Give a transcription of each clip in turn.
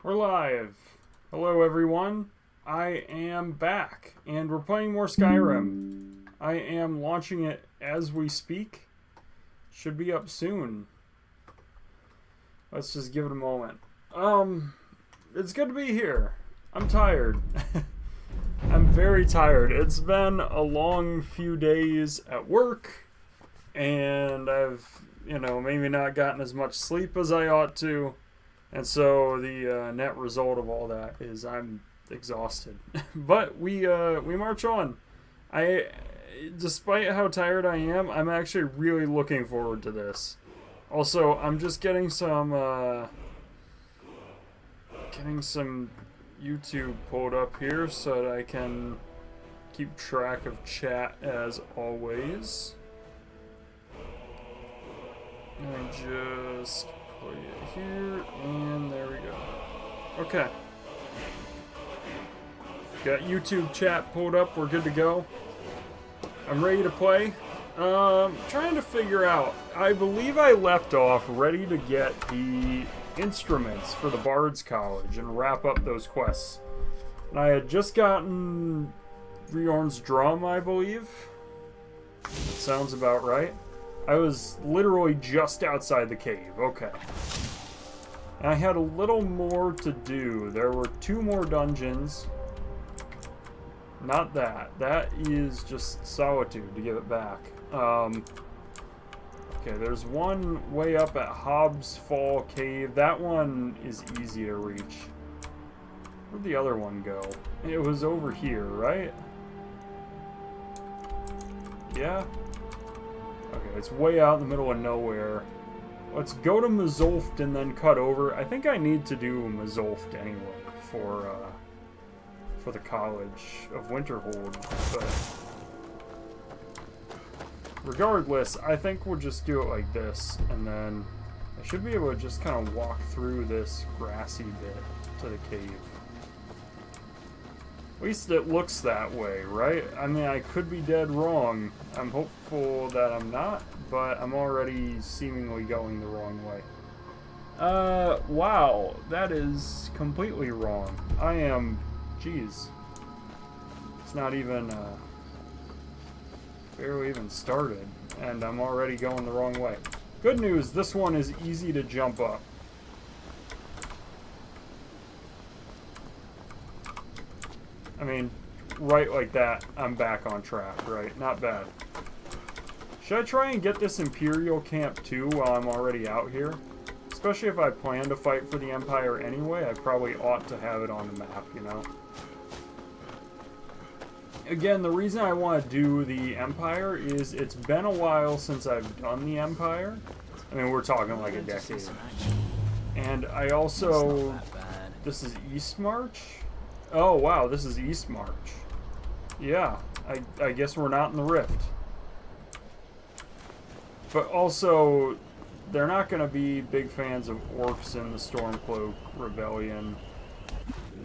We're live. Hello everyone. I am back and we're playing more Skyrim. I am launching it as we speak. Should be up soon. Let's just give it a moment. It's good to be here. I'm tired. I'm very tired. It's been a long few days at work and I've, maybe not gotten as much sleep as I ought to. And so the net result of all that is I'm exhausted. But we march on. Despite how tired I am, I'm actually really looking forward to this. Also, I'm just getting some YouTube pulled up here so that I can keep track of chat as always. Let me just put it here, and there we go. Okay. Got YouTube chat pulled up, we're good to go. I'm ready to play. Trying to figure out, I believe I left off ready to get the instruments for the Bard's College and wrap up those quests. And I had just gotten Riorn's drum, I believe. That sounds about right. I was literally just outside the cave. Okay. And I had a little more to do. There were 2 more dungeons. Not that. That is just solitude to give it back. Okay, there's one way up at Hobbs Fall Cave. That one is easy to reach. Where'd the other one go? It was over here, right? Yeah? Okay, it's way out in the middle of nowhere. Let's go to Mazulft and then cut over. I think I need to do Mazulft anyway for the College of Winterhold, but regardless, I think we'll just do it like this, and then I should be able to just kind of walk through this grassy bit to the cave. At least it looks that way, right? I mean, I could be dead wrong. I'm hopeful that I'm not, but I'm already seemingly going the wrong way. Wow, that is completely wrong. I am, jeez. It's not even, barely even started, and I'm already going the wrong way. Good news, this one is easy to jump up. I mean, right like that, I'm back on track, right? Not bad. Should I try and get this Imperial camp too while I'm already out here? Especially if I plan to fight for the Empire anyway, I probably ought to have it on the map, you know? Again, the reason I want to do the Empire is it's been a while since I've done the Empire. I mean, we're talking like a decade. And I also... This is East March? Oh, wow, this is East March. Yeah, I guess we're not in the Rift. But also, they're not going to be big fans of orcs in the Stormcloak Rebellion.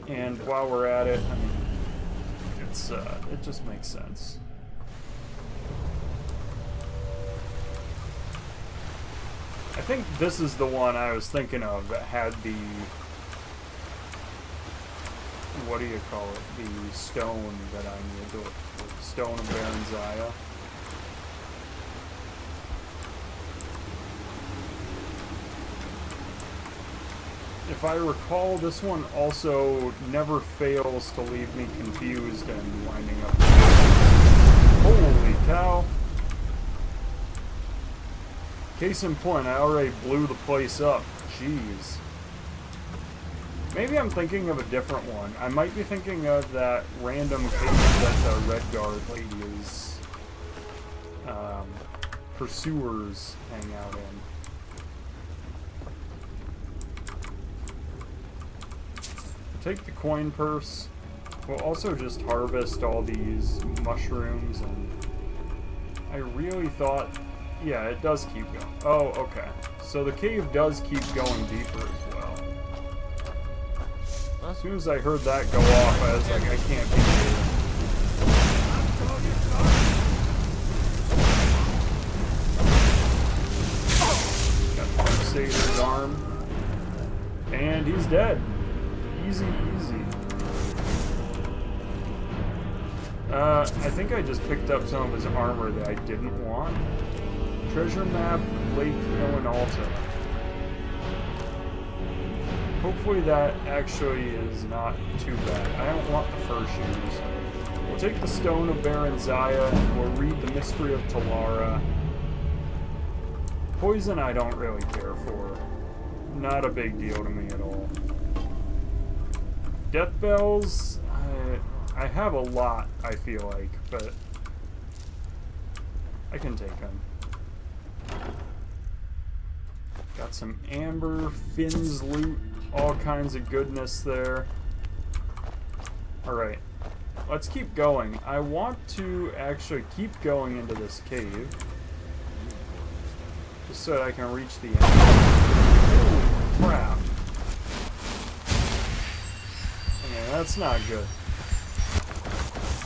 And while we're at it, I mean, it just makes sense. I think this is the one I was thinking of that had the... What do you call it? The stone that I need to look for. Stone of Baron Zaya. If I recall, this one also never fails to leave me confused and winding up. Holy cow. Case in point, I already blew the place up. Jeez. Maybe I'm thinking of a different one. I might be thinking of that random cave that the Redguard ladies' pursuers hang out in. Take the coin purse. We'll also just harvest all these mushrooms, and I really thought, yeah, it does keep going. Oh, okay. So the cave does keep going deeper as well. As soon as I heard that go off, I was like, I can't be here. Got the Crusader's arm. And he's dead. Easy, easy. I think I just picked up some of his armor that I didn't want. Treasure map, Lake Illinalta. Hopefully that actually is not too bad. I don't want the fur shoes. We'll take the Stone of Baron Zaya, and we'll read the Mystery of Talara. Poison I don't really care for. Not a big deal to me at all. Death bells, I have a lot, I feel like, but I can take them. Got some amber, Finn's loot, all kinds of goodness there. Alright, let's keep going. I want to actually keep going into this cave, just so that I can reach the end. Oh, crap. Yeah, that's not good.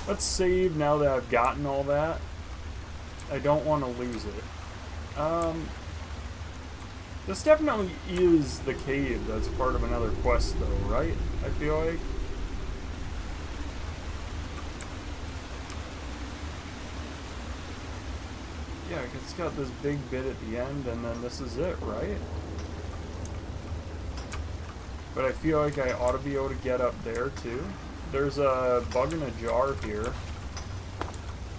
Let's save now that I've gotten all that. I don't want to lose it. This definitely is the cave that's part of another quest though, right? I feel like. Yeah, it's got this big bit at the end and then this is it, right? But I feel like I ought to be able to get up there too. There's a bug in a jar here.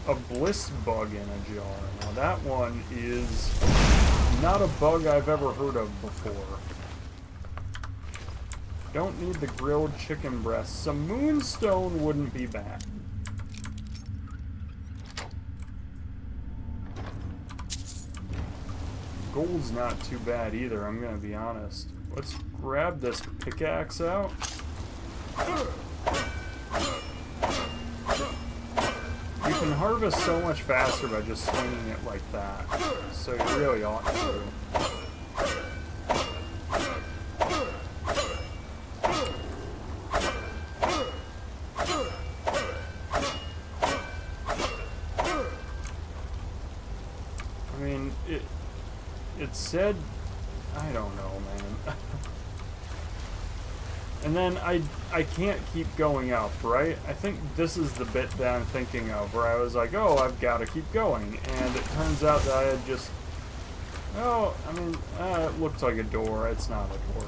A bliss bug in a jar. Now that one is not a bug I've ever heard of before. Don't need the grilled chicken breast. Some moonstone wouldn't be bad. Gold's not too bad either, I'm gonna be honest. Let's grab this pickaxe out. You can harvest so much faster by just swinging it like that, so you really ought to. I mean, it said, I don't know, man. And then I can't keep going up, right? I think this is the bit that I'm thinking of, where I was like, oh, I've got to keep going. And it turns out that I had just, oh, I mean, it looked like a door. It's not a door.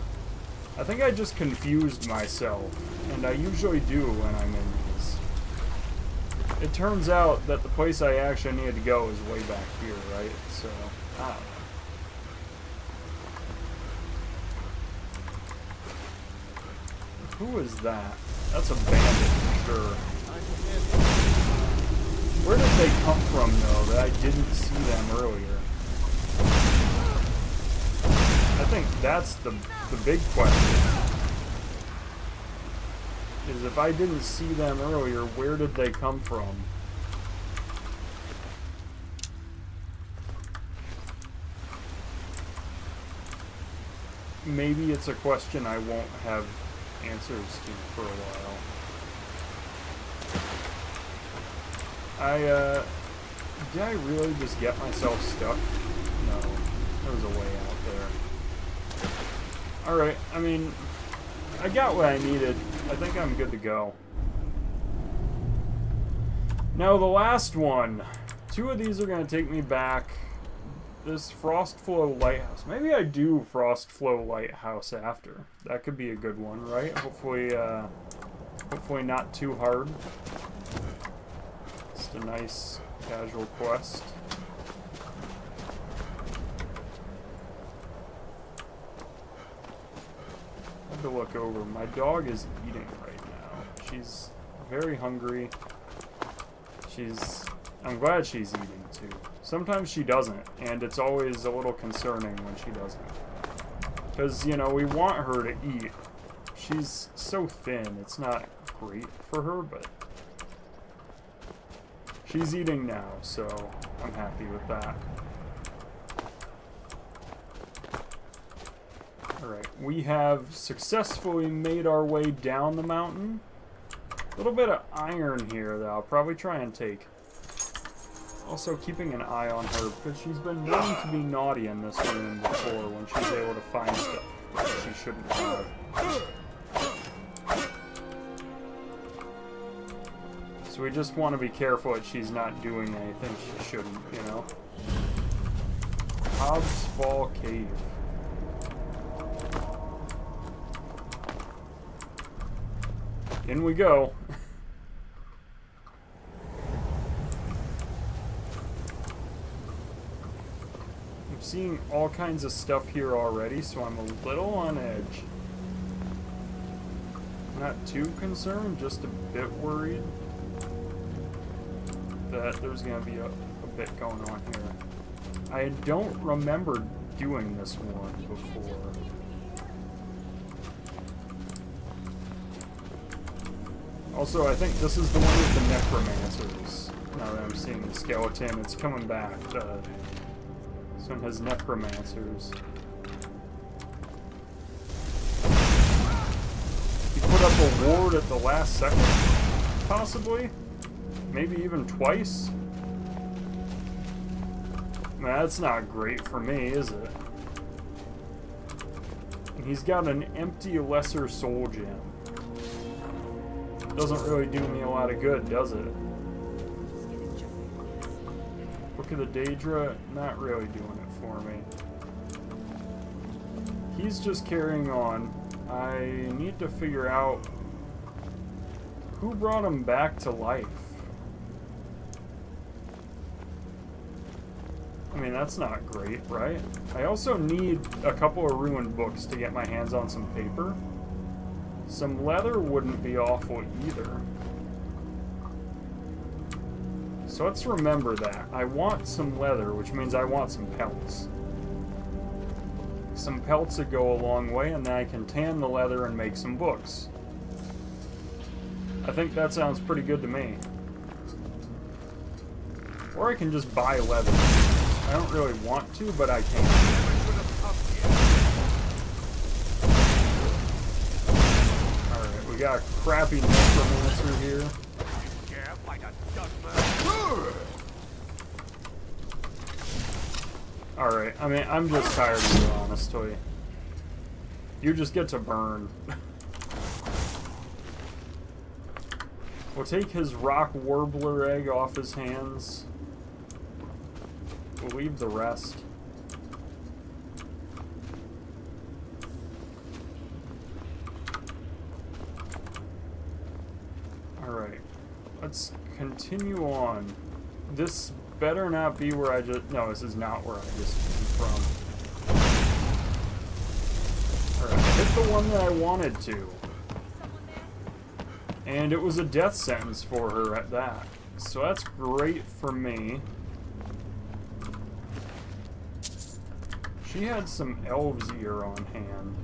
I think I just confused myself, and I usually do when I'm in these. It turns out that the place I actually needed to go is way back here, right? So, I don't know. Who is that? That's a bandit for sure. Where did they come from, though, that I didn't see them earlier? I think that's the big question. Is if I didn't see them earlier, where did they come from? Maybe it's a question I won't have answers to for a while. Did I really just get myself stuck? No, there's a way out there. Alright, I mean, I got what I needed. I think I'm good to go. Now the last one. 2 of these are going to take me back. This Frostflow Lighthouse. Maybe I do Frostflow Lighthouse after. That could be a good one, right? Hopefully, hopefully not too hard. Just a nice casual quest. I have to look over. My dog is eating right now. She's very hungry. I'm glad she's eating too. Sometimes she doesn't, and it's always a little concerning when she doesn't. Because, you know, we want her to eat. She's so thin, it's not great for her, but she's eating now, so I'm happy with that. Alright, we have successfully made our way down the mountain. A little bit of iron here that I'll probably try and take. Also keeping an eye on her, because she's been known to be naughty in this room before when she's able to find stuff that she shouldn't have. So we just want to be careful that she's not doing anything she shouldn't, you know? Hobbs Fall Cave. In we go. I'm seeing all kinds of stuff here already, so I'm a little on edge. Not too concerned, just a bit worried that there's going to be a bit going on here. I don't remember doing this one before. Also, I think this is the one with the necromancers. Now that I'm seeing the skeleton, it's coming back. This one has necromancers. He put up a ward at the last second, possibly? Maybe even twice? That's not great for me, is it? And he's got an empty lesser soul gem. Doesn't really do me a lot of good, does it? Book of the Daedra, not really doing it for me. He's just carrying on. I need to figure out who brought him back to life. I mean, that's not great, right? I also need a couple of ruined books to get my hands on some paper. Some leather wouldn't be awful either. So let's remember that. I want some leather, which means I want some pelts. Some pelts that go a long way, and then I can tan the leather and make some books. I think that sounds pretty good to me. Or I can just buy leather. I don't really want to, but I can. Alright, we got a crappy necromancer here. Alright, I mean, I'm just tired of you, honestly. You just get to burn. We'll take his rock warbler egg off his hands. We'll leave the rest. Alright. Let's continue on. This better not be where I just... No, this is not where I just came from. Alright, I hit the one that I wanted to. And it was a death sentence for her at that. So that's great for me. She had some elves' ear on hand.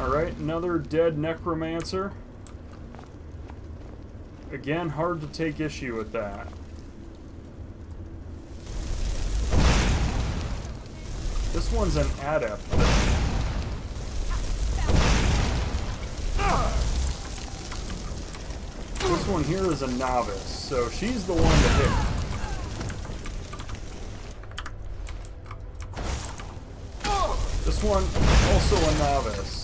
Alright, another dead necromancer. Again, hard to take issue with that. This one's an adept. This one here is a novice, so she's the one to hit. This one, also a novice.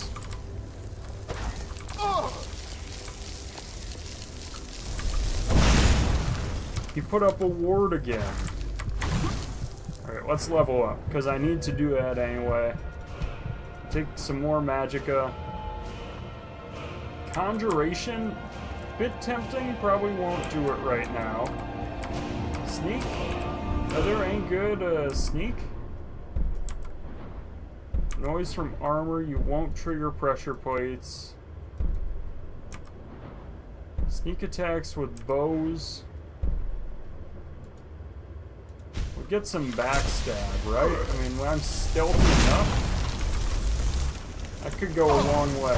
He put up a ward again. Alright, let's level up, because I need to do that anyway. Take some more magicka. Conjuration, bit tempting, probably won't do it right now. Sneak? Other ain't good, sneak? Noise from armor, you won't trigger pressure plates. Sneak attacks with bows. We'll get some backstab, right? I mean, when I'm stealthy enough, that could go a long way.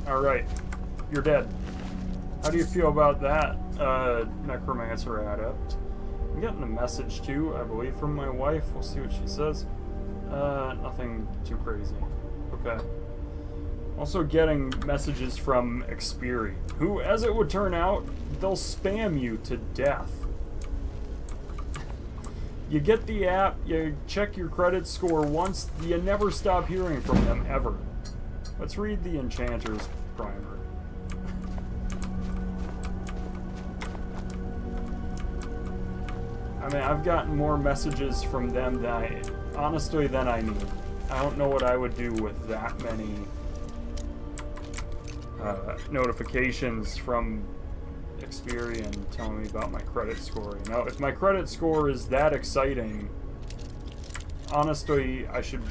Alright, you're dead. How do you feel about that, Necromancer Adept? I'm getting a message too, I believe, from my wife. We'll see what she says. Nothing too crazy. Okay. Also getting messages from Xperi, who, as it would turn out, they'll spam you to death. You get the app, you check your credit score once, you never stop hearing from them, ever. Let's read the Enchanter's Primer. I mean, I've gotten more messages from them than I need. I don't know what I would do with that many notifications from Experian telling me about my credit score. You know, if my credit score is that exciting, honestly, I should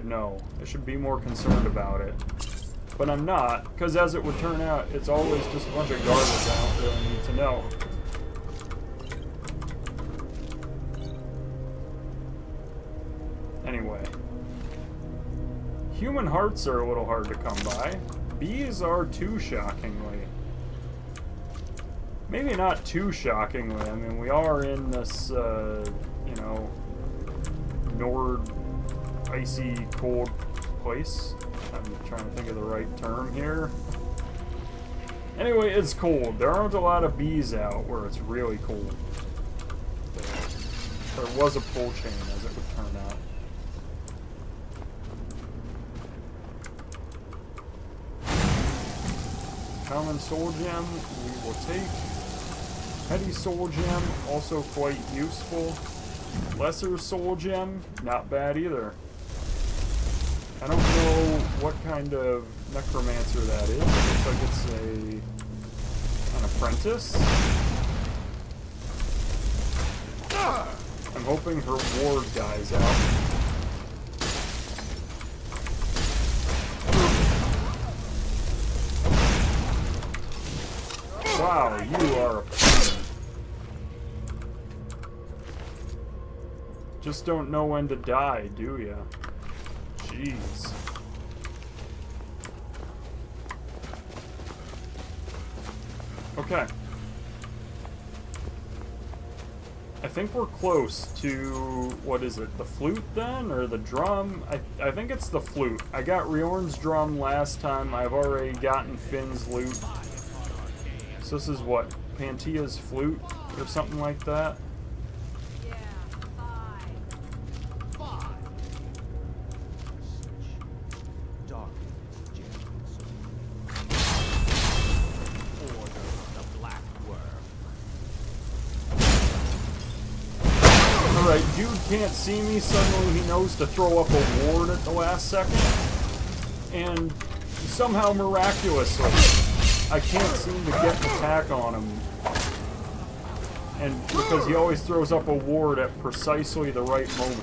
know. I should be more concerned about it. But I'm not, because as it would turn out, it's always just a bunch of garbage I don't really need to know. Anyway. Human hearts are a little hard to come by. Bees are too, shockingly. Maybe not too shockingly. I mean, we are in this, you know, icy, cold place. I'm trying to think of the right term here. Anyway, it's cold. There aren't a lot of bees out where it's really cold. There was a pull chain, as it would turn out. Common soul gem, we will take. Heady soul gem, also quite useful. Lesser soul gem, not bad either. I don't know what kind of necromancer that is. It looks like it's an apprentice. I'm hoping her ward dies out. Wow, you are a pain. Just don't know when to die, do ya? Jeez. Okay. I think we're close to, what is it, the flute then, or the drum? I think it's the flute. I got Riorn's drum last time. I've already gotten Finn's lute. So this is what, Pantia's flute, or something like that? Alright, dude can't see me, suddenly he knows to throw up a ward at the last second. And somehow miraculously, I can't seem to get an attack on him. And because he always throws up a ward at precisely the right moment.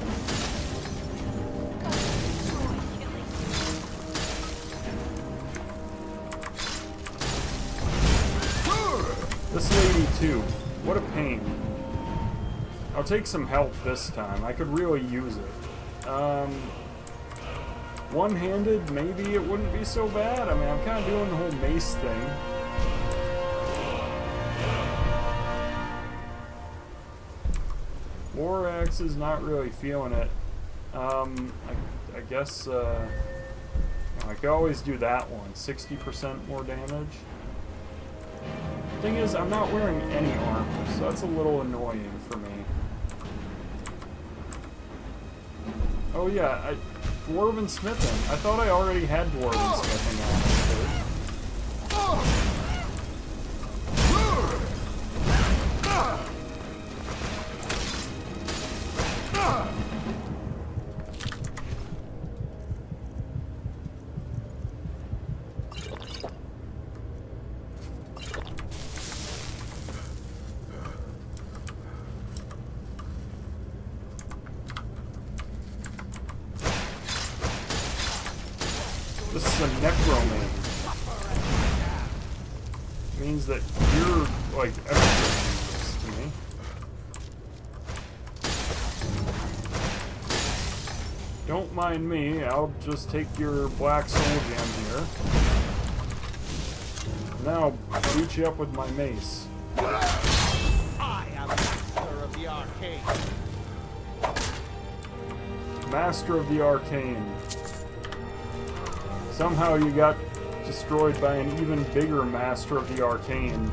This lady too, what a pain. I'll take some help this time. I could really use it. One-handed, maybe it wouldn't be so bad. I mean, I'm kind of doing the whole mace thing. Lorax is not really feeling it. I guess, I could always do that one. 60% more damage. Thing is, I'm not wearing any armor, so that's a little annoying for me. Oh yeah, Dwarven Smithing. I thought I already had Dwarven Smithing on this thing. This is a necromancer. Means that you're like everything to me. Don't mind me, I'll just take your black soul gem here. Now I'll beat you up with my mace. I am master of the art. arcane. Master of the Arcane. Somehow you got destroyed by an even bigger Master of the Arcane.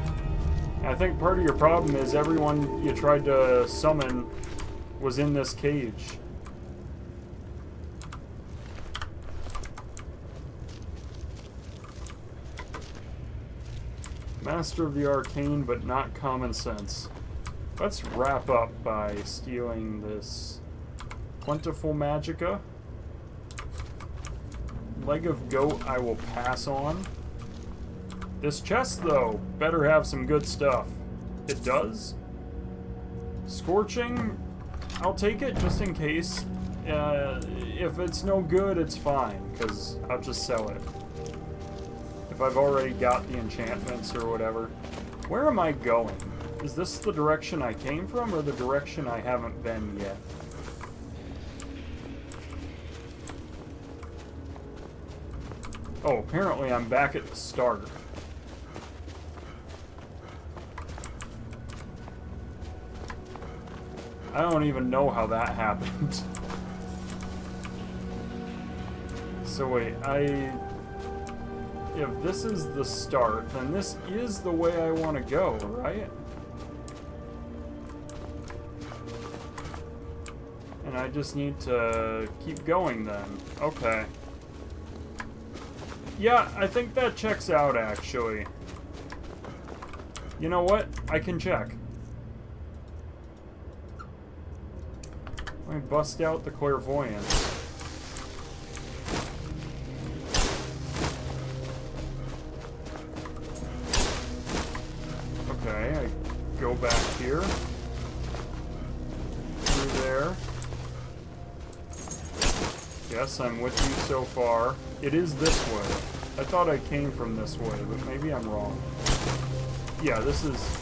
I think part of your problem is everyone you tried to summon was in this cage. Master of the Arcane, but not common sense. Let's wrap up by stealing this Plentiful Magicka. Leg of Goat I will pass on. This chest, though, better have some good stuff. It does. Scorching, I'll take it just in case. If it's no good, it's fine, because I'll just sell it. If I've already got the enchantments or whatever. Where am I going? Is this the direction I came from, or the direction I haven't been yet? Oh, apparently I'm back at the start. I don't even know how that happened. So wait, if this is the start, then this is the way I want to go, right? And I just need to keep going then. Okay. Yeah, I think that checks out, actually. You know what? I can check. Let me bust out the clairvoyance. Okay, I go back here. Through there. Yes, I'm with you so far. It is this way. I thought I came from this way, but maybe I'm wrong. Yeah, this is...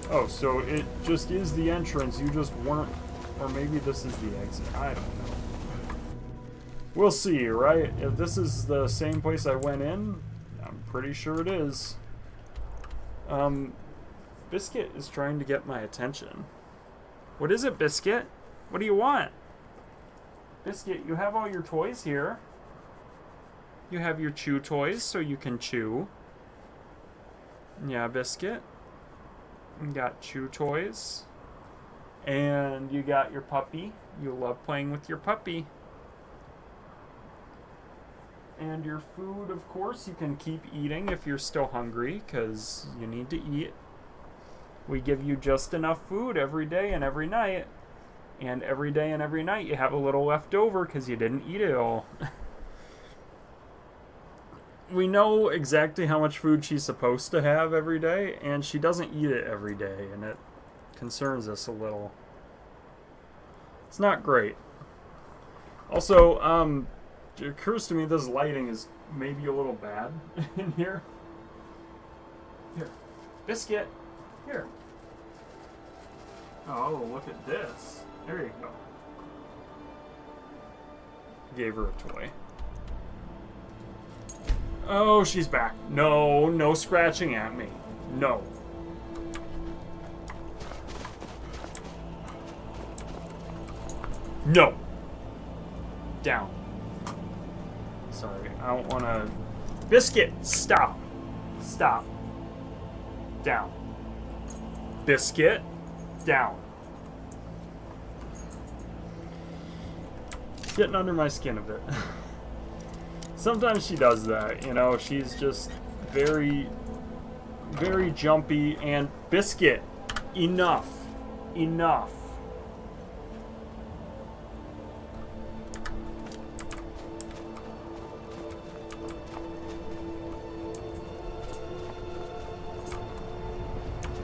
Oh, so it just is the entrance, you just weren't... Or maybe this is the exit. I don't know. We'll see, right? If this is the same place I went in, I'm pretty sure it is. Biscuit is trying to get my attention. What is it, Biscuit? What do you want? Biscuit, you have all your toys here. You have your chew toys, so you can chew. Yeah, Biscuit. You got chew toys. And you got your puppy. You love playing with your puppy. And your food, of course, you can keep eating if you're still hungry, because you need to eat. We give you just enough food every day and every night. And every day and every night you have a little left over because you didn't eat it all. We know exactly how much food she's supposed to have every day, and she doesn't eat it every day, and it concerns us a little. It's not great. Also, it occurs to me this lighting is maybe a little bad in here. Here. Biscuit. Here. Oh, look at this. There you go. Gave her a toy. Oh, she's back. No, no scratching at me. No. No. Down. Sorry, I don't want to... Biscuit, stop. Stop. Down. Biscuit, down. Getting under my skin a bit. Sometimes she does that, you know, she's just very, very jumpy. And Biscuit, enough. Enough.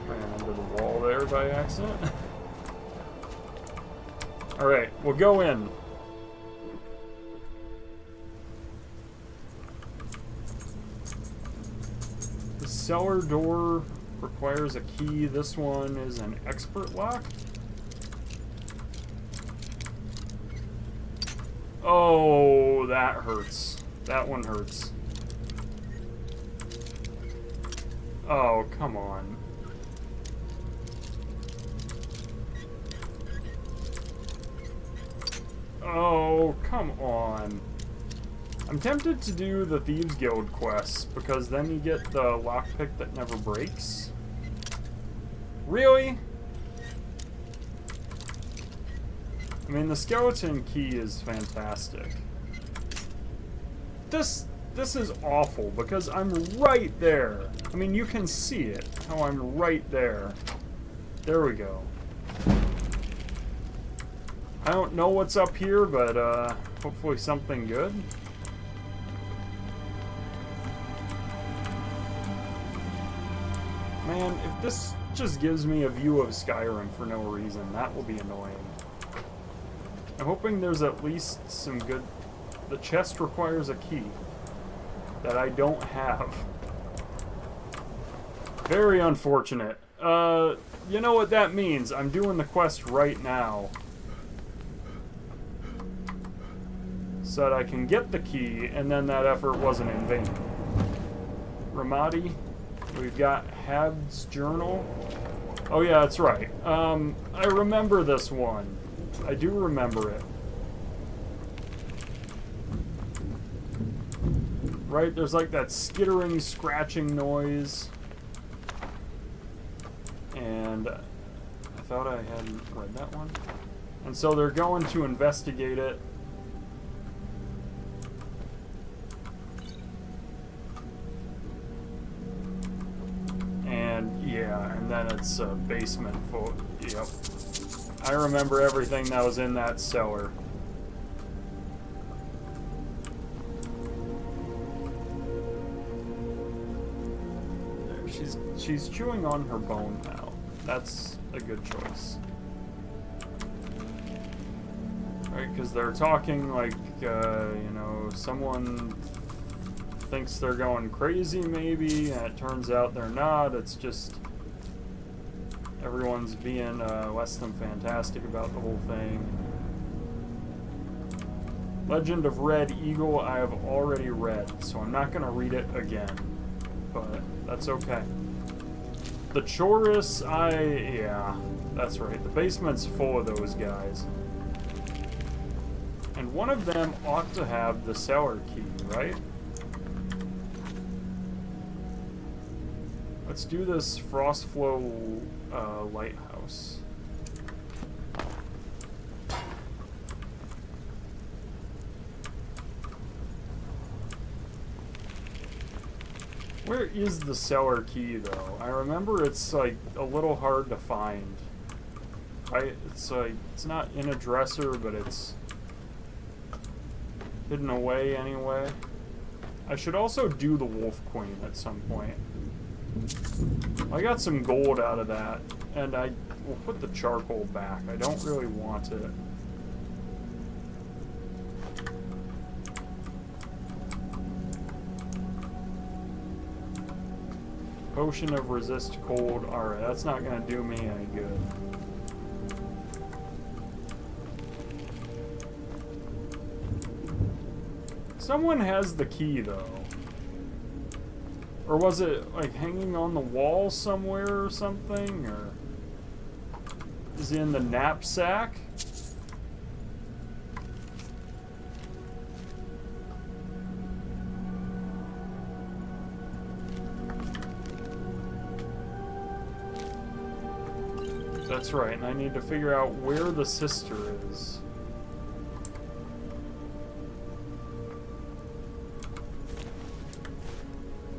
Ran into the wall there by accident. Alright, we'll go in. Cellar door requires a key. This one is an expert lock. Oh, that hurts. That one hurts. Oh, come on. Oh, come on. I'm tempted to do the Thieves Guild quests, because then you get the lockpick that never breaks. Really? I mean, the skeleton key is fantastic. This is awful, because I'm right there. I mean, you can see it, how I'm right there. There we go. I don't know what's up here, but hopefully something good. Man, if this just gives me a view of Skyrim for no reason, that will be annoying. I'm hoping there's at least some good... The chest requires a key that I don't have. Very unfortunate. You know what that means. I'm doing the quest right now, so that I can get the key, and then that effort wasn't in vain. Ramadi. We've got Hab's Journal. Oh yeah, that's right. I remember this one. I do remember it. Right, there's like that skittering, scratching noise. And I thought I hadn't read that one. And so they're going to investigate it. And yeah, and then it's a basement full. Yep. I remember everything that was in that cellar. There, she's chewing on her bone now. That's a good choice. Right, because they're talking like, you know, someone thinks they're going crazy maybe, and it turns out they're not. It's just everyone's being less than fantastic about the whole thing. Legend of Red Eagle I have already read, so I'm not going to read it again, but that's okay. The Chorus, yeah, that's right. The basement's full of those guys. And one of them ought to have the cellar key, right? Let's do this Frostflow lighthouse. Where is the cellar key, though? I remember it's, like, a little hard to find. Right? It's, like, it's not in a dresser, but it's hidden away anyway. I should also do the Wolf Queen at some point. I got some gold out of that, and I will put the charcoal back. I don't really want it. Potion of Resist Cold. Alright, that's not going to do me any good. Someone has the key, though. Or was it, like, hanging on the wall somewhere or something? Or is it in the knapsack? That's right, and I need to figure out where the sister is.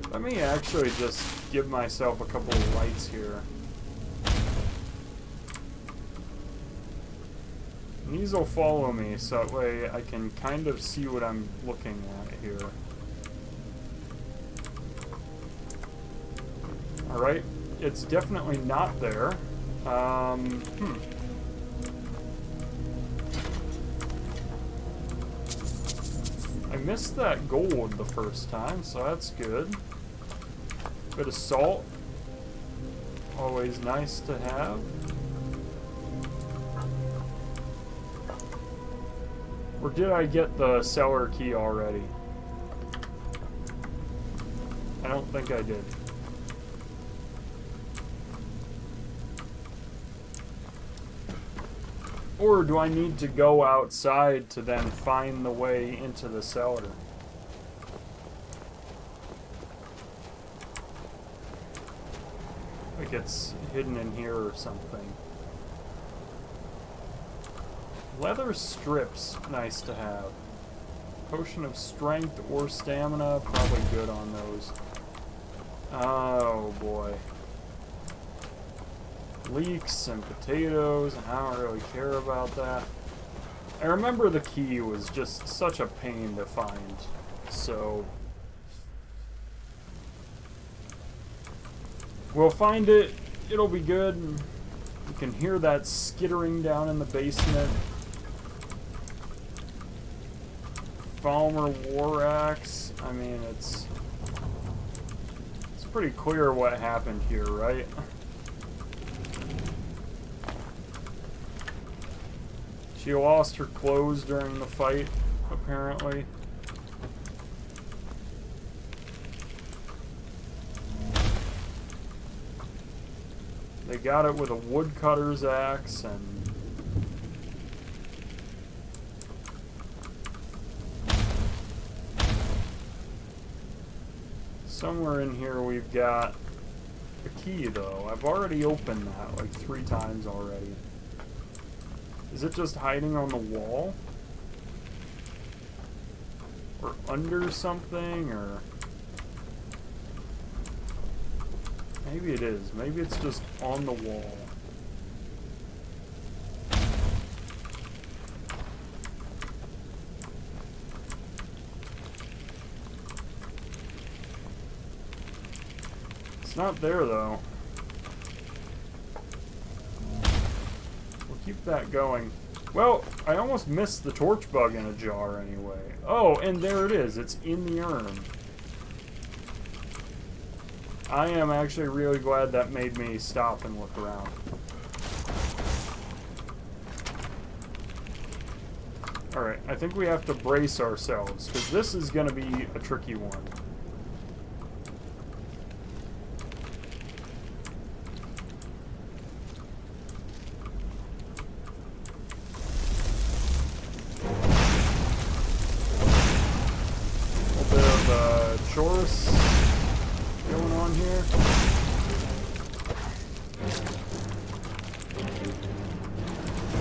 Let me actually just give myself a couple of lights here. And these will follow me, so that way I can kind of see what I'm looking at here. Alright, it's definitely not there. I missed that gold the first time, so that's good. Bit of salt. Always nice to have. Or did I get the cellar key already? I don't think I did. Or do I need to go outside to then find the way into the cellar? Like it's hidden in here or something. Leather strips, nice to have. Potion of strength or stamina, probably good on those. Oh boy. Leeks and potatoes, and I don't really care about that. I remember the key was just such a pain to find, so we'll find it, it'll be good. You can hear that skittering down in the basement. Falmer War Axe, I mean, it's pretty clear what happened here, right? She lost her clothes during the fight, apparently. They got it with a woodcutter's axe, and somewhere in here we've got a key, though. I've already opened that like 3 times already. Is it just hiding on the wall? Or under something, or... Maybe it is. Maybe it's just on the wall. It's not there, though. We'll keep that going. Well, I almost missed the torch bug in a jar anyway. Oh, and there it is. It's in the urn. I am actually really glad that made me stop and look around. Alright, I think we have to brace ourselves, because this is going to be a tricky one. A little bit of chorus going on here.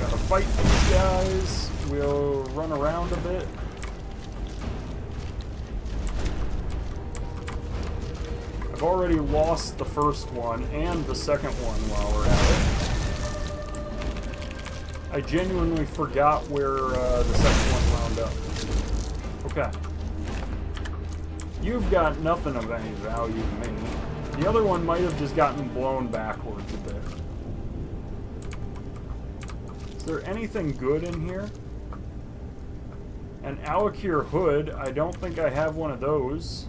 Gotta fight these guys. We'll run around a bit. I've already lost the first one and the second one while we're at it. I genuinely forgot where the second one wound up. Okay. You've got nothing of any value to me. The other one might have just gotten blown backwards a bit. Is there anything good in here? An Alakir hood. I don't think I have one of those.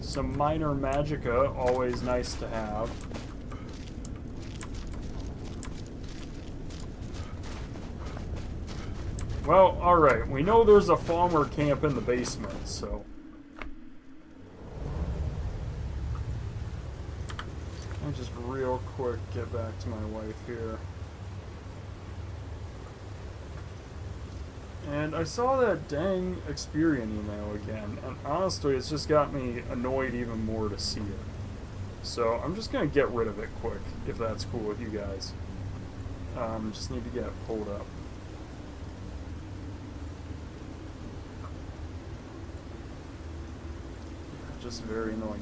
Some minor magicka, always nice to have. Well, alright, we know there's a Falmer camp in the basement, so... Let me just real quick get back to my wife here. And I saw that dang Experian email again, and honestly, it's just got me annoyed even more to see it. So, I'm just gonna get rid of it quick, if that's cool with you guys. Just need to get it pulled up. Just very annoying.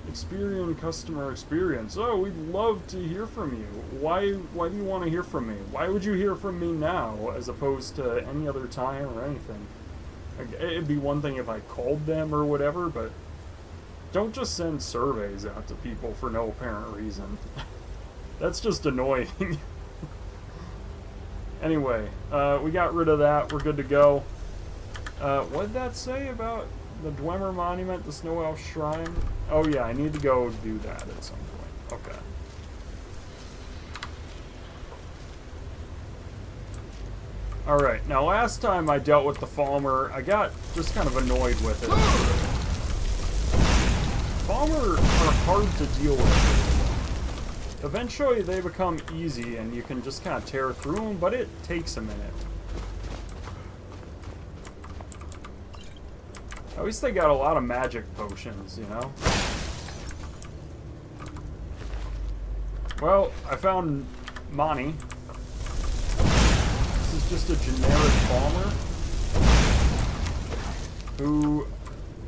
Experian customer experience. Oh, we'd love to hear from you. Why do you want to hear from me? Why would you hear from me now as opposed to any other time or anything? Like, it'd be one thing if I called them or whatever, but don't just send surveys out to people for no apparent reason. That's just annoying. Anyway, we got rid of that. We're good to go. What did that say about the Dwemer Monument, the Snow Elf Shrine? Oh yeah, I need to go do that at some point. Okay. Alright, now last time I dealt with the Falmer, I got just kind of annoyed with it. Falmer are hard to deal with. Eventually they become easy and you can just kind of tear through them, but it takes a minute. At least they got a lot of magic potions, you know? Well, I found Mani. This is just a generic farmer who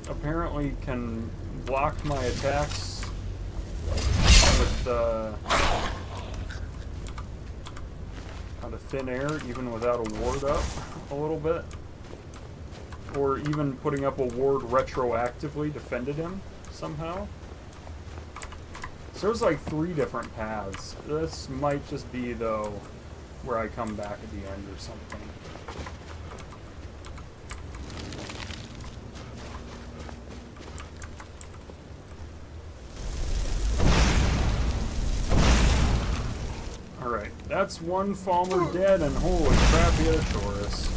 apparently can block my attacks with out of thin air, even without a ward up a little bit. Or even putting up a ward retroactively defended him somehow. So there's like 3 different paths. This might just be, though, where I come back at the end or something. Alright, that's one Falmer dead, and holy crap, he had a Taurus.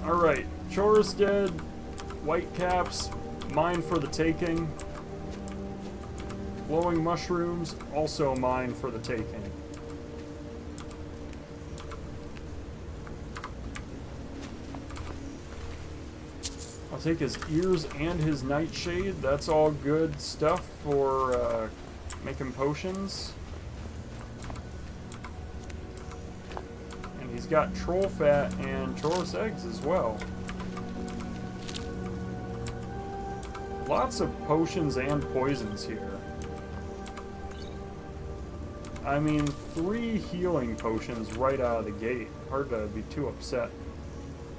Alright, Chorus dead, Whitecaps, mine for the taking. Glowing Mushrooms, also mine for the taking. I'll take his ears and his Nightshade, that's all good stuff for making potions. He's got troll fat and Chorus eggs as well. Lots of potions and poisons here. I mean, 3 healing potions right out of the gate. Hard to be too upset.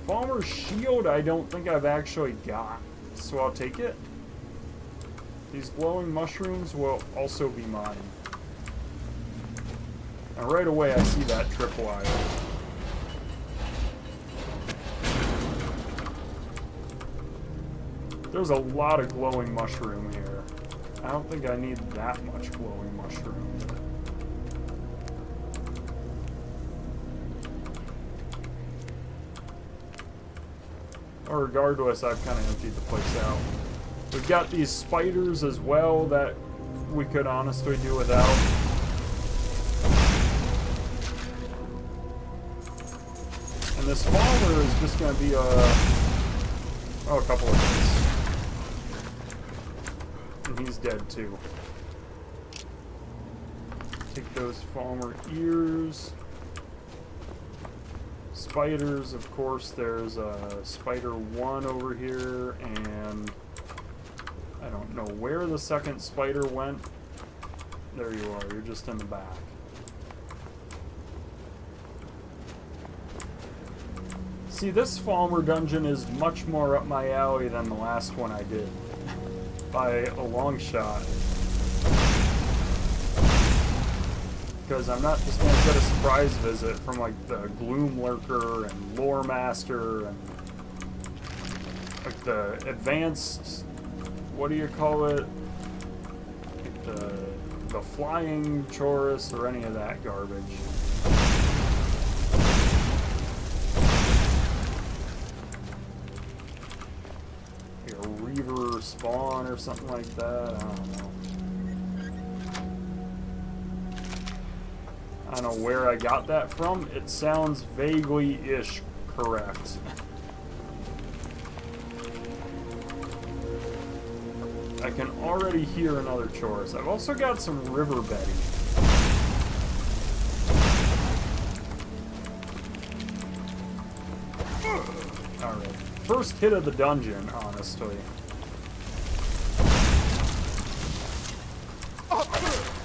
Falmer's Shield I don't think I've actually got, so I'll take it. These glowing mushrooms will also be mine. And right away I see that tripwire. There's a lot of glowing mushroom here. I don't think I need that much glowing mushroom. Or regardless, I've kind of emptied the place out. We've got these spiders as well that we could honestly do without. And this Falmer is just going to be a couple of days. And he's dead too. Take those Falmer ears. Spiders, of course, there's a spider 1 over here, and I don't know where the second spider went. There you are, you're just in the back. See, this Falmer dungeon is much more up my alley than the last one I did. By a long shot. Because I'm not just going to get a surprise visit from like the Gloom Lurker and Lore Master and like the advanced, what do you call it? Like the flying Chorus or any of that garbage. Like a Reaver spawn or something like that. I don't know. I don't know where I got that from. It sounds vaguely-ish correct. I can already hear another Chorus. I've also got some River Betty. Alright. First hit of the dungeon, honestly.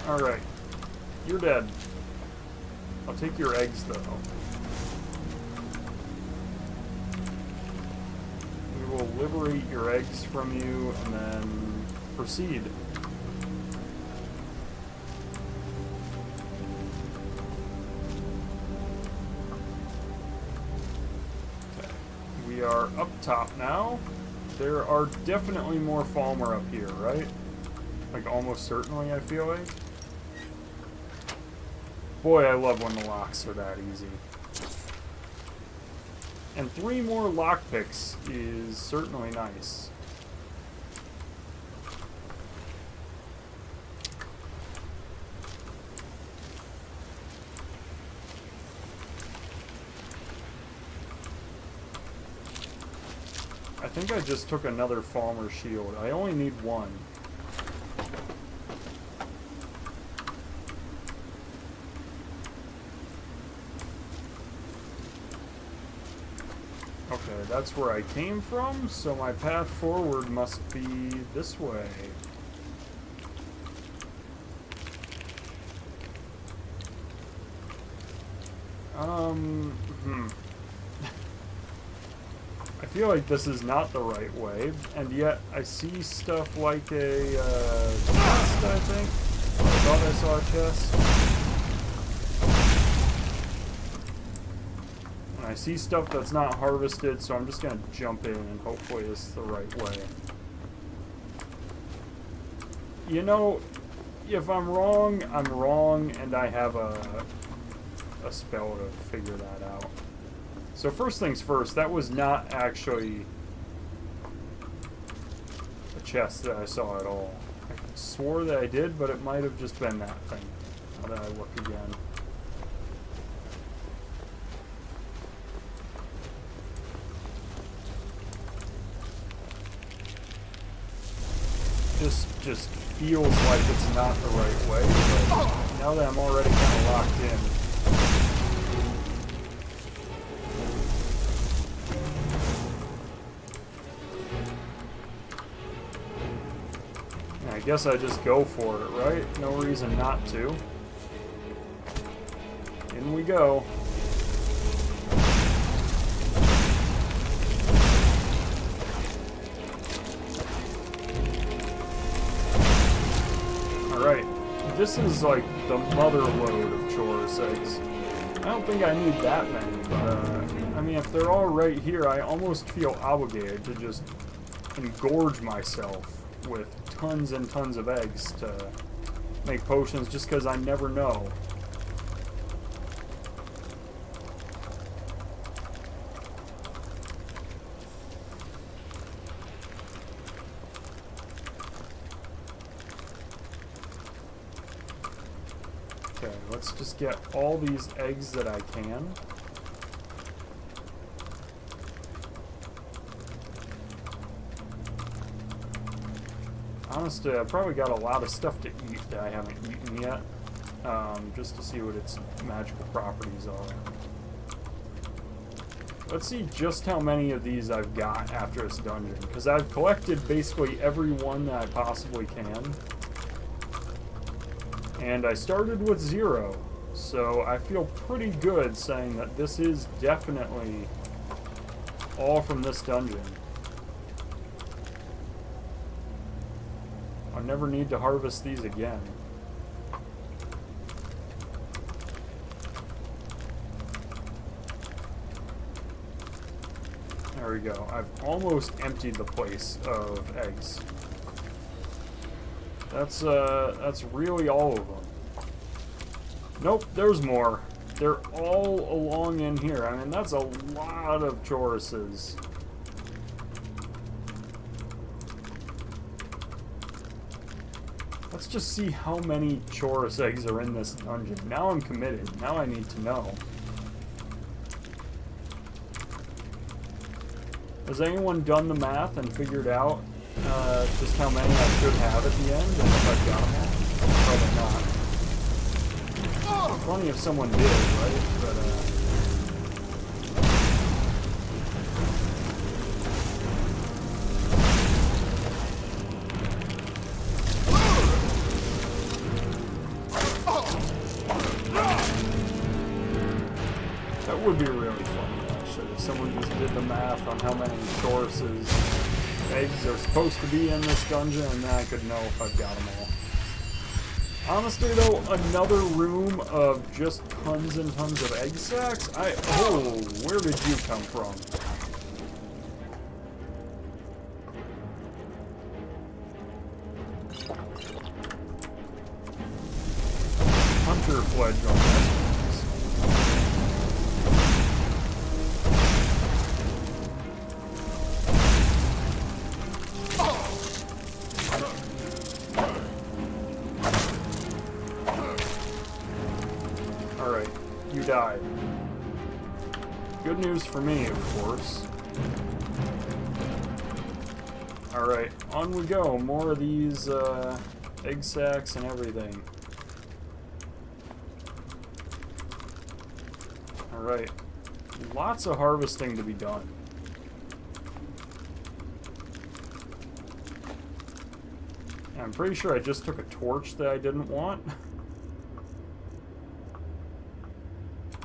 Alright. You're dead. I'll take your eggs, though. We will liberate your eggs from you and then proceed. Okay. We are up top now. There are definitely more Falmer up here, right? Like, almost certainly, I feel like. Boy, I love when the locks are that easy. And 3 more lockpicks is certainly nice. think I just took another Falmer shield. I only need one. Okay, that's where I came from, so my path forward must be this way. I feel like this is not the right way, and yet I see stuff like a chest, I think. I thought I saw a chest. And I see stuff that's not harvested, so I'm just gonna jump in and hopefully this is the right way. You know, if I'm wrong, and I have a spell to figure that out. So first things first, that was not actually a chest that I saw at all. I swore that I did, but it might have just been that thing. Now that I look again. This just feels like it's not the right way, but now that I'm already kind of locked in. I guess I just go for it, right? No reason not to. In we go. Alright. This is like the mother load of Chorus eggs. I don't think I need that many, but I mean, if they're all right here, I almost feel obligated to just engorge myself with tons and tons of eggs to make potions just because I never know. Okay, let's just get all these eggs that I can. Honestly, I've probably got a lot of stuff to eat that I haven't eaten yet, just to see what its magical properties are. Let's see just how many of these I've got after this dungeon, because I've collected basically every one that I possibly can. And I started with 0, so I feel pretty good saying that this is definitely all from this dungeon. I'll never need to harvest these again. There we go. I've almost emptied the place of eggs. That's really all of them. Nope, there's more. They're all along in here. I mean, that's a lot of choruses. Let's just see how many chorus eggs are in this dungeon. Now I'm committed. Now I need to know. Has anyone done the math and figured out just how many I should have at the end, and if I've got them all? Probably not. Funny if someone did, right? But, that would be really funny, actually, if someone just did the math on how many choruses eggs are supposed to be in this dungeon, and then I could know if I've got them all. Honestly, though, another room of just tons and tons of egg sacs? Oh, where did you come from? Hunter fledged on this. Died. Good news for me, of course. Alright, on we go. More of these egg sacs and everything. Alright. Lots of harvesting to be done. I'm pretty sure I just took a torch that I didn't want.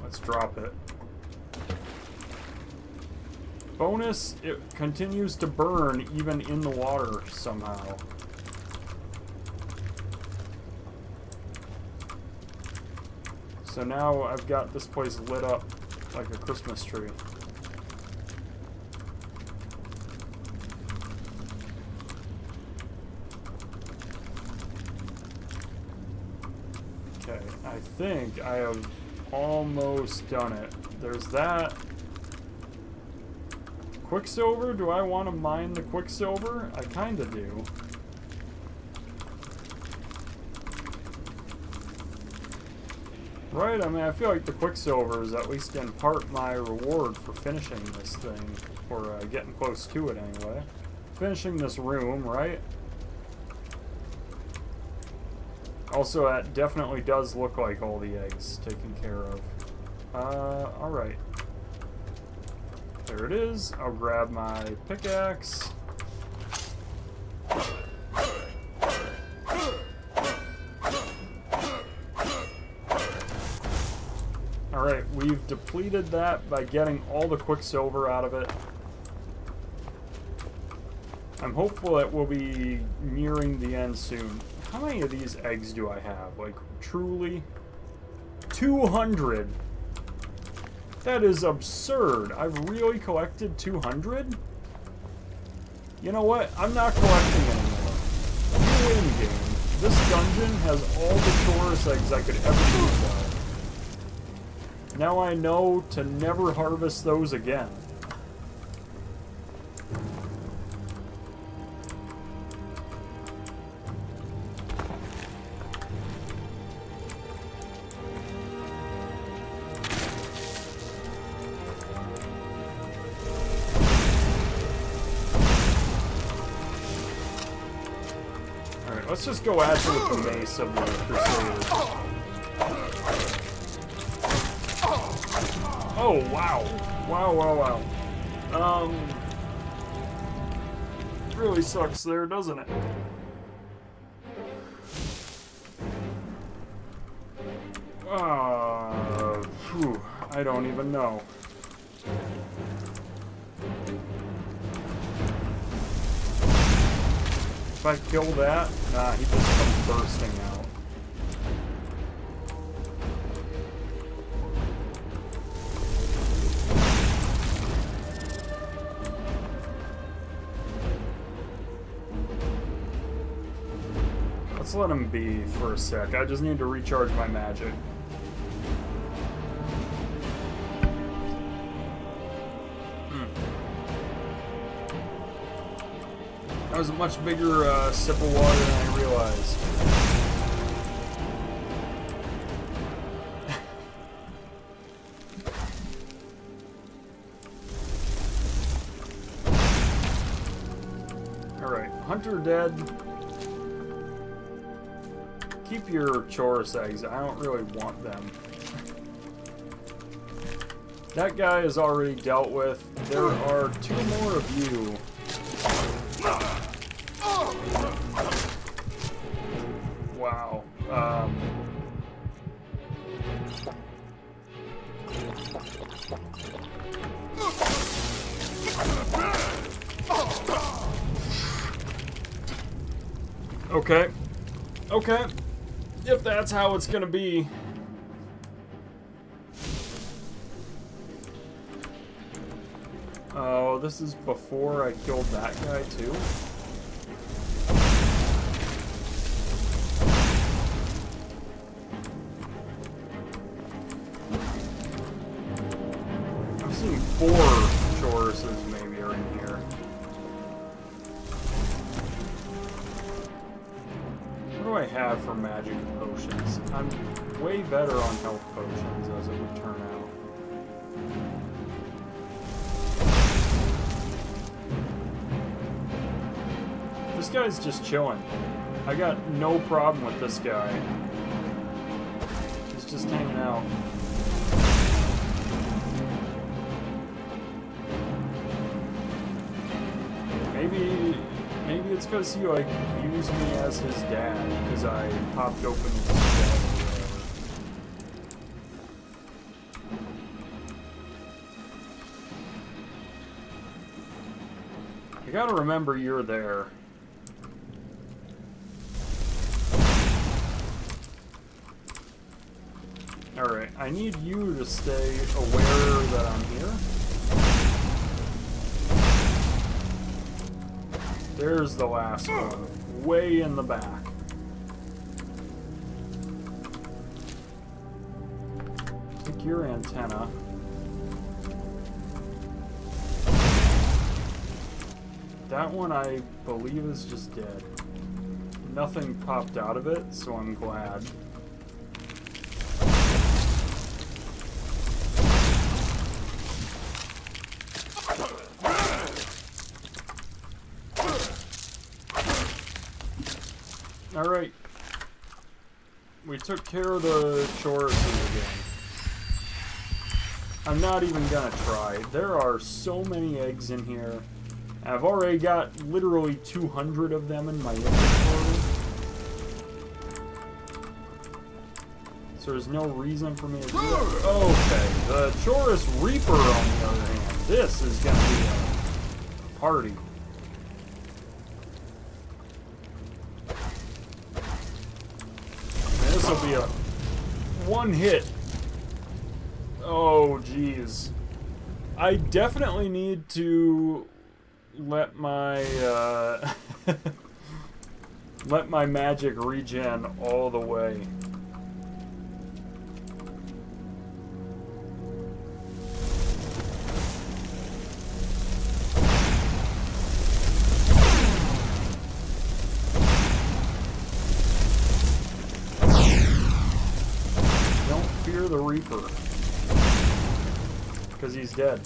Let's drop it. Bonus, it continues to burn even in the water somehow. So now I've got this place lit up like a Christmas tree. Okay, I think I have almost done it. There's that. Quicksilver? Do I want to mine the quicksilver? I kind of do. Right, I mean, I feel like the quicksilver is at least in part my reward for finishing this thing. Or getting close to it anyway. Finishing this room, right? Also, that definitely does look like all the eggs taken care of. Alright. There it is. I'll grab my pickaxe. Alright, we've depleted that by getting all the quicksilver out of it. I'm hopeful that we'll be nearing the end soon. How many of these eggs do I have? Like, truly? 200? That is absurd. I've really collected 200? You know what? I'm not collecting anymore. You win, game. This dungeon has all the Taurus eggs I could ever use though. Now I know to never harvest those again. Let's just go at you with the mace of the Crusaders. Oh, wow. Wow. Really sucks there, doesn't it? Phew, I don't even know. If I kill that, nah, he just comes bursting out. Let's let him be for a sec. I just need to recharge my magic. That was a much bigger sip of water than I realized. Alright, Hunter dead. Keep your Chorus eggs. I don't really want them. That guy is already dealt with. There are 2 more of you. Wow. Okay. Okay. If that's how it's gonna be. Oh, this is before I killed that guy too? I've seen 4 Choruses maybe are in here. What do I have for magic and potions? I'm way better on health potions as it would turn out. guy's just chilling. I got no problem with this guy. He's just hanging out. Maybe it's because he like used me as his dad because I popped open his dad. You gotta remember you're there. Alright, I need you to stay aware that I'm here. There's the last one, way in the back. Take your antenna. That one, I believe, is just dead. Nothing popped out of it, so I'm glad. Alright. We took care of the choruses again. I'm not even gonna try. There are so many eggs in here. I've already got literally 200 of them in my inventory. So there's no reason for me to do that. Okay, the Chorus Reaper, on the other hand. This is gonna be a party. This will be a one hit. Oh, jeez. I definitely need to let my let my magic regen all the way. Don't fear the Reaper, because he's dead.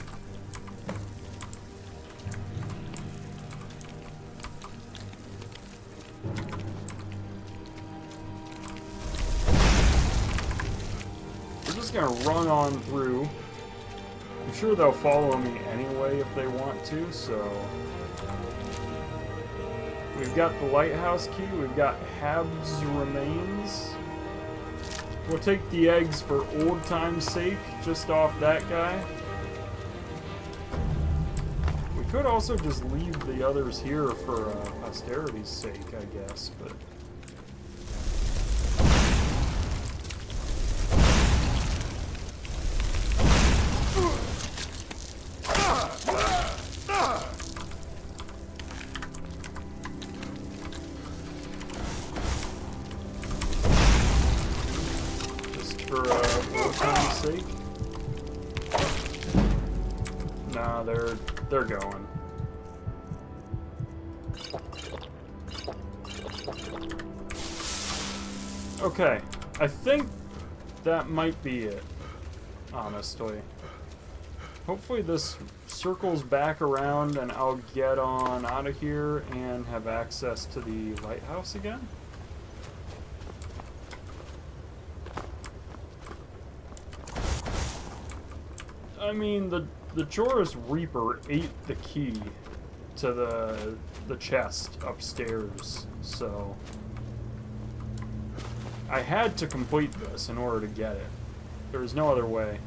Gonna run on through. I'm sure they'll follow me anyway if they want to, so we've got the lighthouse key, we've got Hab's remains. We'll take the eggs for old time's sake, just off that guy. We could also just leave the others here for posterity's sake, I guess, but they're going. Okay, I think that might be it, honestly. Hopefully this circles back around and I'll get on out of here and have access to the lighthouse again. I mean, the Chorus Reaper ate the key to the chest upstairs, so I had to complete this in order to get it. There was no other way.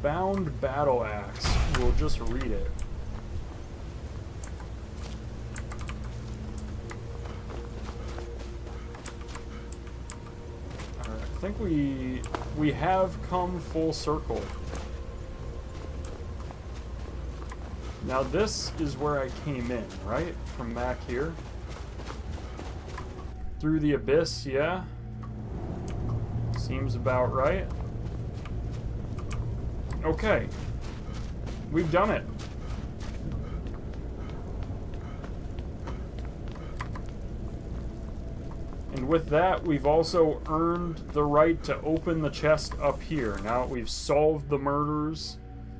Bound Battle Axe. We'll just read it. Alright, I think we have come full circle. Now this is where I came in, right? From back here. Through the abyss, yeah. Seems about right. Okay. We've done it. And with that, we've also earned the right to open the chest up here. Now that we've solved the murders,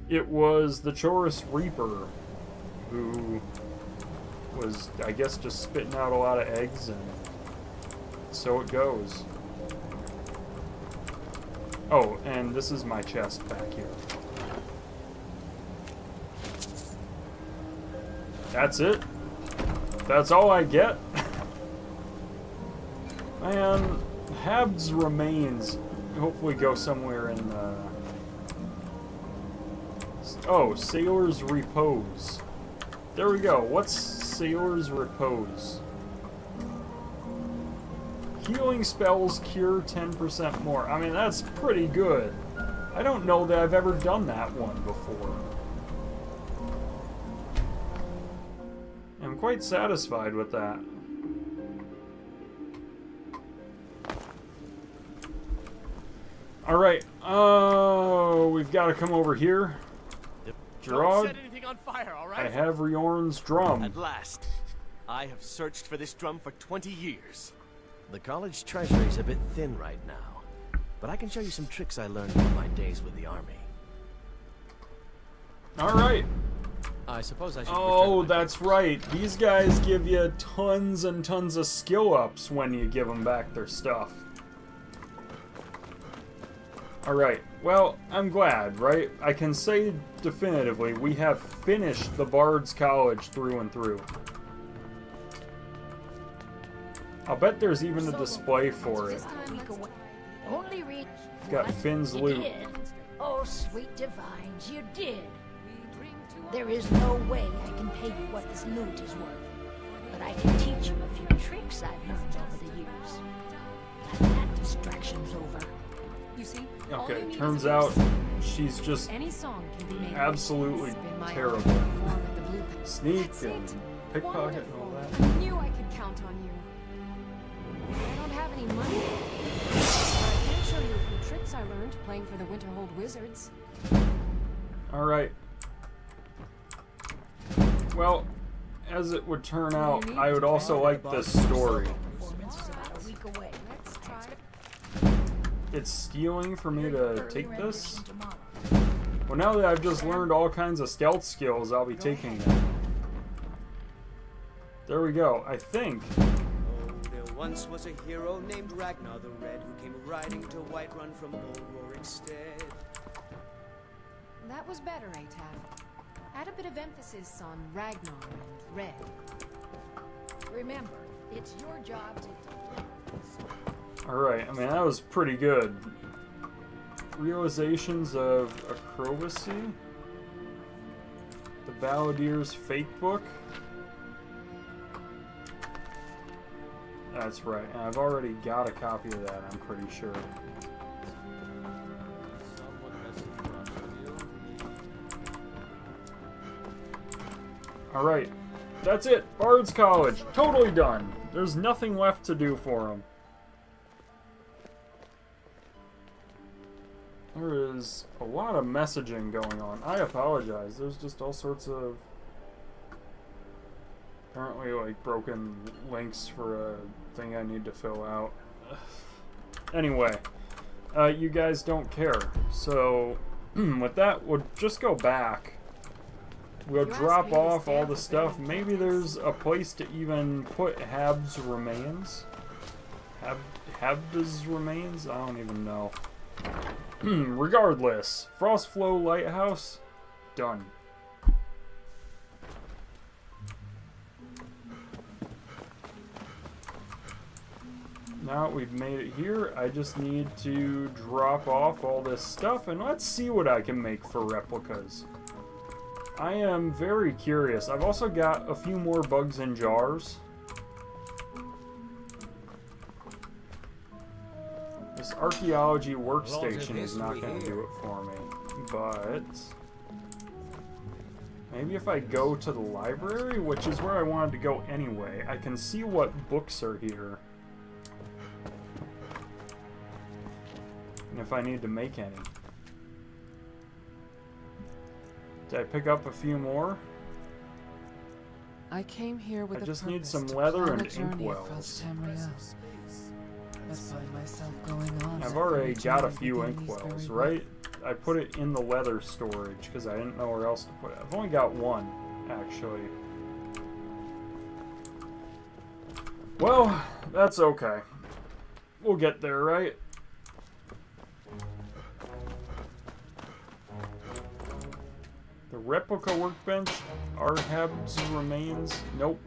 it was the Chorus Reaper who was, I guess, just spitting out a lot of eggs, and so it goes. Oh, and this is my chest back here. That's it? That's all I get? Man, Hab's remains hopefully go somewhere in the... Oh, Sailor's Repose. There we go. What's Sailor's Repose? Healing spells cure 10% more. I mean, that's pretty good. I don't know that I've ever done that one before. I'm quite satisfied with that. Alright, oh, we've got to come over here. Gerard, Don't set anything on fire, all right? I have Riorn's drum. At last, I have searched for this drum for 20 years. The college treasury's a bit thin right now, but I can show you some tricks I learned from my days with the army. Alright. I suppose I should. Oh, that's right. These guys give you tons and tons of skill ups when you give them back their stuff. Alright, well, I'm glad, right? I can say definitively we have finished the Bard's College through and through. I'll bet there's even a display for it. Got Finn's loot. Oh, sweet divines, you did. There is no way I can pay you what this loot is worth. But I can teach you a few tricks I've learned over the years. And that distraction's over. You see? Okay, turns out she's just absolutely terrible. Sneak and pickpocket and all that. I knew I could count on you. I don't have any money. But I can show you a few tricks I learned playing for the Winterhold Wizards. Alright. Well, as it would turn out, I would also like this story. It's stealing for me to take this? Well, now that I've just learned all kinds of stealth skills, I'll be taking them. There we go, I think. Oh, there once was a hero named Ragnar the Red who came riding to Whiterun from old Rorikstead. That was better, Ataf. Add a bit of emphasis on Ragnar and Red. Remember, it's your job to... Alright, I mean, that was pretty good. Realizations of Acrobacy. The Balladier's Fake Book. That's right, and I've already got a copy of that, I'm pretty sure. Alright, that's it. Bard's College. Totally done. There's nothing left to do for him. There is a lot of messaging going on. I apologize. There's just all sorts of... apparently, like, broken links for a thing I need to fill out. Anyway, you guys don't care. So, with that, we'll just go back. We'll drop off all the stuff. Maybe there's a place to even put Hab's remains. Hab's remains? I don't even know. Regardless, Frostflow Lighthouse, done. Now we've made it here, I just need to drop off all this stuff and let's see what I can make for replicas. I am very curious. I've also got a few more bugs in jars. This archaeology workstation is not going to do it for me, but maybe if I go to the library, which is where I wanted to go anyway, I can see what books are here. And if I need to make any. Did I pick up a few more? I came here with I just need some leather and inkwells. I've already got a few inkwells, right? I put it in the leather storage because I didn't know where else to put it. I've only got one, actually. Well, that's okay. We'll get there, right? The replica workbench, Arhab's remains. Nope.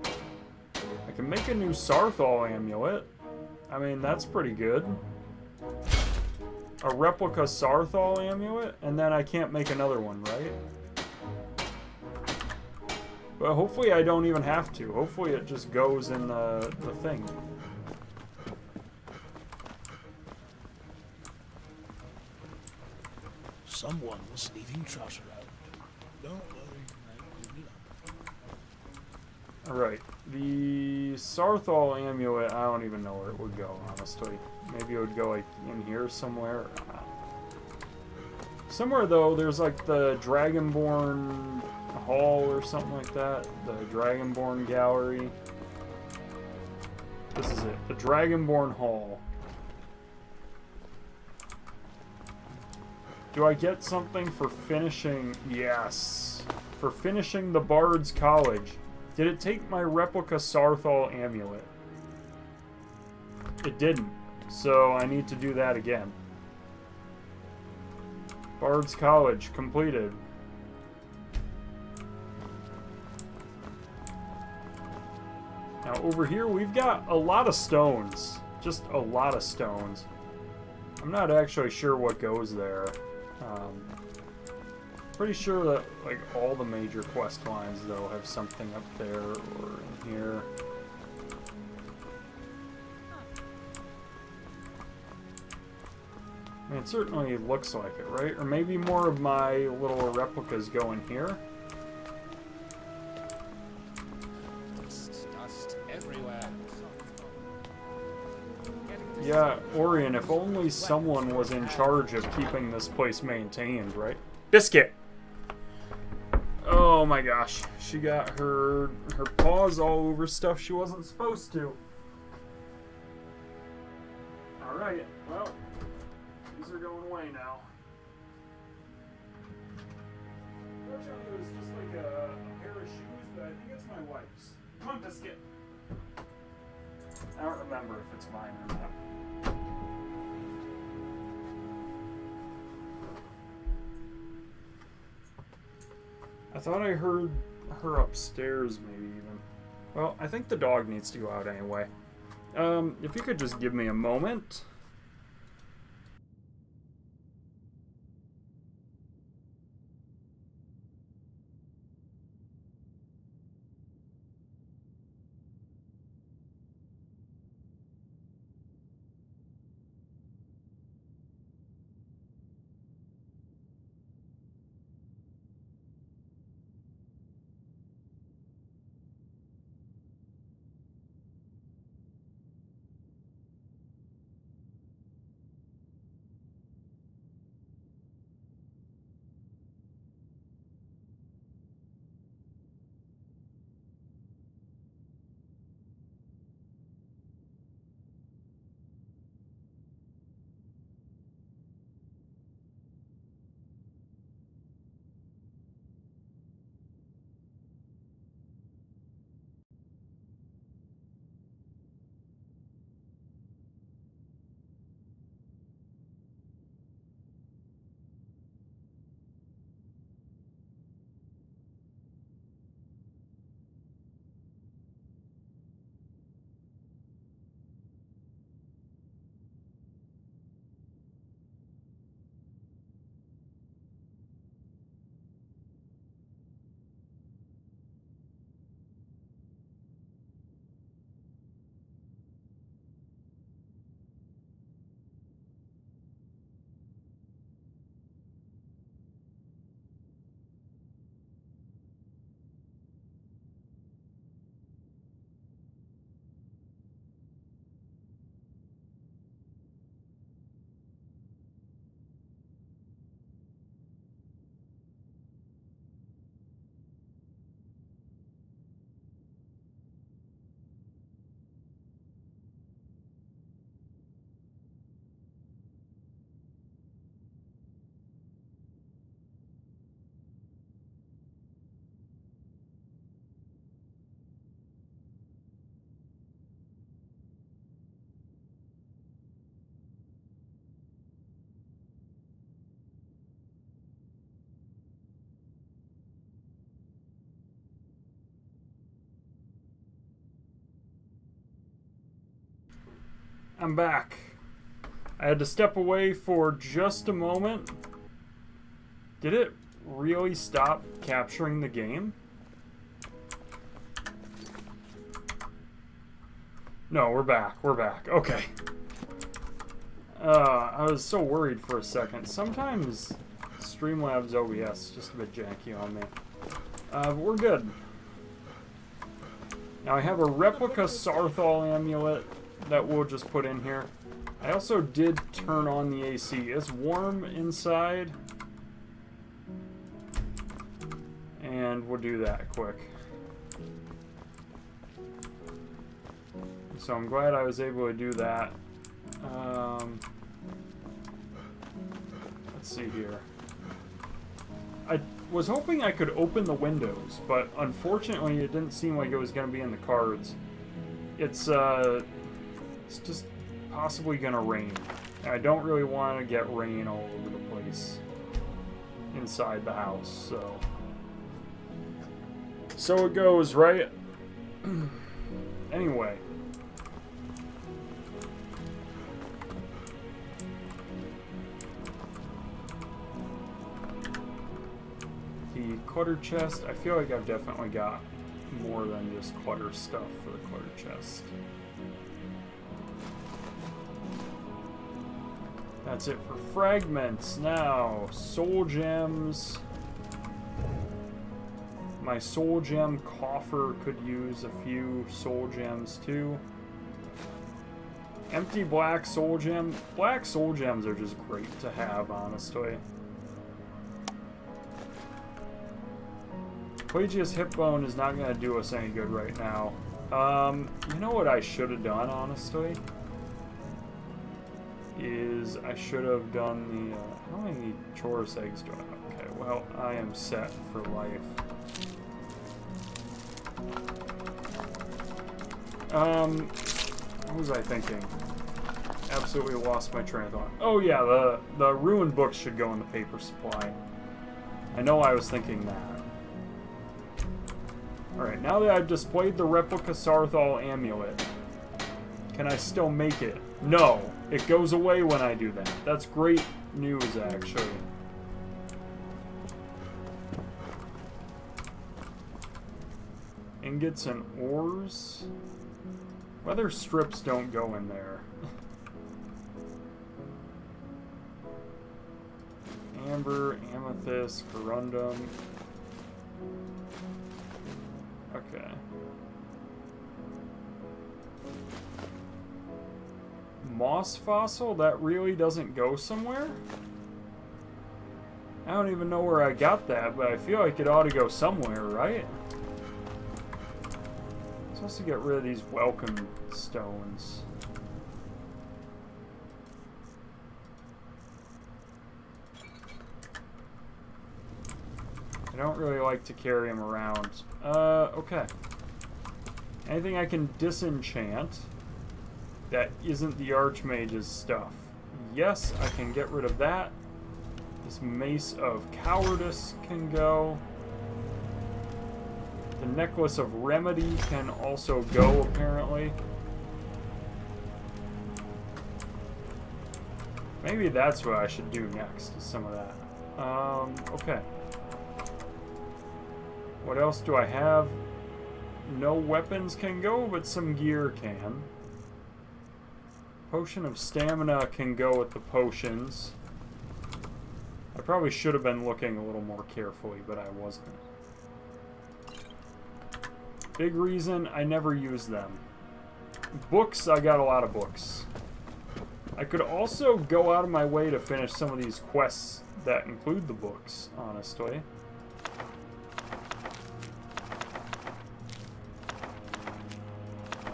I can make a new Sarthal amulet. I mean, that's pretty good. A replica Sarthal amulet, and then I can't make another one, right? But hopefully I don't even have to. Hopefully it just goes in the thing. Someone was leaving trash around. Don't worry, I clean it up. Alright, the Sarthal amulet, I don't even know where it would go, honestly. Maybe it would go, like, in here somewhere, or not. Somewhere, though, there's, like, the Dragonborn Hall or something like that. The Dragonborn Gallery. This is it. The Dragonborn Hall. Do I get something for finishing? Yes. For finishing the Bard's College. Did it take my replica Sarthal amulet? It didn't. So I need to do that again. Bard's College completed. Now over here we've got a lot of stones. Just a lot of stones. I'm not actually sure what goes there. Pretty sure that like all the major quest lines though have something up there or in here. I mean, it certainly looks like it, right? Or maybe more of my little replicas go in here. Dust everywhere. Yeah, Orion, if only someone was in charge of keeping this place maintained, right? Biscuit! Oh my gosh, she got her paws all over stuff she wasn't supposed to. Alright, well, these are going away now. Fortunately, it was just like a pair of shoes, but I think it's my wife's. Come on, Biscuit! I don't remember if it's mine or not. I thought I heard her upstairs, maybe even. Well, I think the dog needs to go out anyway. If you could just give me a moment. I'm back. I had to step away for just a moment. Did it really stop capturing the game? No, we're back. We're back. Okay. I was so worried for a second. Sometimes Streamlabs OBS is just a bit janky on me. But we're good. Now I have a replica Sarthal amulet that we'll just put in here. I also did turn on the AC. It's warm inside. And we'll do that quick. So I'm glad I was able to do that. Let's see here. I was hoping I could open the windows, but unfortunately it didn't seem like it was going to be in the cards. It's just possibly going to rain. I don't really want to get rain all over the place inside the house, so... So it goes, right? Anyway. The clutter chest, I feel like I've definitely got more than just clutter stuff for the clutter chest. That's it for fragments. Now, soul gems. My soul gem coffer could use a few soul gems too. Empty black soul gem. Black soul gems are just great to have, honestly. Pelagius hip bone is not going to do us any good right now. You know what I should have done, honestly? Is I should have done the... how many Chorus eggs do I have? Okay, well, I am set for life. What was I thinking? Absolutely lost my train of thought. Oh yeah, the ruined books should go in the paper supply. I know I was thinking that. Alright, now that I've displayed the replica Sarthal amulet, can I still make it? No! It goes away when I do that. That's great news, actually. Ingots and ores. Weather strips don't go in there. Amber, amethyst, corundum. Okay. Moss fossil? That really doesn't go somewhere? I don't even know where I got that, but I feel like it ought to go somewhere, right? I'm supposed to get rid of these welcome stones. I don't really like to carry them around. Okay. Anything I can disenchant that isn't the Archmage's stuff. Yes, I can get rid of that. This Mace of Cowardice can go. The Necklace of Remedy can also go, apparently. Maybe that's what I should do next, is some of that. Okay. What else do I have? No weapons can go, but some gear can. Potion of Stamina can go with the potions. I probably should have been looking a little more carefully, but I wasn't. Big reason, I never use them. Books, I got a lot of books. I could also go out of my way to finish some of these quests that include the books, honestly.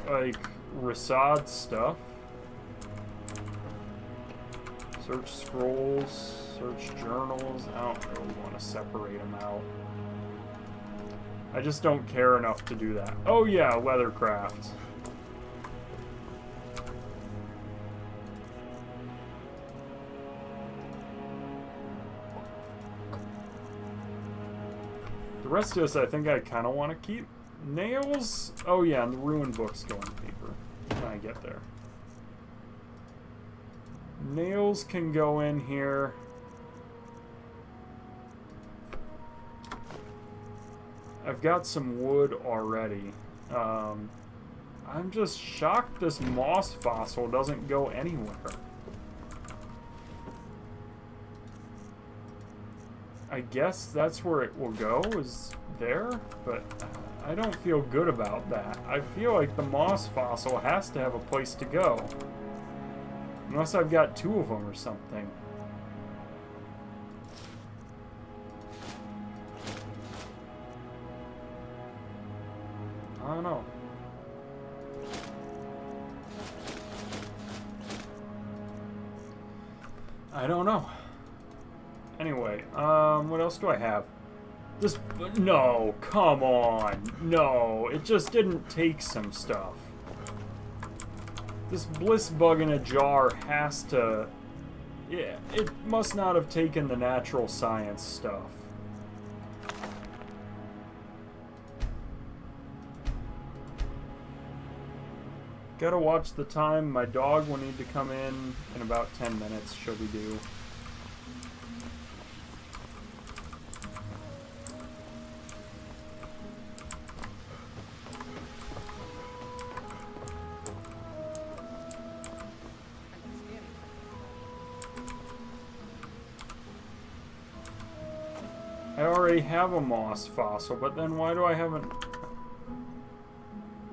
Like, Rasad stuff. Search scrolls, search journals. I don't really want to separate them out. I just don't care enough to do that. Oh yeah, Leathercraft. The rest of this I think I kind of want to keep. Nails? Oh yeah, and the ruined books go in paper when I get there. Nails can go in here. I've got some wood already. I'm just shocked this moss fossil doesn't go anywhere. I guess that's where it will go, is there, but I don't feel good about that. I feel like the moss fossil has to have a place to go. Unless I've got two of them or something. I don't know. I don't know. Anyway, what else do I have? This, no, come on. No, it just didn't take some stuff. This bliss bug in a jar has to... Yeah, it must not have taken the natural science stuff. Gotta watch the time. My dog will need to come in about 10 minutes, should we do. I already have a moss fossil, but then why do I haven't...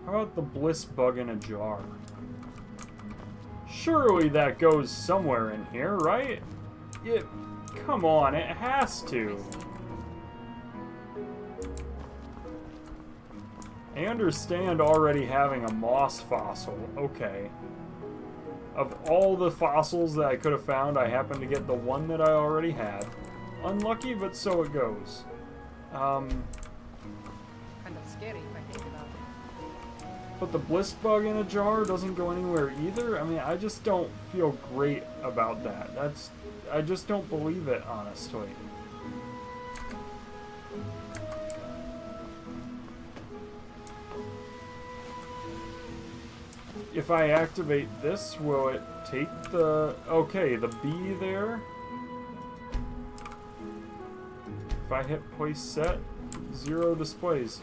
How about the bliss bug in a jar? Surely that goes somewhere in here, right? Come on, it has to. I understand already having a moss fossil, okay. Of all the fossils that I could have found, I happened to get the one that I already had. Unlucky, but so it goes. Kind of scary if I think about it. But the bliss bug in a jar doesn't go anywhere either? I mean, I just don't feel great about that. I just don't believe it, honestly. If I activate this, will it take the... Okay, the bee there. If I hit place set, 0 displays.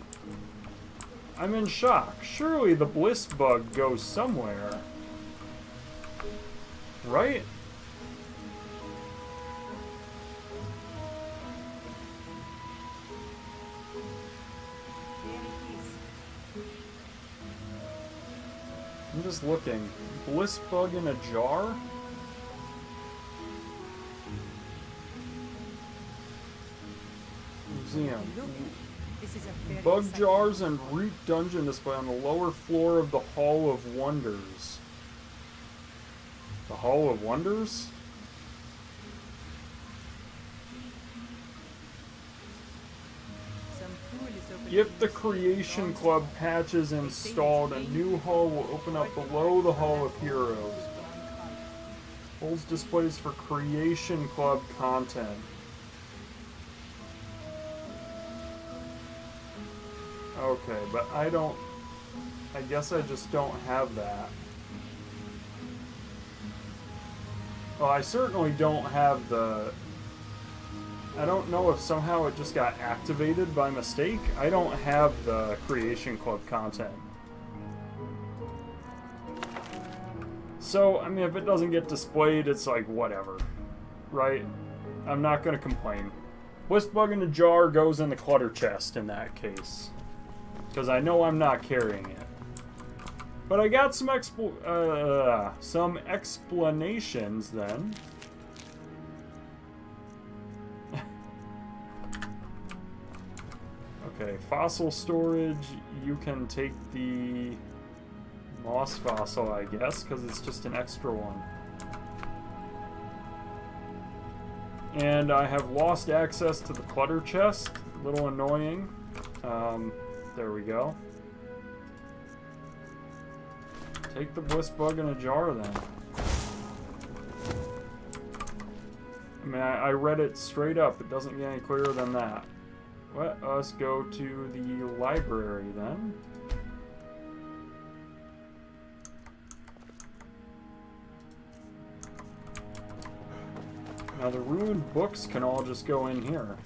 I'm in shock. Surely the bliss bug goes somewhere. Right? I'm just looking. Bliss bug in a jar? Museum. This is a very Bug exciting- jars and root dungeon display on the lower floor of the Hall of Wonders. The Hall of Wonders? Some fool is opening If the this Creation large Club hall. patch is installed, a new hall will open up below the Hall of Heroes. Holds displays for Creation Club content. Okay, but I guess I just don't have that. Well, I certainly don't have the... I don't know if somehow it just got activated by mistake. I don't have the Creation Club content. So, I mean, if it doesn't get displayed, it's like, whatever. Right? I'm not going to complain. Bliss bug in a jar goes in the clutter chest in that case. Because I know I'm not carrying it. But I got some explanations then. Okay, fossil storage. You can take the moss fossil, I guess, because it's just an extra one. And I have lost access to the clutter chest. A little annoying. There we go. Take the bliss bug in a jar then. I mean, I read it straight up. It doesn't get any clearer than that. Let us go to the library then. Now the ruined books can all just go in here.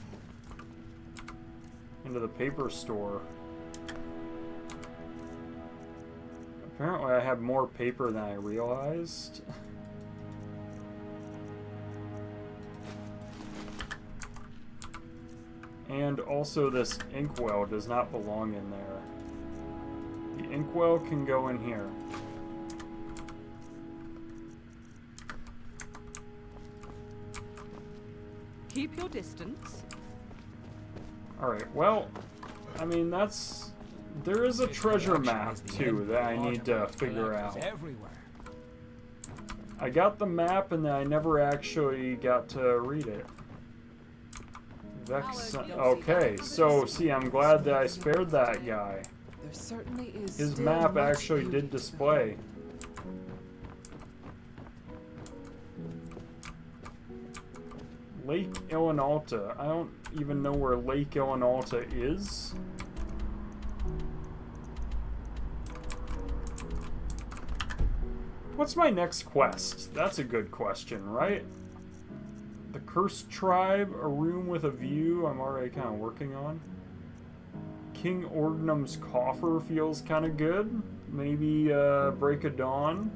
Into the paper store. Apparently I have more paper than I realized. And also this inkwell does not belong in there. The inkwell can go in here. Keep your distance. Alright, well, I mean, that's... There is a treasure map, too, that I need to figure out. I got the map, and then I never actually got to read it. Okay, so, see, I'm glad that I spared that guy. There certainly is. His map actually did display. Lake Ilinalta. I don't even know where Lake Ilinalta is. What's my next quest? That's a good question, right? The Cursed Tribe, a room with a view I'm already kind of working on. King Ordnum's Coffer feels kind of good. Maybe Break of Dawn.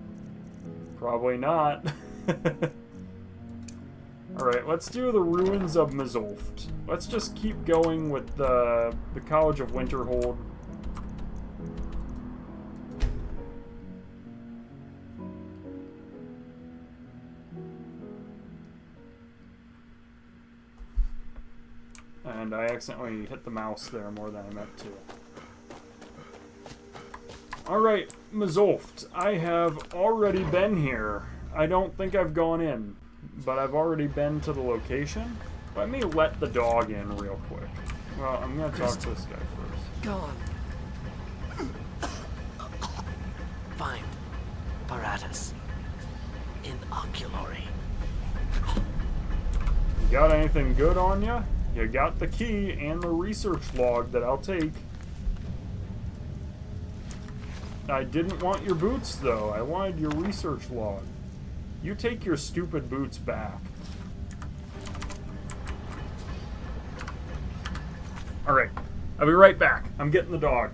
Probably not. Alright, let's do the Ruins of Mizulft. Let's just keep going with the College of Winterhold. And I accidentally hit the mouse there more than I meant to. Alright, Mizulft. I have already been here. I don't think I've gone in, but I've already been to the location. Let me let the dog in real quick. Well, I'm going to talk to this guy first. Go on. Find Paratus in Oculary. You got anything good on you? You got the key and the research log that I'll take. I didn't want your boots, though. I wanted your research log. You take your stupid boots back. Alright, I'll be right back. I'm getting the dog.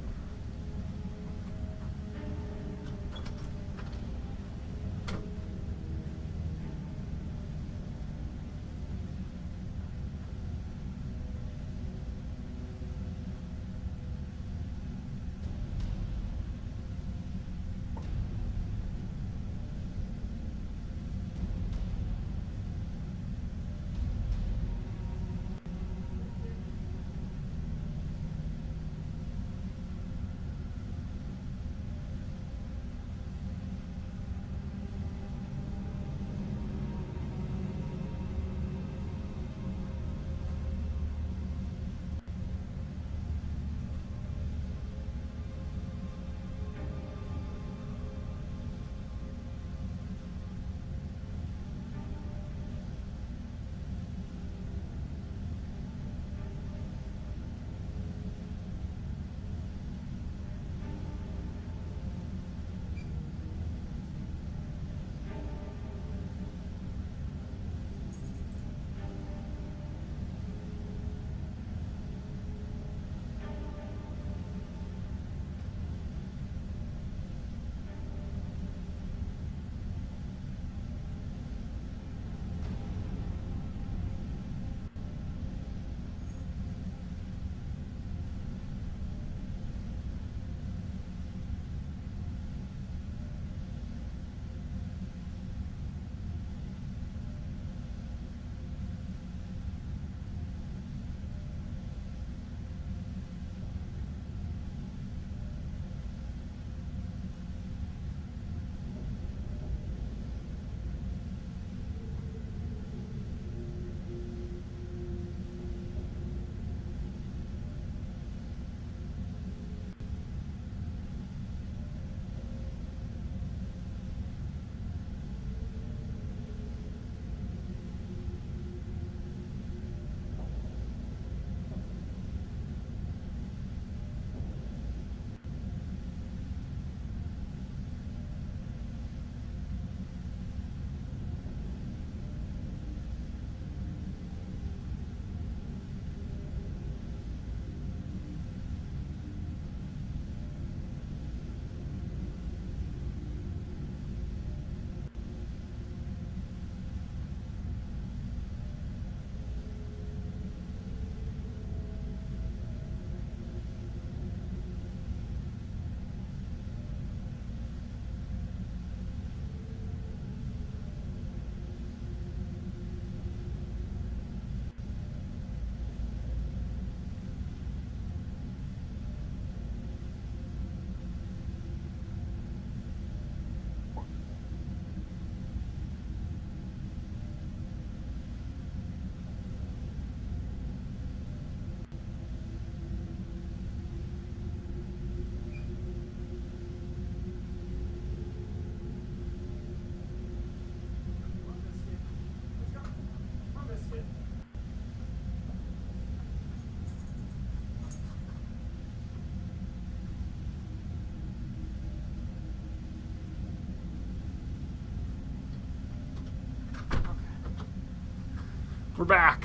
We're back.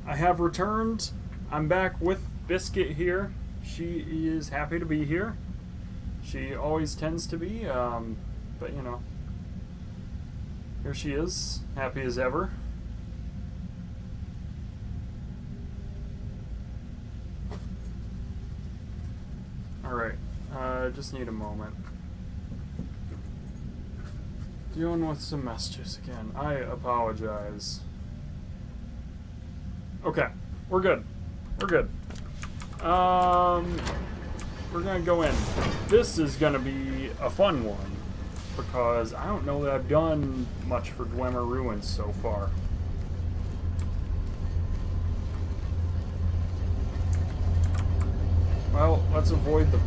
I have returned. I'm back with Biscuit here. She is happy to be here. She always tends to be, but you know. Here she is, happy as ever. Alright, just need a moment. Dealing with some messages again. I apologize. Okay, we're good. We're good. We're gonna go in. This is gonna be a fun one because I don't know that I've done much for Dwemer Ruins so far. Well, let's avoid the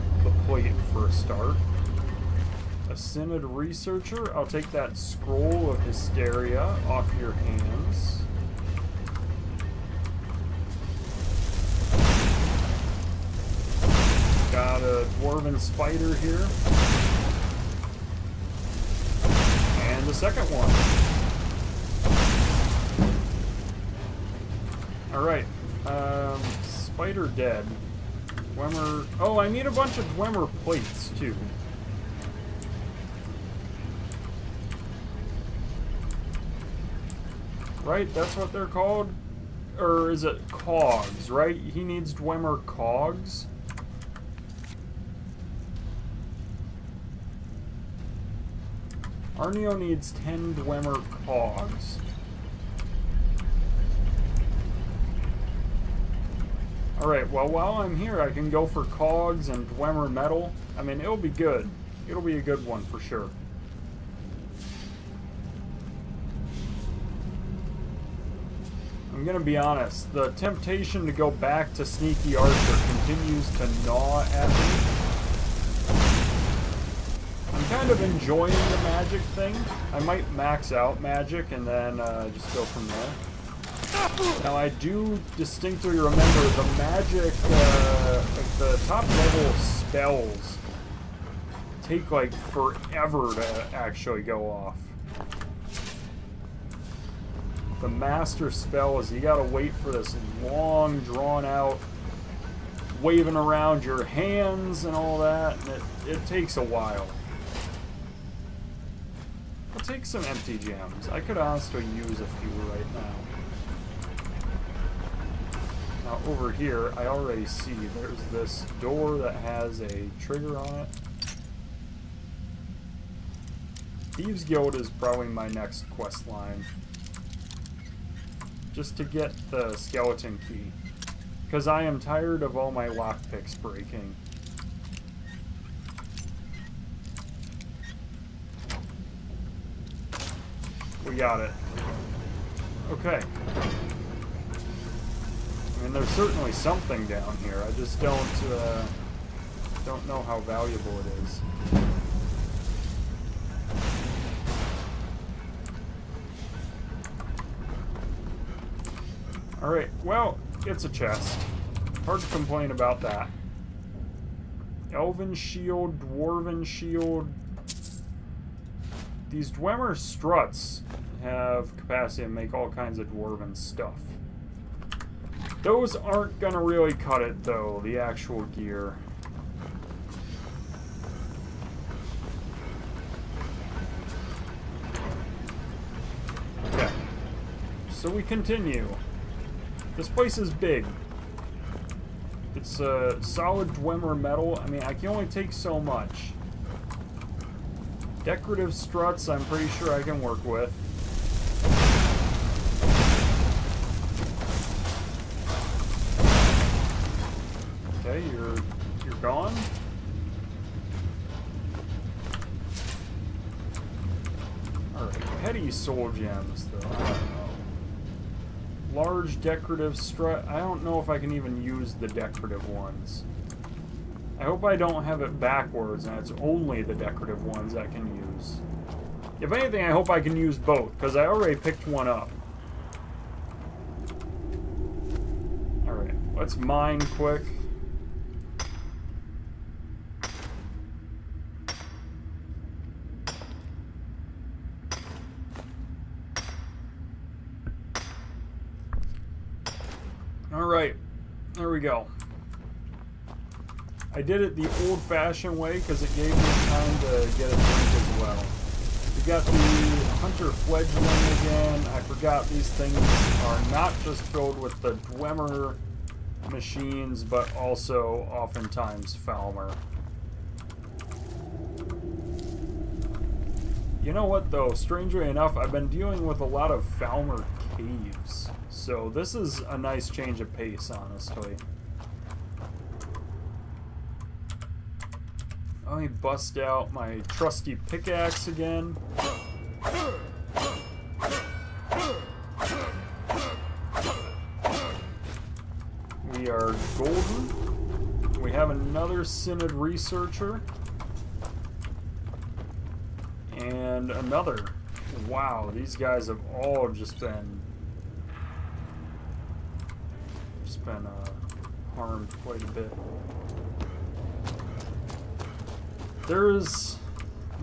plate for a start. A Synod Researcher. I'll take that Scroll of Hysteria off your hands. Got a Dwarven Spider here. And the second one. Alright. Spider dead. Dwemer... Oh, I need a bunch of Dwemer plates, too. Right? That's what they're called? Or is it cogs, right? He needs Dwemer cogs. Arneo needs 10 Dwemer cogs. Alright, well, while I'm here, I can go for cogs and Dwemer metal. I mean, it'll be good. It'll be a good one for sure. I'm gonna be honest, the temptation to go back to Sneaky Archer continues to gnaw at me. I'm kind of enjoying the magic thing. I might max out magic and then just go from there. Now I do distinctly remember the magic, like the top level spells take like forever to actually go off. The master spell is you gotta wait for this long drawn out waving around your hands and all that, and it takes a while. I'll take some empty gems. I could honestly use a few right now. Now over here, I already see there's this door that has a trigger on it. Thieves Guild is probably my next quest line. Just to get the skeleton key. Because I am tired of all my lockpicks breaking. We got it. Okay. I mean, there's certainly something down here. I just don't know how valuable it is. Alright, well, it's a chest. Hard to complain about that. Elven shield, dwarven shield. These Dwemer struts have capacity to make all kinds of dwarven stuff. Those aren't gonna really cut it, though, the actual gear. Okay. So we continue. This place is big. It's a solid Dwemer metal. I mean, I can only take so much. Decorative struts, I'm pretty sure I can work with. Okay, you're gone. Alright, petty soul gems, though. I don't know. Large decorative strut. I don't know if I can even use the decorative ones. I hope I don't have it backwards and it's only the decorative ones I can use. If anything, I hope I can use both, because I already picked one up. Alright, let's mine quick. we go. I did it the old-fashioned way because it gave me time to get a drink as well. We got the Hunter Fledgling again. I forgot these things are not just filled with the Dwemer machines, but also oftentimes Falmer. You know what though, strangely enough, I've been dealing with a lot of Falmer caves. So this is a nice change of pace, honestly. Let me bust out my trusty pickaxe again. We are golden. We have another Synod researcher. And another. Wow, these guys have all just been harmed quite a bit. There's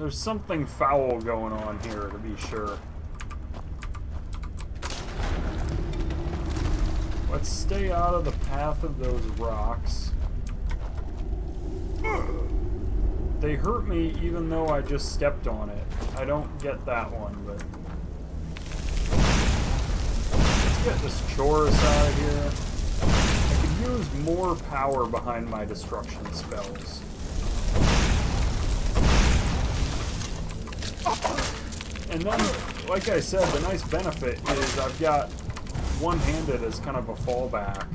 something foul going on here, to be sure. Let's stay out of the path of those rocks. They hurt me even though I just stepped on it. I don't get that one, but... Let's get this Chorus out of here. I could use more power behind my destruction spells. And then, like I said, the nice benefit is I've got one-handed as kind of a fallback.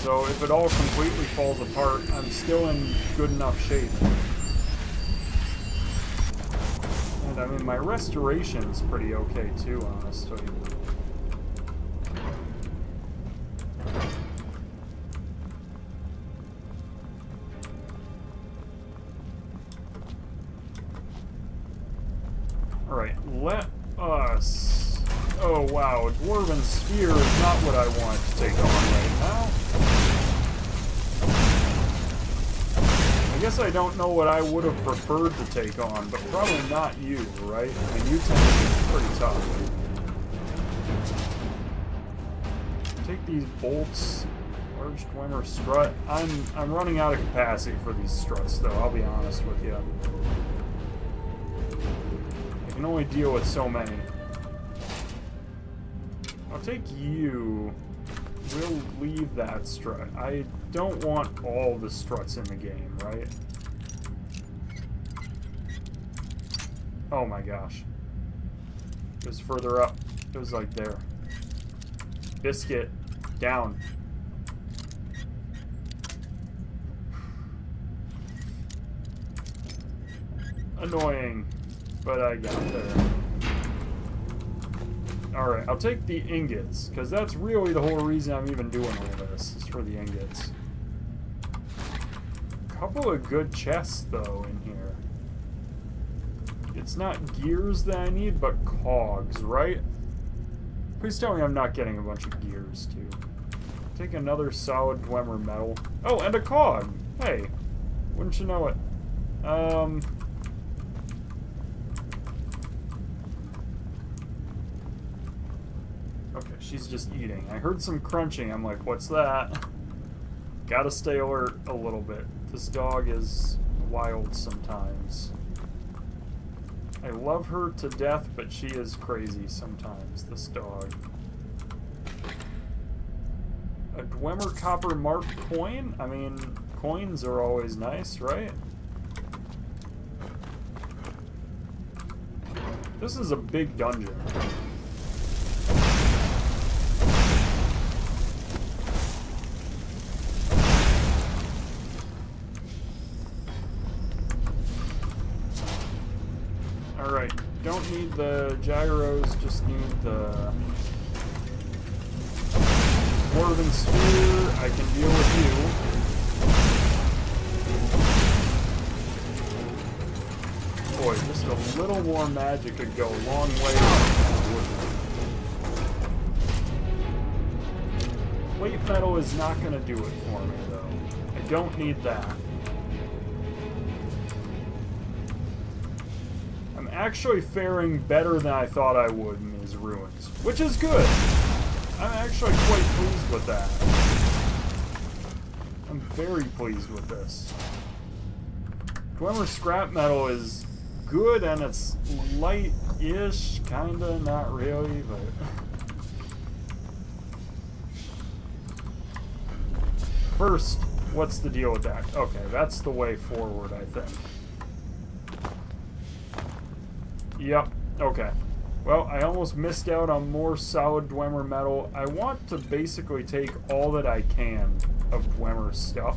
So if it all completely falls apart, I'm still in good enough shape. And I mean, my restoration's pretty okay too, honestly. Alright, let us... Oh wow, a Dwarven Sphere is not what I want to take on right now. I guess I don't know what I would have preferred to take on, but probably not you, right? I mean, you tend to be pretty tough. Take these bolts. Large Dwemer strut. I'm running out of capacity for these struts, though, I'll be honest with you. I can only deal with so many. I'll take you. We'll leave that strut. I don't want all the struts in the game, right? Oh my gosh. It was further up. It was like there. Biscuit. Down. Annoying. But I got there. Alright, I'll take the ingots, because that's really the whole reason I'm even doing all this, is for the ingots. Couple of good chests, though, in here. It's not gears that I need, but cogs, right? Please tell me I'm not getting a bunch of gears, too. Take another solid Dwemer metal. Oh, and a cog! Hey, wouldn't you know it? Okay, she's just eating. I heard some crunching. I'm like, what's that? Gotta stay alert a little bit. This dog is wild sometimes. I love her to death, but she is crazy sometimes, this dog. A Dwemer Copper Mark coin? I mean, coins are always nice, right? This is a big dungeon. Alright, don't need the gyros, just need the Dwarven Sphere. I can deal with you. Boy, just a little more magic could go a long way. Plate metal is not going to do it for me, though. I don't need that. Actually faring better than I thought I would in these ruins, which is good. I'm actually quite pleased with that. I'm very pleased with this. Dwemer scrap metal is good and it's light-ish, kinda, not really, but... First, what's the deal with that? Okay, that's the way forward, I think. Yep, okay. Well, I almost missed out on more solid Dwemer metal. I want to basically take all that I can of Dwemer stuff,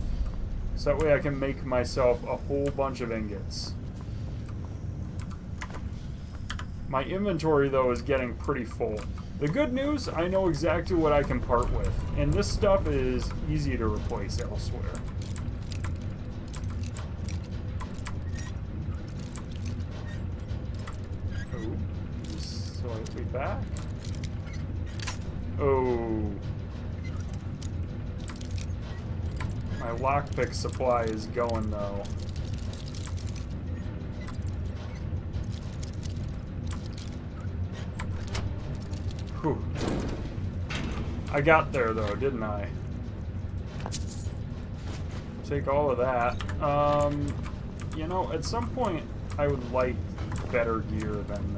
so that way I can make myself a whole bunch of ingots. My inventory, though, is getting pretty full. The good news, I know exactly what I can part with, and this stuff is easy to replace elsewhere. Oh, just slightly back. Oh. My lockpick supply is going, though. Whew. I got there, though, didn't I? Take all of that. You know, at some point, I would like better gear than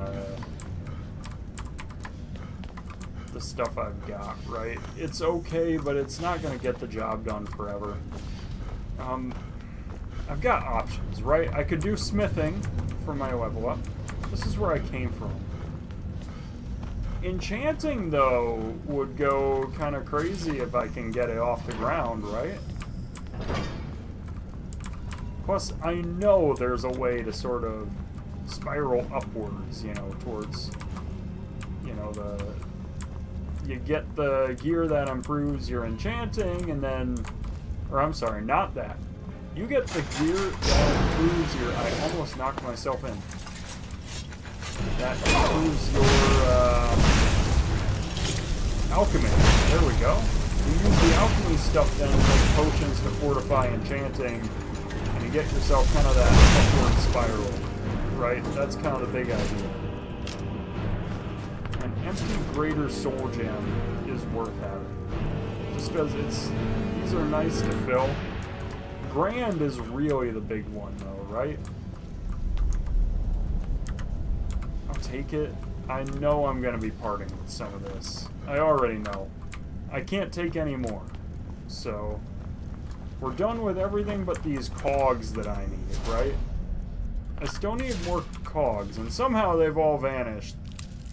the stuff I've got, right? It's okay, but it's not going to get the job done forever. I've got options, right? I could do smithing for my level up. This is where I came from. Enchanting, though, would go kind of crazy if I can get it off the ground, right? Plus, I know there's a way to sort of spiral upwards, you know, towards, you know, you get the gear that improves your enchanting, and then, or I'm sorry, not that. You get the gear that improves your, I almost knocked myself in. That improves your alchemy. There we go. You use the alchemy stuff then to make potions to fortify enchanting, and you get yourself kind of that upward spiral, right? That's kind of the big idea. An empty greater soul gem is worth having, just because these are nice to fill. Grand is really the big one, though, right? Take it. I know I'm going to be parting with some of this. I already know. I can't take any more. So, we're done with everything but these cogs that I needed, right? I still need more cogs, and somehow they've all vanished.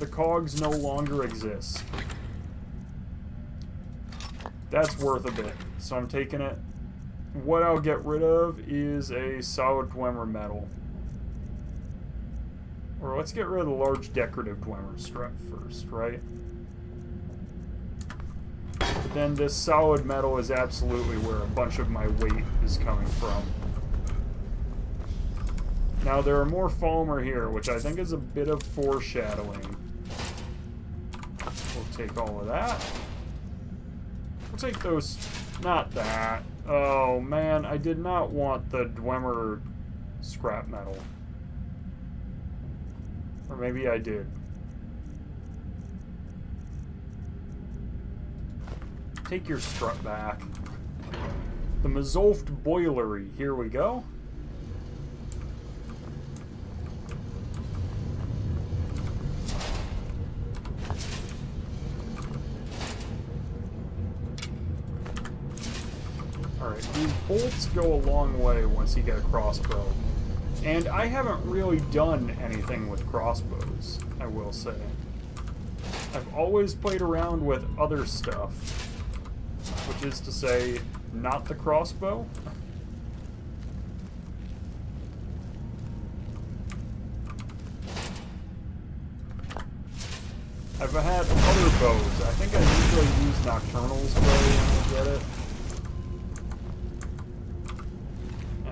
The cogs no longer exist. That's worth a bit, so I'm taking it. What I'll get rid of is a solid Dwemer metal. Or let's get rid of the large decorative Dwemer strip first, right? But then this solid metal is absolutely where a bunch of my weight is coming from. Now there are more Falmer here, which I think is a bit of foreshadowing. We'll take all of that. We'll take those... Not that. Oh man, I did not want the Dwemer scrap metal. Or maybe I did. Take your strut back. The Mazolft Boilery. Here we go. Alright, these bolts go a long way once you get a crossbow. And I haven't really done anything with crossbows, I will say. I've always played around with other stuff, which is to say, not the crossbow. I've had other bows. I think I usually use Nocturnal's bow when I get it.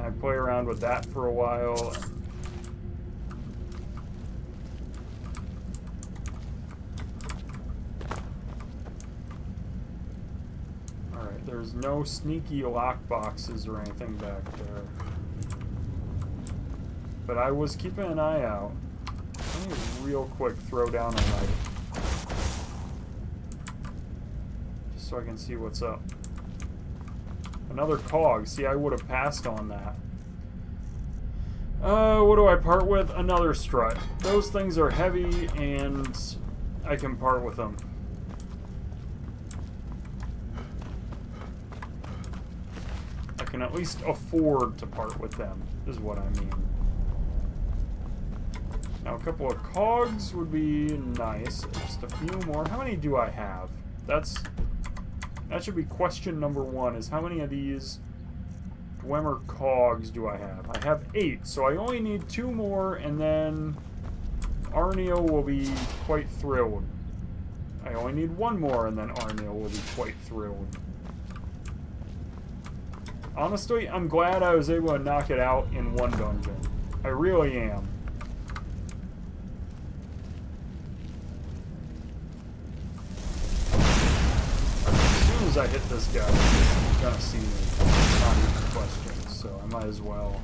I play around with that for a while. Alright, there's no sneaky lock boxes or anything back there. But I was keeping an eye out. Let me real quick throw down a light. so I can see what's up. Another cog. See, I would have passed on that. What do I part with? Another strut. Those things are heavy, and I can part with them. I can at least afford to part with them, is what I mean. Now, a couple of cogs would be nice. Just a few more. How many do I have? That should be question number 1, is how many of these Dwemer cogs do I have? I have 8, so I only need 2 more, and then Arneo will be quite thrilled. I only need 1 more, and then Arneo will be quite thrilled. Honestly, I'm glad I was able to knock it out in 1 dungeon. I really am. As I hit this guy, he's gonna see me. Not even a question, so I might as well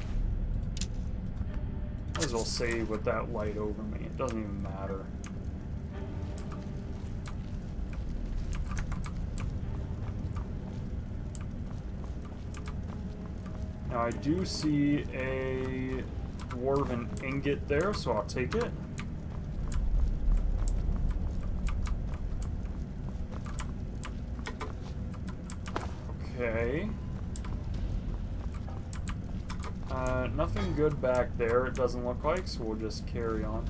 save with that light over me. It doesn't even matter. Now I do see a dwarven ingot there, so I'll take it. Okay. Nothing good back there, it doesn't look like, so we'll just carry on.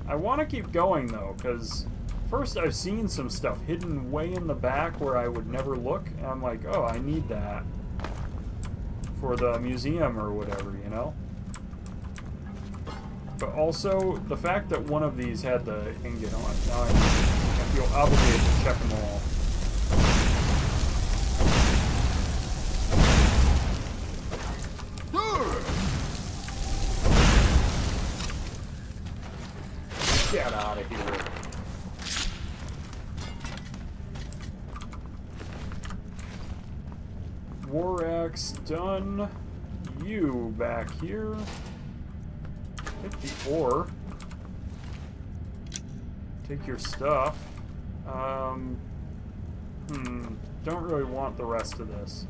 I want to keep going, though, because first I've seen some stuff hidden way in the back where I would never look, and I'm like, oh, I need that for the museum or whatever, you know? But also, the fact that one of these had the ingot on it, now I feel obligated to check them all. Get out of here. War axe done. You back here. Hit the ore. Take your stuff. Don't really want the rest of this.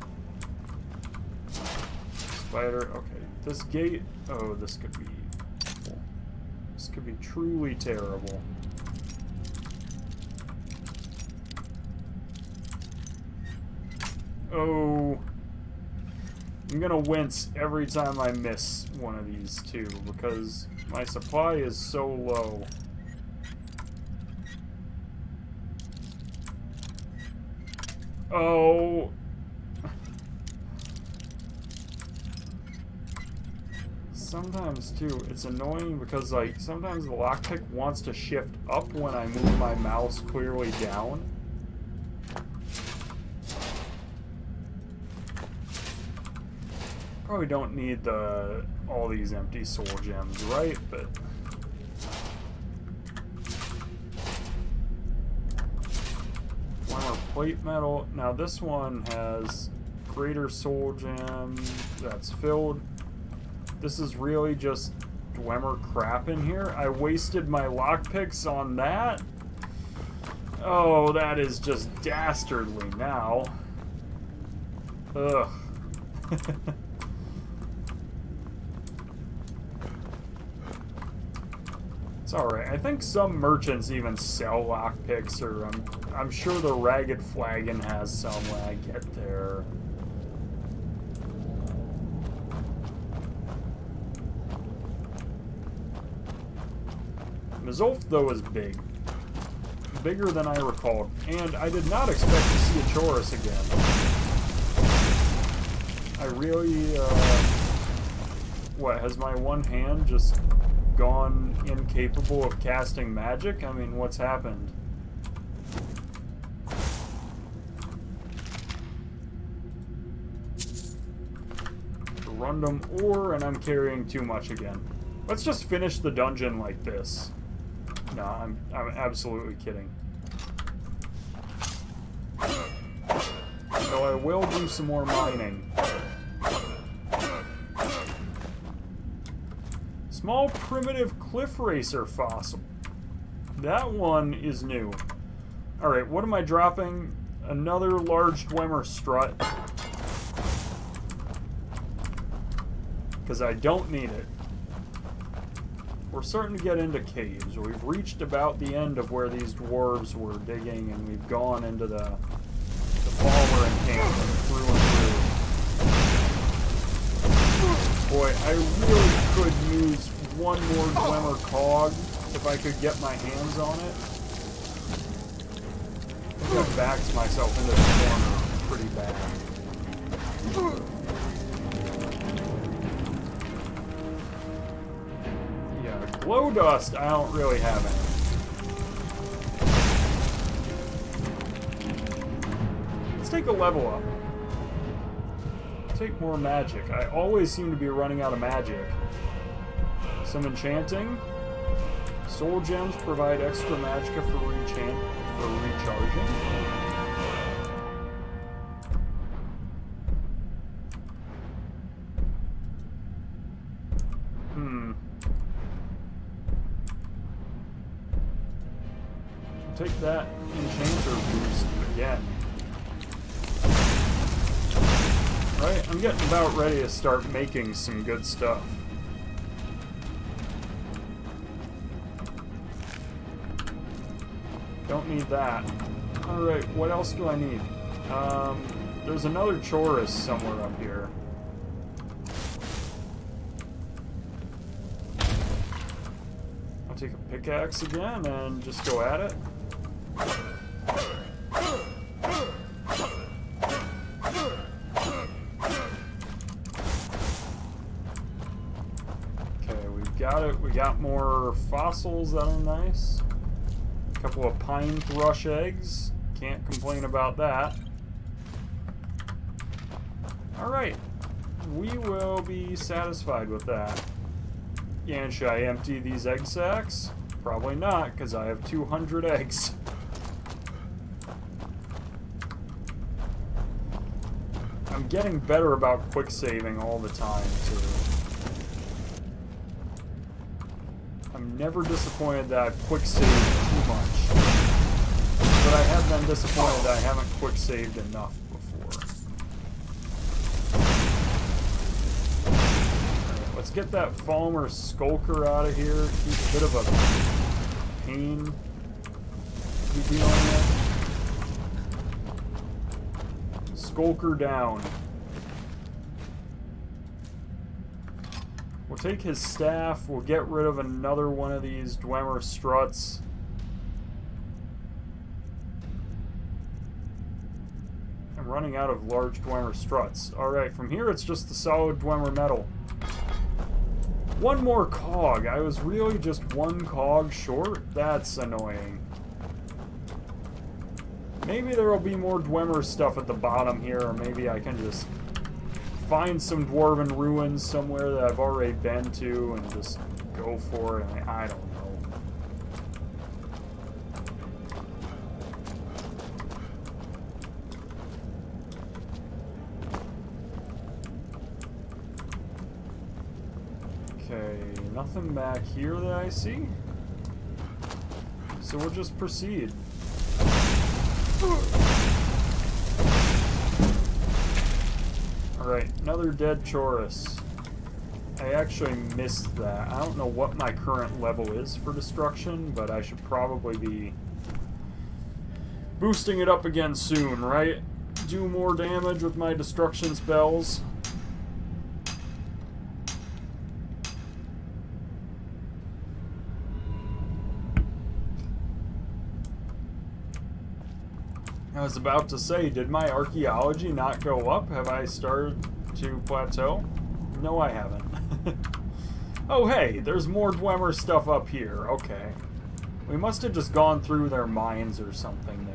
Spider. Okay. This gate. Oh, this could be. This could be truly terrible. Oh. I'm gonna wince every time I miss one of these two because my supply is so low. Oh. Sometimes, too, it's annoying because, like, sometimes the lockpick wants to shift up when I move my mouse clearly down. Probably don't need all these empty soul gems, right? But one more plate metal. Now this one has greater soul gem that's filled. This is really just Dwemer crap in here. I wasted my lockpicks on that. Oh, that is just dastardly now. Ugh. It's alright. I think some merchants even sell lockpicks, or I'm sure the Ragged Flagon has some when I get there. Mizulf, though, is big. Bigger than I recalled. And I did not expect to see a Chorus again. I really, what, has my one hand just gone incapable of casting magic? I mean, what's happened? Random ore, and I'm carrying too much again. Let's just finish the dungeon like this. No, I'm absolutely kidding. So I will do some more mining. Small primitive cliff racer fossil. That one is new. Alright, what am I dropping? another large Dwemer strut. Because I don't need it. We're starting to get into caves. We've reached about the end of where these dwarves were digging, and we've gone into the Palmer encampment through and through. Boy, I really could use one more Dwemer cog if I could get my hands on it. I think I've backed myself into the corner pretty bad. Glow dust, I don't really have any. Let's take a level up. Take more magic. I always seem to be running out of magic. Some enchanting. Soul gems provide extra magicka for recharging. Take that enchanter boost again. Right, I'm getting about ready to start making some good stuff. Don't need that. Alright, what else do I need? There's another chorus somewhere up here. I'll take a pickaxe again and just go at it. Okay, we've got it. We got more fossils that are nice. A couple of pine thrush eggs. Can't complain about that. Alright. We will be satisfied with that. Yeah, and should I empty these egg sacs? Probably not, because I have 200 eggs. I'm getting better about quick saving all the time, too. I'm never disappointed that I've quick saved too much. But I have been disappointed that I haven't quick saved enough before. Right, let's get that Falmer Skulker out of here. He's a bit of a pain to be dealing with. Skulker down. We'll take his staff. We'll get rid of another one of these Dwemer struts. I'm running out of large Dwemer struts. Alright, from here it's just the solid Dwemer metal. One more cog. I was really just one cog short? That's annoying. Maybe there will be more Dwemer stuff at the bottom here, or maybe I can just find some dwarven ruins somewhere that I've already been to and just go for it. I don't know. Okay, nothing back here that I see. So we'll just proceed. Alright, another dead Chorus. I actually missed that. I don't know what my current level is for destruction, but I should probably be boosting it up again soon, right? Do more damage with my destruction spells. I was about to say, did my archaeology not go up? Have I started to plateau? No, I haven't. Oh, hey, there's more Dwemer stuff up here. Okay. We must have just gone through their mines or something there.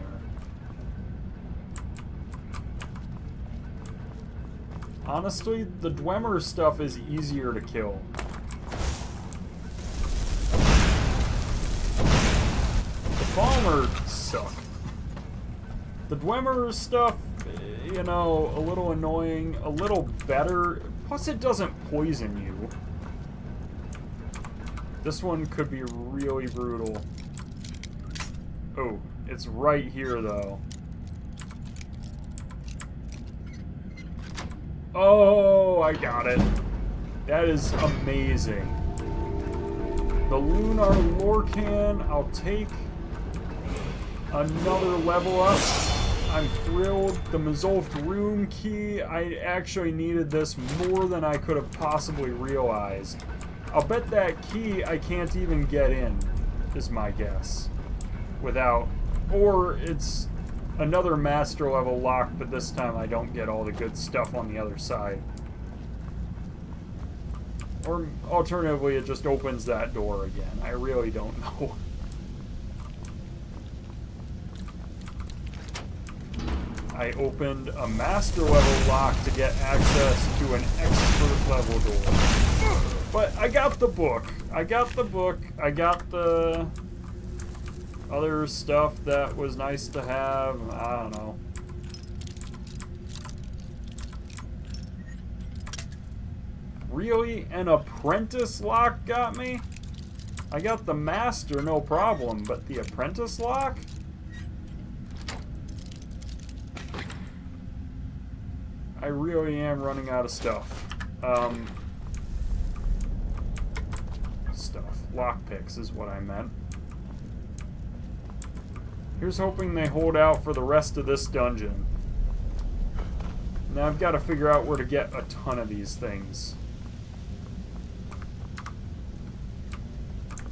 Honestly, the Dwemer stuff is easier to kill. The Falmer suck. The Dwemer stuff, you know, a little annoying, a little better. Plus, it doesn't poison you. This one could be really brutal. Oh, it's right here, though. Oh, I got it. That is amazing. The Lunar Lorcan, I'll take. Another level up. I'm thrilled. The Mazolft Room Key, I actually needed this more than I could have possibly realized. I'll bet that key I can't even get in, is my guess. Without, or it's another master level lock, but this time I don't get all the good stuff on the other side. Or alternatively, it just opens that door again. I really don't know. I opened a master level lock to get access to an expert level door. But I got the book. I got the book. I got the other stuff that was nice to have. I don't know. Really? An apprentice lock got me? I got the master, no problem, but the apprentice lock? I really am running out of stuff. Lockpicks is what I meant. Here's hoping they hold out for the rest of this dungeon. Now I've got to figure out where to get a ton of these things.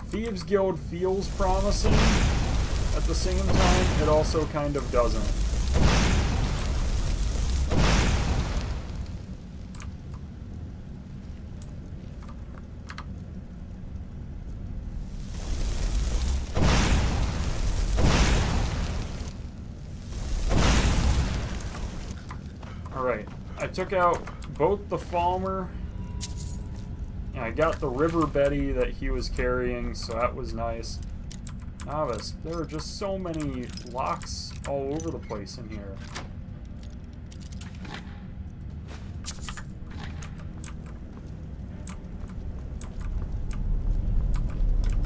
Thieves Guild feels promising. At the same time, it also kind of doesn't. Alright, I took out both the Falmer, and I got the River Betty that he was carrying, so that was nice. Novice, there are just so many locks all over the place in here.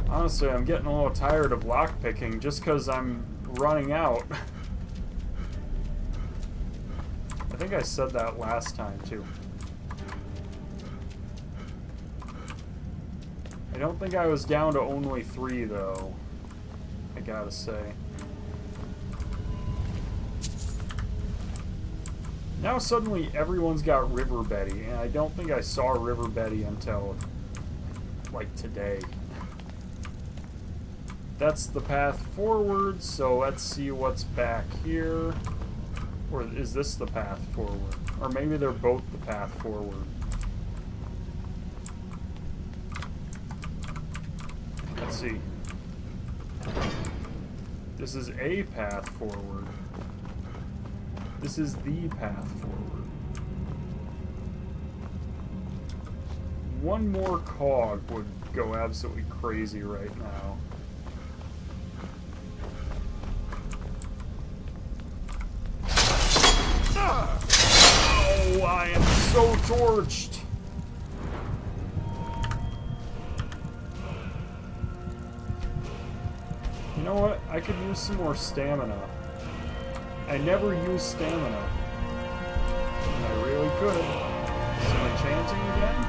Honestly, I'm getting a little tired of lockpicking just because I'm running out. I think I said that last time, too. I don't think I was down to only 3, though. I gotta say. Now suddenly everyone's got River Betty, and I don't think I saw River Betty until, like, today. That's the path forward, so let's see what's back here. Or is this the path forward? Or maybe they're both the path forward. Let's see. This is a path forward. This is the path forward. One more cog would go absolutely crazy right now. Oh, I am so torched. You know what? I could use some more stamina. I never use stamina. I really could. Some enchanting again?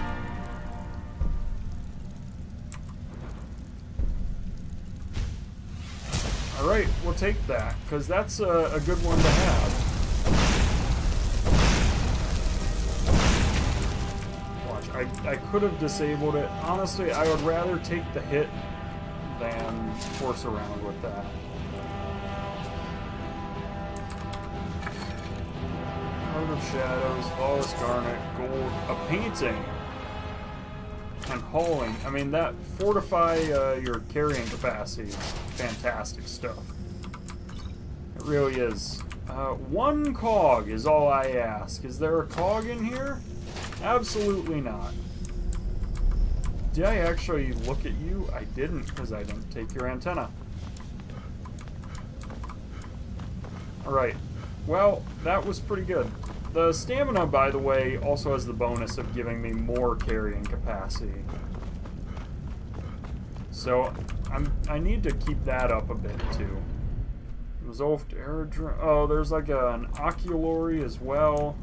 Alright, we'll take that, because that's a good one to have. I could have disabled it. Honestly, I would rather take the hit than force around with that. Heart of Shadows, Flawless Garnet, Gold, a painting, and hauling. I mean, that fortify your carrying capacity is fantastic stuff. It really is. One cog is all I ask. Is there a cog in here? Absolutely not. Did I actually look at you? I didn't, because I didn't take your antenna. Alright. Well, that was pretty good. The stamina, by the way, also has the bonus of giving me more carrying capacity. So, I need to keep that up a bit, too. Resolved Aerodrome. Oh, there's like an Oculary as well.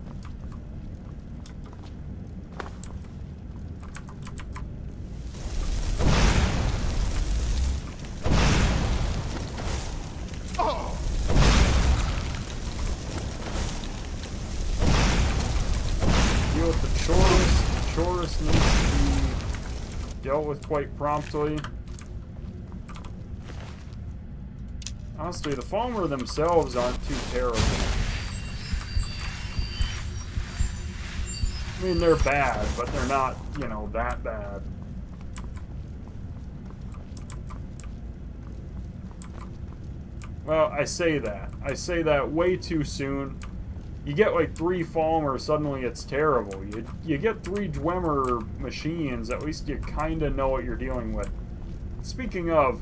with the Chorus. The Chorus needs to be dealt with quite promptly. Honestly, the Falmer themselves aren't too terrible. I mean, they're bad, but they're not, you know, that bad. Well, I say that way too soon. You get like 3 Falmer, suddenly it's terrible. You get 3 Dwemer machines, at least you kind of know what you're dealing with. Speaking of,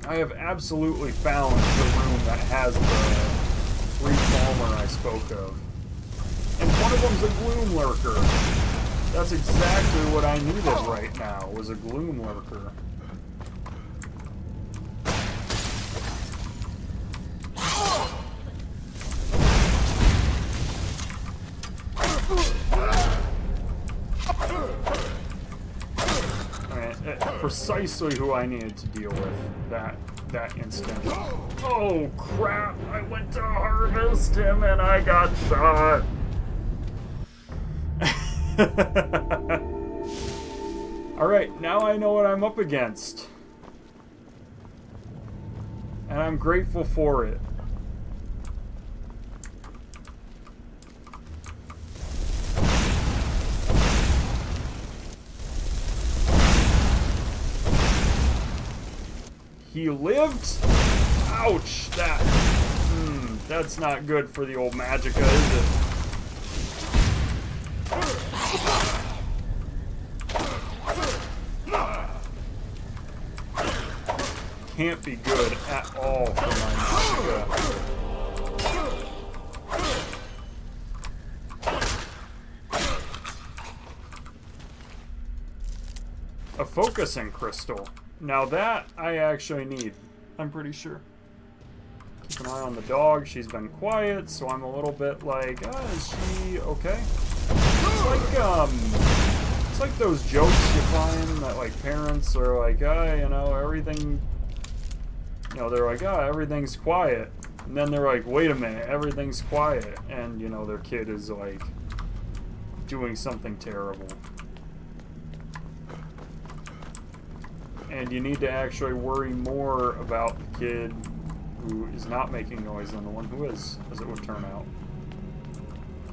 I have absolutely found the room that has the 3 Falmer I spoke of. And one of them's a Gloom Lurker. That's exactly what I needed right now, was a Gloom Lurker. Precisely who I needed to deal with that instant. Oh crap! I went to harvest him and I got shot. Alright, now I know what I'm up against. And I'm grateful for it. He lived? Ouch! That's not good for the old Magicka, is it? Can't be good at all for my Magicka. A focusing crystal. Now that I actually need, I'm pretty sure. Keep an eye on the dog. She's been quiet, so I'm a little bit like, is she okay? It's like those jokes you find that like parents are like, you know, everything, you know, they're like, everything's quiet. And then they're like, wait a minute, everything's quiet. And, you know, their kid is like doing something terrible. And you need to actually worry more about the kid who is not making noise than the one who is, as it would turn out.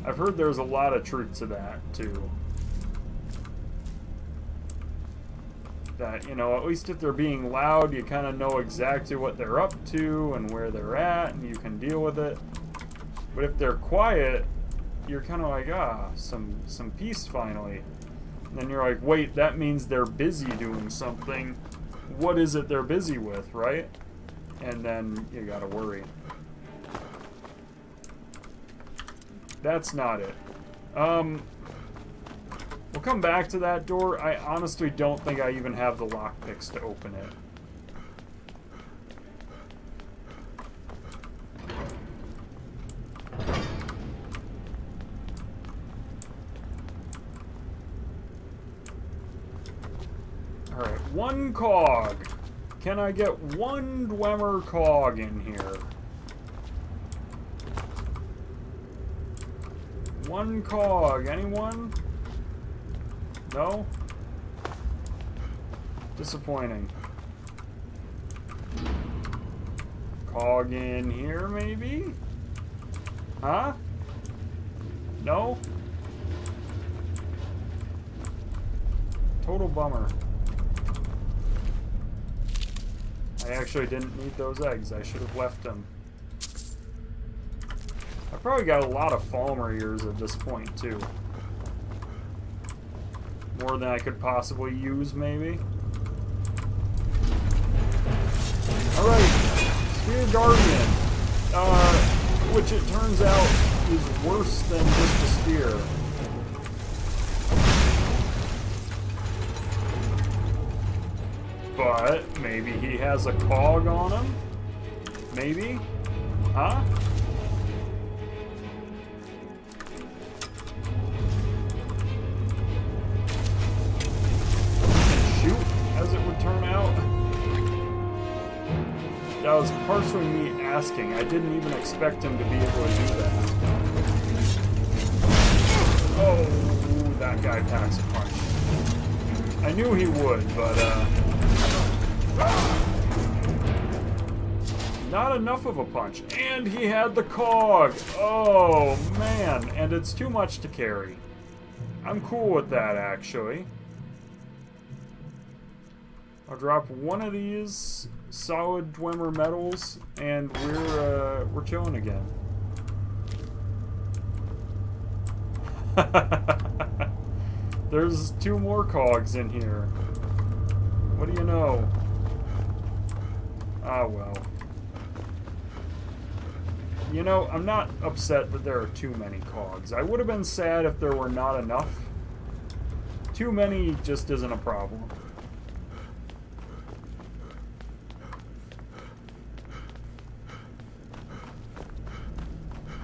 I've heard there's a lot of truth to that, too. That, you know, at least if they're being loud, you kind of know exactly what they're up to and where they're at, and you can deal with it. But if they're quiet, you're kind of like, some peace finally. And then you're like, wait, that means they're busy doing something. What is it they're busy with, right? And then you gotta worry. That's not it. We'll come back to that door. I honestly don't think I even have the lockpicks to open it. Alright, 1 cog. Can I get 1 Dwemer cog in here? 1 cog. Anyone? No? Disappointing. Cog in here, maybe? Huh? No? Total bummer. I actually didn't need those eggs. I should have left them. I probably got a lot of Falmer ears at this point, too. More than I could possibly use, maybe. Alright, Spear Guardian. Which it turns out is worse than just a spear. But maybe he has a cog on him? Maybe? Huh? Shoot, as it would turn out. That was partially me asking. I didn't even expect him to be able to do that. that guy packs a punch. I knew he would, but not enough of a punch. And he had the cog. Oh, man. And it's too much to carry. I'm cool with that, actually. I'll drop one of these solid Dwemer metals, and we're chilling again. There's 2 more cogs in here. What do you know? Ah, well. You know, I'm not upset that there are too many cogs. I would have been sad if there were not enough. Too many just isn't a problem.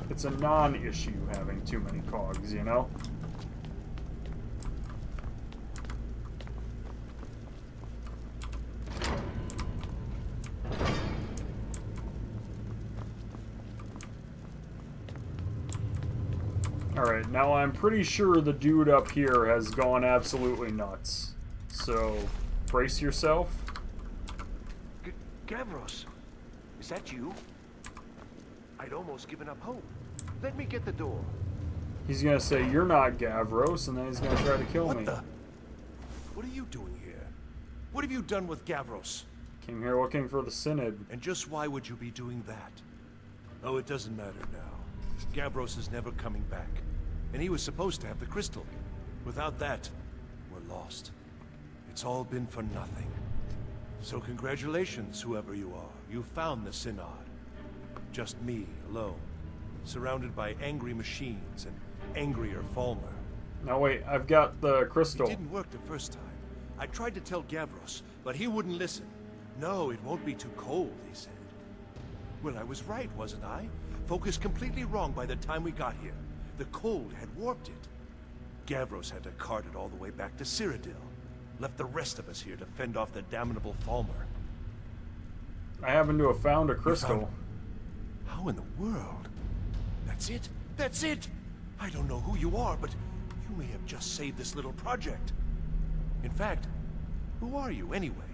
It's a non-issue having too many cogs, you know? Alright, now I'm pretty sure the dude up here has gone absolutely nuts. So, brace yourself. Gavros, is that you? I'd almost given up hope. Let me get the door. He's gonna say, "You're not Gavros," and then he's gonna try to kill me. What are you doing here? What have you done with Gavros? Came here looking for the Synod. And just why would you be doing that? Oh, it doesn't matter now. Gavros is never coming back. And he was supposed to have the crystal. Without that, we're lost. It's all been for nothing. So congratulations, whoever you are. You found the Synod. Just me, alone. Surrounded by angry machines and angrier Falmer. Now wait, I've got the crystal. It didn't work the first time. I tried to tell Gavros, but he wouldn't listen. No, it won't be too cold, he said. Well, I was right, wasn't I? Focused completely wrong by the time we got here. The cold had warped it. Gavros had to cart it all the way back to Cyrodiil. Left the rest of us here to fend off the damnable Falmer. I happen to have found a crystal. How in the world? That's it? That's it! I don't know who you are, but you may have just saved this little project. In fact, who are you anyway?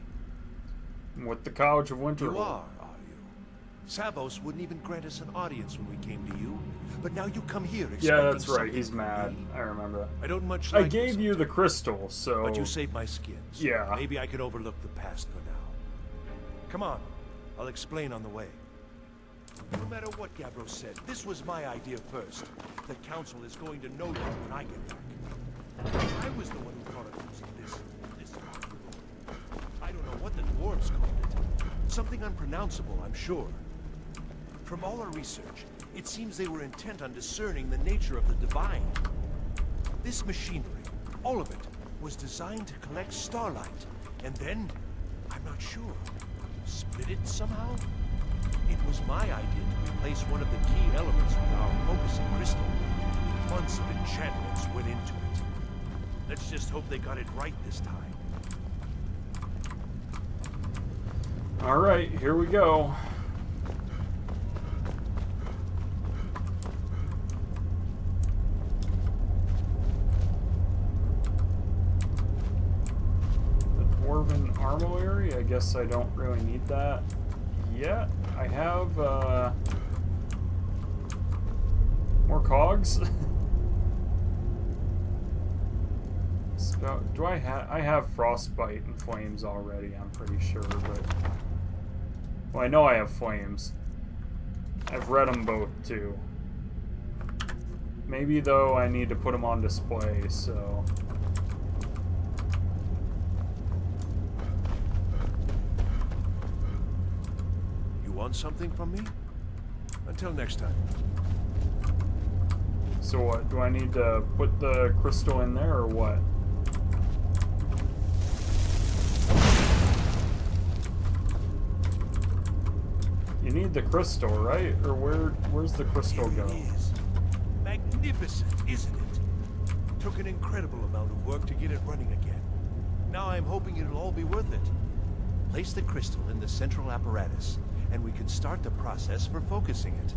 With the College of Winterhold. You are you? Savos wouldn't even grant us an audience when we came to you, but now you come here expecting Yeah, that's right. something He's from mad. me. I remember that. I don't much I like gave this. you the crystal, so... But you saved my skin. So yeah. Maybe I could overlook the past for now. Come on. I'll explain on the way. No matter what Gavros said, this was my idea first. The Council is going to know that when I get back. I was the one who thought of using this. I don't know what the dwarves called it. Something unpronounceable, I'm sure. From all our research, it seems they were intent on discerning the nature of the divine. This machinery, all of it, was designed to collect starlight, and then, I'm not sure, split it somehow? It was my idea to replace one of the key elements with our focusing crystal. Months of enchantments went into it. Let's just hope they got it right this time. Alright, here we go. The Dwarven Armillary, I guess I don't really need that yet. I have, more cogs? Do I have Frostbite and Flames already, I'm pretty sure, but... Well, I know I have Flames. I've read them both, too. Maybe, though, I need to put them on display, so... You want something from me? Until next time. So what, do I need to put the crystal in there, or what? You need the crystal, right? Or where's the crystal go? Here it is. Magnificent, isn't it? Took an incredible amount of work to get it running again. Now I'm hoping it'll all be worth it. Place the crystal in the central apparatus, and we can start the process for focusing it.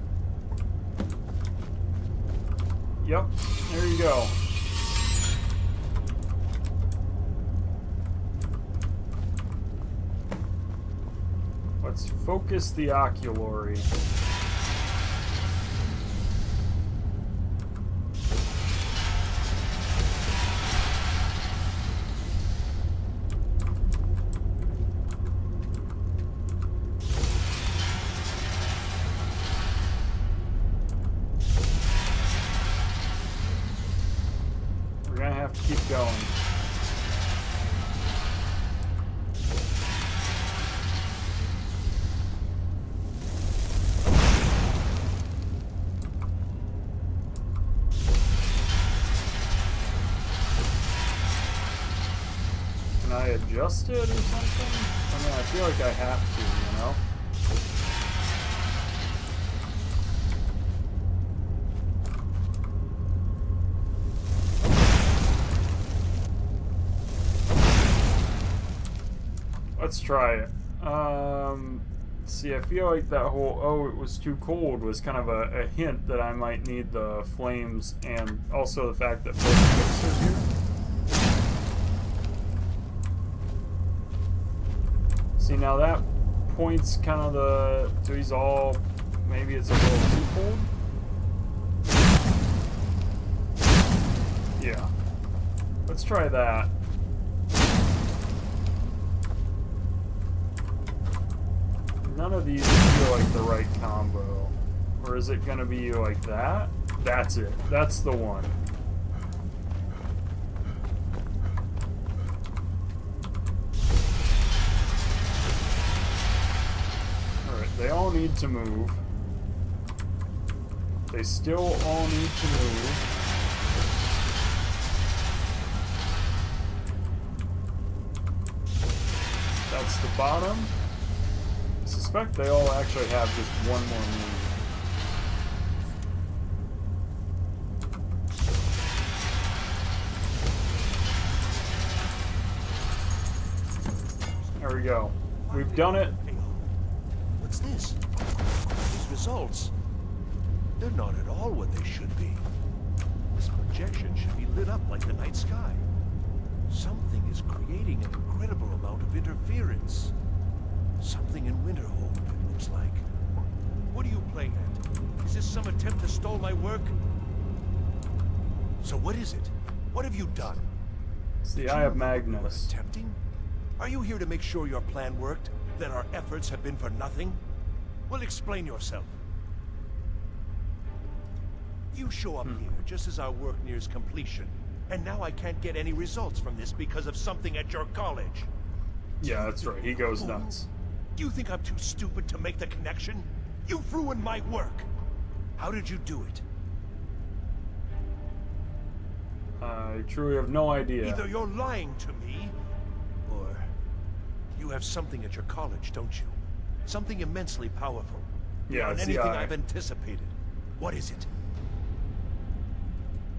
Yep, there you go. Focus the oculary. We're gonna have to keep going. Can I adjust it or something? I mean, I feel like I have to, you know? Let's try it. See, I feel like that whole, oh, it was too cold was kind of a hint that I might need the flames, and also the fact that both ships are here. See, now that points kind of the, so he's all, maybe it's a little too cold? Yeah. Let's try that. None of these feel like the right combo. Or is it gonna be like that? That's it. That's the one. Alright, they all need to move. They still all need to move. That's the bottom. I suspect they all actually have just one more move. There we go. We've done it. What's this? These results, they're not at all what they should be. This projection should be lit up like the night sky. Something is creating an incredible amount of interference. Something in Winterhold, it looks like. What are you playing at? Is this some attempt to stall my work? So what is it? What have you done? It's the Eye of Magnus. Attempting? Are you here to make sure your plan worked? That our efforts have been for nothing? Well, explain yourself. You show up here just as our work nears completion, and now I can't get any results from this because of something at your college. Yeah, that's right. He goes nuts. Do you think I'm too stupid to make the connection? You've ruined my work. How did you do it? I truly have no idea. Either you're lying to me, or you have something at your college, don't you? Something immensely powerful. Yeah, Beyond it's the anything Eye. I've anticipated. What is it?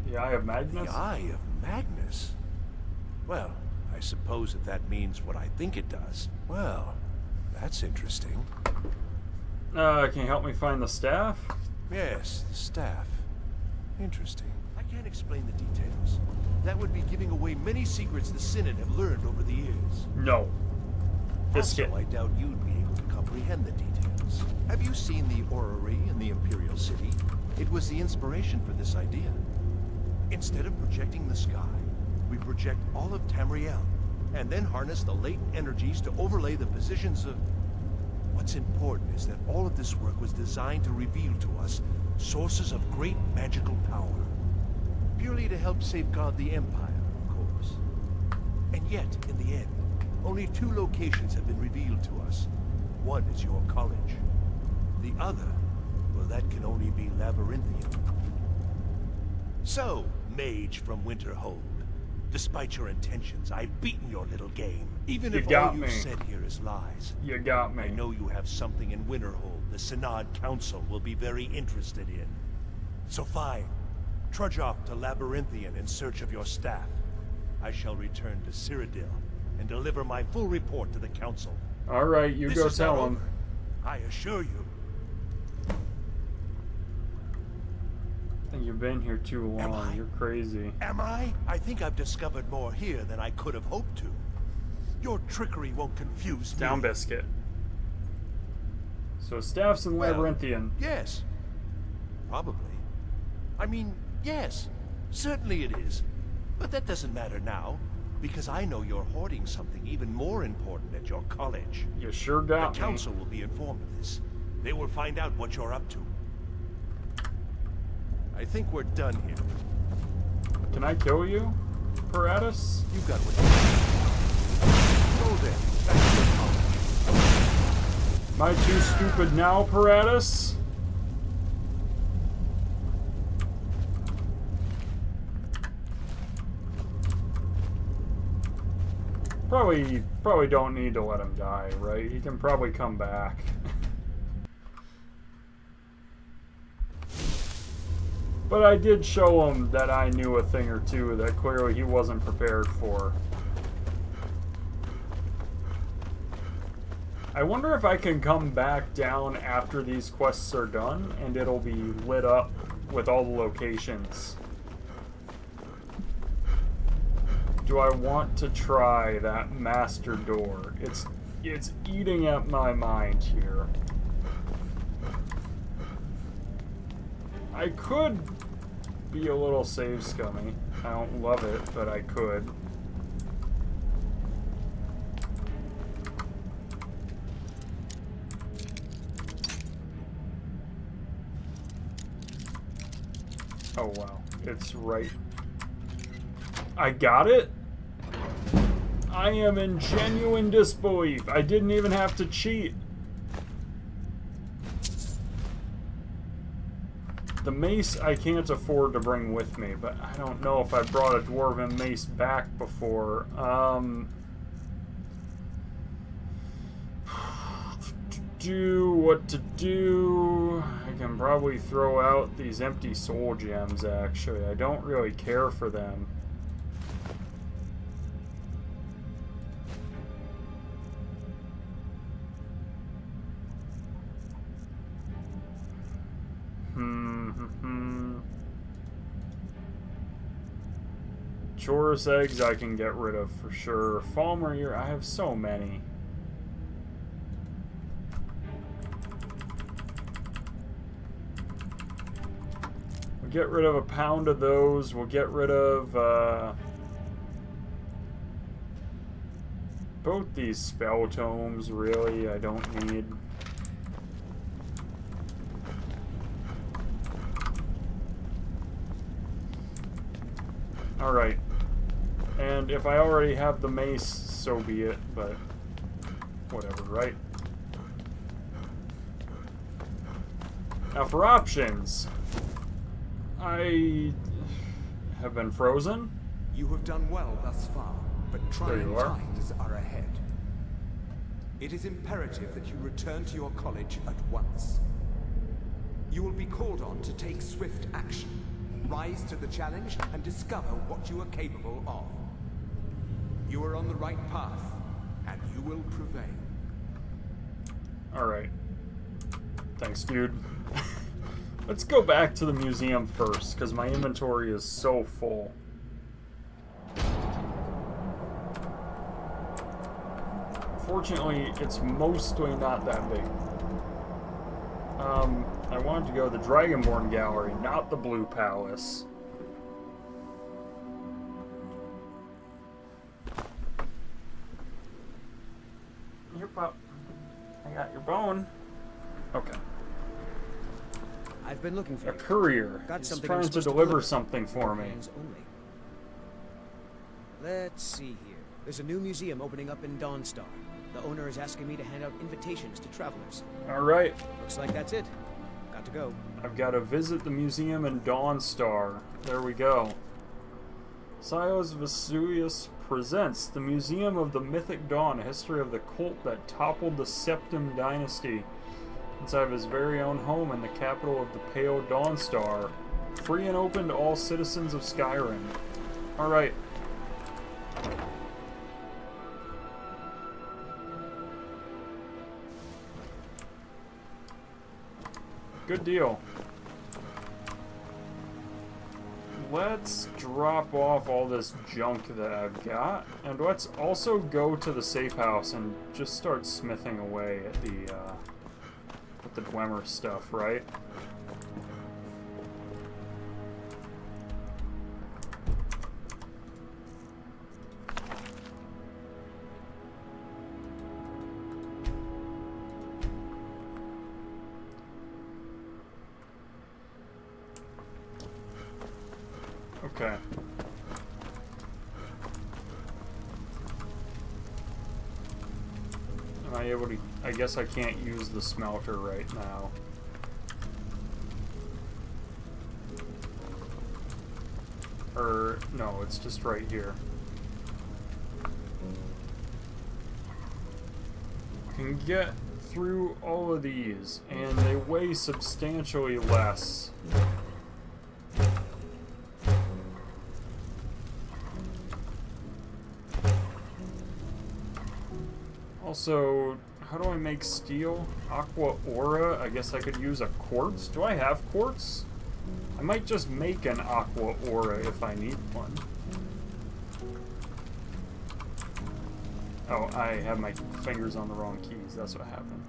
The Eye of Magnus? The Eye of Magnus? Well, I suppose if that means what I think it does. Well, that's interesting. Can you help me find the staff? Yes, the staff. Interesting. I can't explain the details. That would be giving away many secrets the Synod have learned over the years. No. Biscuit. Also, I doubt you'd be able to comprehend the details. Have you seen the orrery in the Imperial City? It was the inspiration for this idea. Instead of projecting the sky, we project all of Tamriel, and then harness the latent energies to overlay the positions of... What's important is that all of this work was designed to reveal to us sources of great magical power. Purely to help safeguard the Empire, of course. And yet, in the end, only 2 locations have been revealed to us. One is your college. The other, well, that can only be Labyrinthian. So, mage from Winterhold, despite your intentions, I've beaten your little game. Even if all you've said here is lies. You got me. I know you have something in Winterhold the Synod Council will be very interested in. So fine. Trudge off to Labyrinthian in search of your staff. I shall return to Cyrodiil and deliver my full report to the Council. Alright, you This go is not tell him. over, I assure you. I think you've been here too Am long. I? You're crazy. Am I? I think I've discovered more here than I could have hoped to. Your trickery won't confuse me. Down biscuit. So staff's in Well, Labyrinthian. Yes. Probably. I mean, yes. Certainly it is. But that doesn't matter now, because I know you're hoarding something even more important at your college. You sure got The me. council will be informed of this. They will find out what you're up to. I think we're done here. Can I kill you, Paratus? You got what you need. Go then. Back to your college. Am I too stupid now, Paratus? Probably don't need to let him die, right? He can probably come back. But I did show him that I knew a thing or two that clearly he wasn't prepared for. I wonder if I can come back down after these quests are done and it'll be lit up with all the locations. Do I want to try that master door? It's eating at my mind here. I could be a little save scummy. I don't love it, but I could. Oh wow, it's right. I got it? I am in genuine disbelief. I didn't even have to cheat. The mace I can't afford to bring with me, but I don't know if I brought a dwarven mace back before. What to do? I can probably throw out these empty soul gems, actually. I don't really care for them. Chorus eggs I can get rid of for sure. Falmer ear, I have so many. We'll get rid of a pound of those. We'll get rid of both these spell tomes, really, I don't need. Alright. And if I already have the mace, so be it, but whatever, right? Now for options. I have been frozen. You have done well thus far, but trying times are ahead. It is imperative that you return to your college at once. You will be called on to take swift action. Rise to the challenge and discover what you are capable of. You are on the right path, and you will prevail. Alright. Thanks, dude. Let's go back to the museum first, because my inventory is so full. Fortunately, it's mostly not that big. I wanted to go to the Dragonborn Gallery, not the Blue Palace. Here, pup. I got your bone. Okay. I've been looking for a courier. He's trying to deliver something for me. Let's see here. There's a new museum opening up in Dawnstar. The owner is asking me to hand out invitations to travelers. All right. Looks like that's it. Got to go. I've got to visit the museum in Dawnstar. There we go. Silos Vesuvius presents the Museum of the Mythic Dawn, a history of the cult that toppled the Septim Dynasty. Inside of his very own home in the capital of the Pale Dawnstar. Free and open to all citizens of Skyrim. Alright. Good deal. Let's drop off all this junk that I've got, and let's also go to the safe house and just start smithing away at the Dwemer stuff, right? Okay. Am I able to... I guess I can't use the smelter right now. Or, no, it's just right here. Can get through all of these, and they weigh substantially less. Also, how do I make steel? Aqua Aura? I guess I could use a quartz. Do I have quartz? I might just make an Aqua Aura if I need one. Oh, I have my fingers on the wrong keys. That's what happened.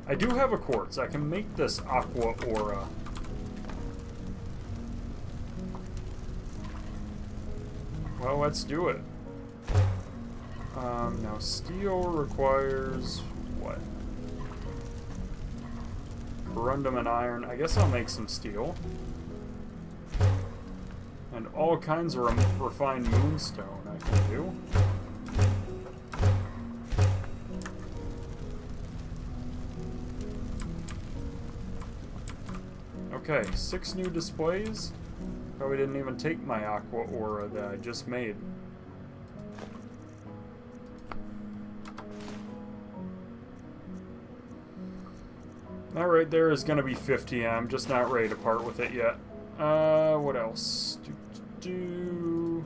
I do have a quartz. I can make this Aqua Aura. Well, let's do it. Now steel requires what? Corundum and iron. I guess I'll make some steel. And all kinds of refined moonstone I can do. Okay, 6 new displays. Probably didn't even take my Aqua Aura that I just made. That right there is going to be 50. I'm just not ready to part with it yet. What else? Oh,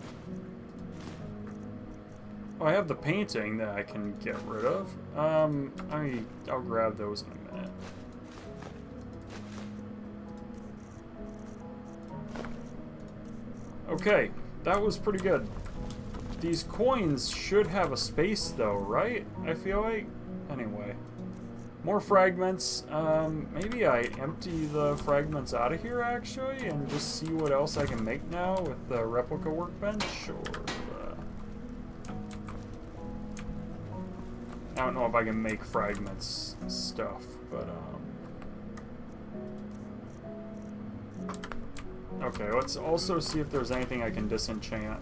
I have the painting that I can get rid of. I'll grab those in a minute. Okay, that was pretty good. These coins should have a space though, right? I feel like. Anyway. More fragments. Maybe I empty the fragments out of here, actually, and just see what else I can make now with the replica workbench, or I don't know if I can make fragments stuff, but, okay, let's also see if there's anything I can disenchant.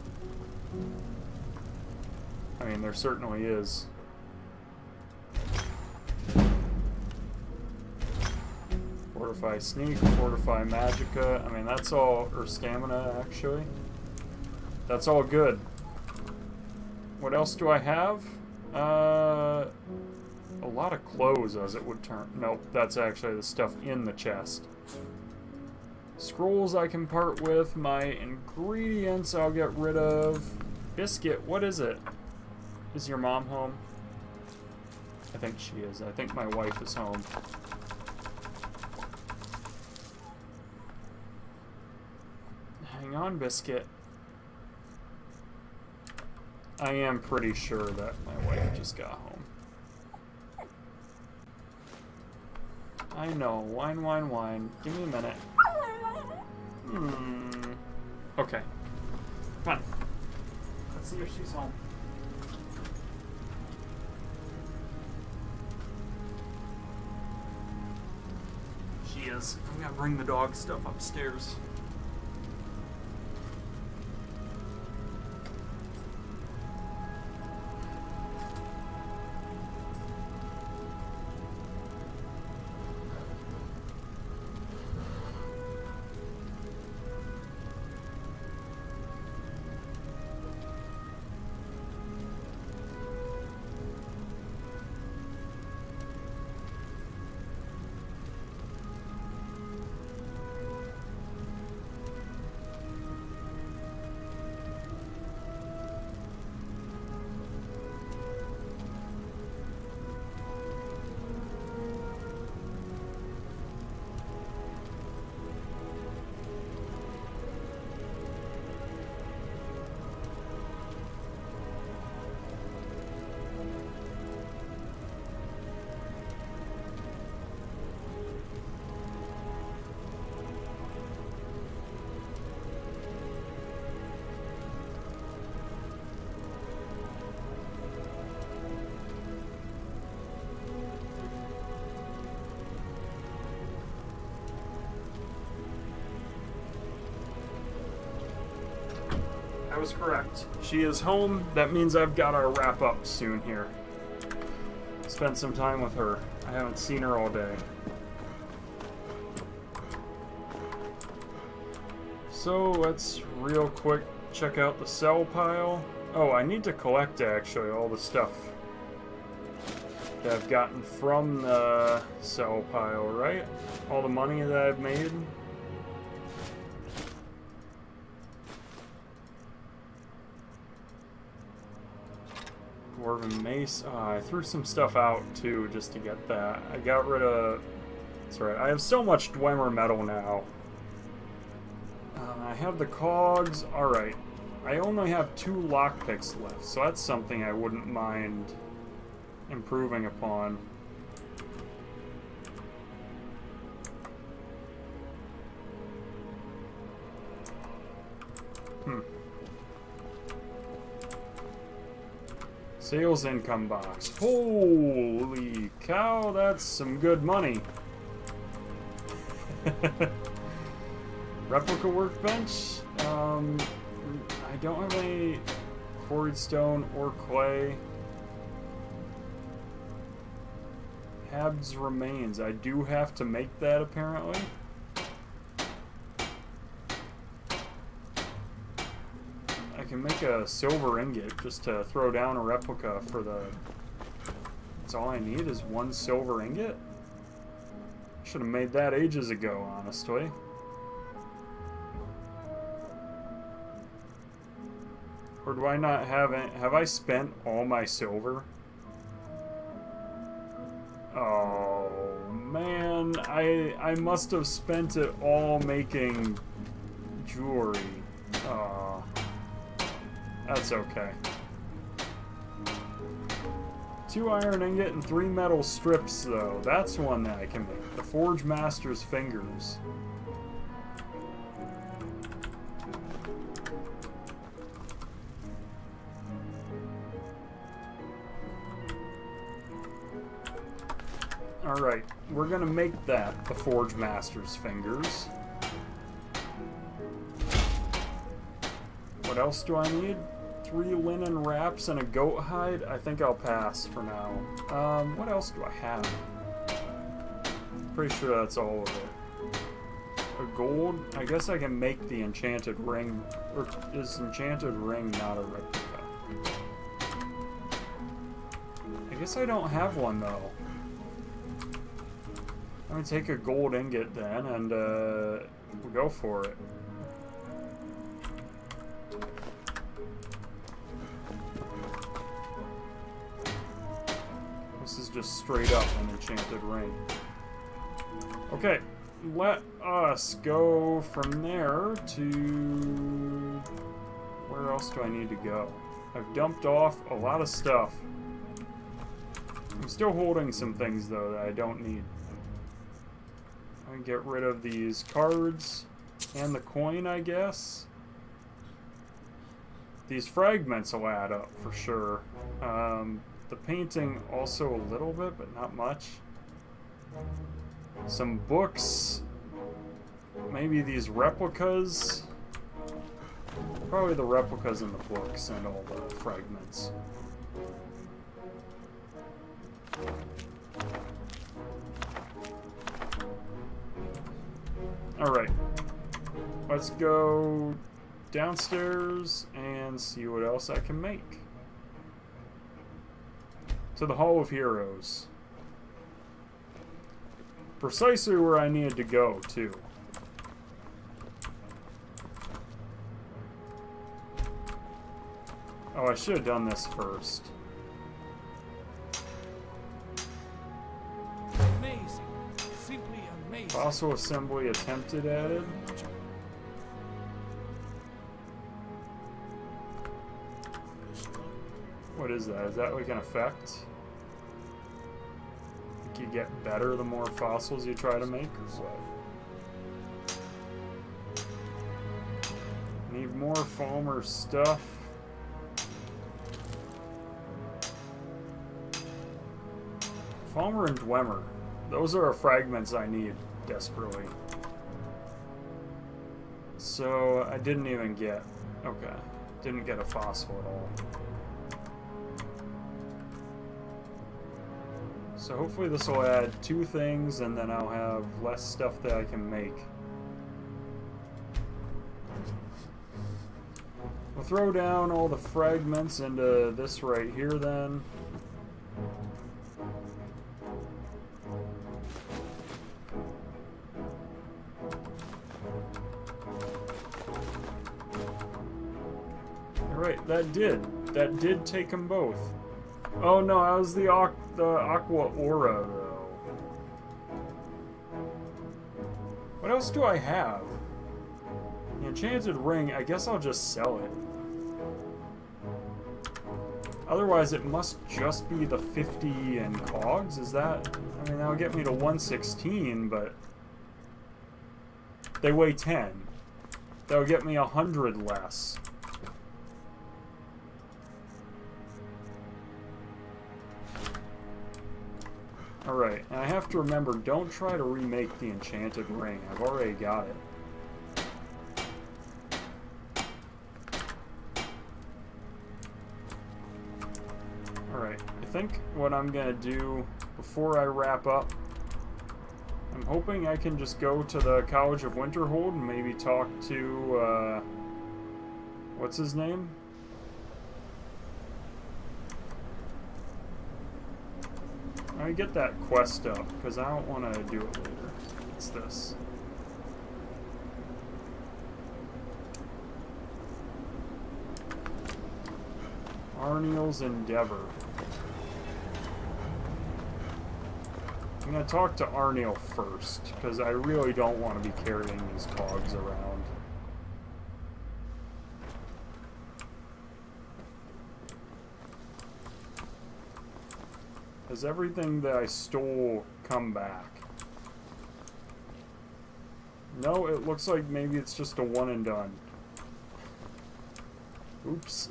I mean, there certainly is. Fortify Sneak, Fortify Magicka. I mean, that's all, or Stamina, actually. That's all good. What else do I have? A lot of clothes, as it would turn. Nope, that's actually the stuff in the chest. Scrolls I can part with. My ingredients I'll get rid of. Biscuit, what is it? Is your mom home? I think she is. I think my wife is home. Hang on, Biscuit. I am pretty sure that my wife just got home. I know. Wine, wine, wine. Give me a minute. Okay. Come on. Let's see if she's home. She is. I'm gonna bring the dog stuff upstairs. was correct. She is home. That means I've got to wrap up soon here. Spend some time with her. I haven't seen her all day. So let's real quick check out the sell pile. Oh, I need to collect actually all the stuff that I've gotten from the sell pile, right? All the money that I've made. Dwarven mace. I threw some stuff out too just to get that. I got rid of... That's right. I have so much Dwemer metal now. I have the cogs. Alright. I only have 2 lockpicks left, so that's something I wouldn't mind improving upon. Sales income box. Holy cow, that's some good money. Replica workbench. I don't have any quarried stone or clay. Hab's remains. I do have to make that apparently. I can make a silver ingot just to throw down a replica for the... That's all I need is 1 silver ingot? Should have made that ages ago, honestly. Or do I not have it? Have I spent all my silver? Oh, man. I must have spent it all making jewelry. Oh, that's okay. 2 iron ingot and 3 metal strips, though. That's one that I can make. The Forge Master's Fingers. Alright, we're gonna make that the Forge Master's Fingers. What else do I need? 3 linen wraps and a goat hide? I think I'll pass for now. What else do I have? Pretty sure that's all of it. A gold? I guess I can make the enchanted ring. Or is enchanted ring not a replica? I guess I don't have one though. I'm gonna take a gold ingot then, and we'll go for it. This is just straight up an enchanted ring. Okay, let us go from there to... Where else do I need to go? I've dumped off a lot of stuff. I'm still holding some things though that I don't need. I can get rid of these cards and the coin, I guess. These fragments will add up for sure. The painting also a little bit, but not much. Some books. Maybe these replicas. Probably the replicas in the books and all the fragments. Alright, let's go downstairs and see what else I can make. To the Hall of Heroes. Precisely where I needed to go, too. Oh, I should have done this first. Amazing. Simply amazing. Fossil assembly attempted added. What is that? Is that like an effect? Like you get better the more fossils you try to make, or what? Need more Falmer stuff. Falmer and Dwemer. Those are fragments I need desperately. So I didn't even get... Okay. Didn't get a fossil at all. So hopefully this will add 2 things, and then I'll have less stuff that I can make. We'll throw down all the fragments into this right here then. Alright, that did take them both. Oh no, that was the aqua aura though. What else do I have? The enchanted ring, I guess I'll just sell it. Otherwise it must just be the 50 and cogs, is that? I mean, that'll get me to 116, but they weigh 10. That'll get me 100 less. Alright, and I have to remember, don't try to remake the enchanted ring. I've already got it. Alright, I think what I'm gonna do before I wrap up, I'm hoping I can just go to the College of Winterhold and maybe talk to, what's his name? I get that quest up, because I don't want to do it later. It's this. Arniel's Endeavor. I'm going to talk to Arniel first, because I really don't want to be carrying these cogs around. Has everything that I stole come back? No, it looks like maybe it's just a one and done. Oops.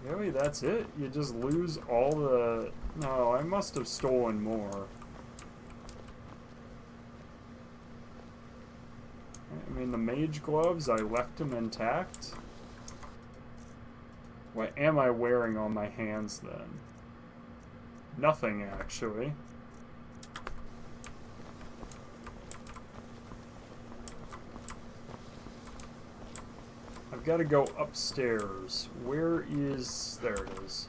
Really, that's it? You just lose all the... No, I must have stolen more. I mean, the mage gloves, I left them intact. What am I wearing on my hands then? Nothing, actually. I've got to go upstairs. Where is... There it is.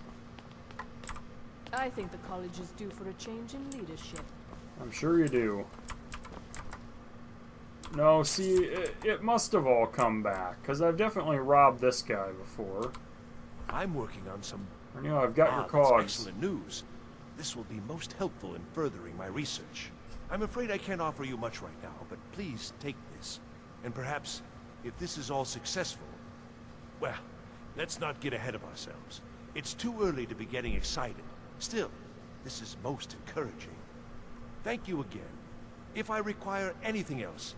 I think the college is due for a change in leadership. I'm sure you do. No, see, it must have all come back, because I've definitely robbed this guy before. I'm working on some... You know, I've got your cogs. Excellent news. This will be most helpful in furthering my research. I'm afraid I can't offer you much right now, but please take this. And perhaps, if this is all successful... Well, let's not get ahead of ourselves. It's too early to be getting excited. Still, this is most encouraging. Thank you again. If I require anything else,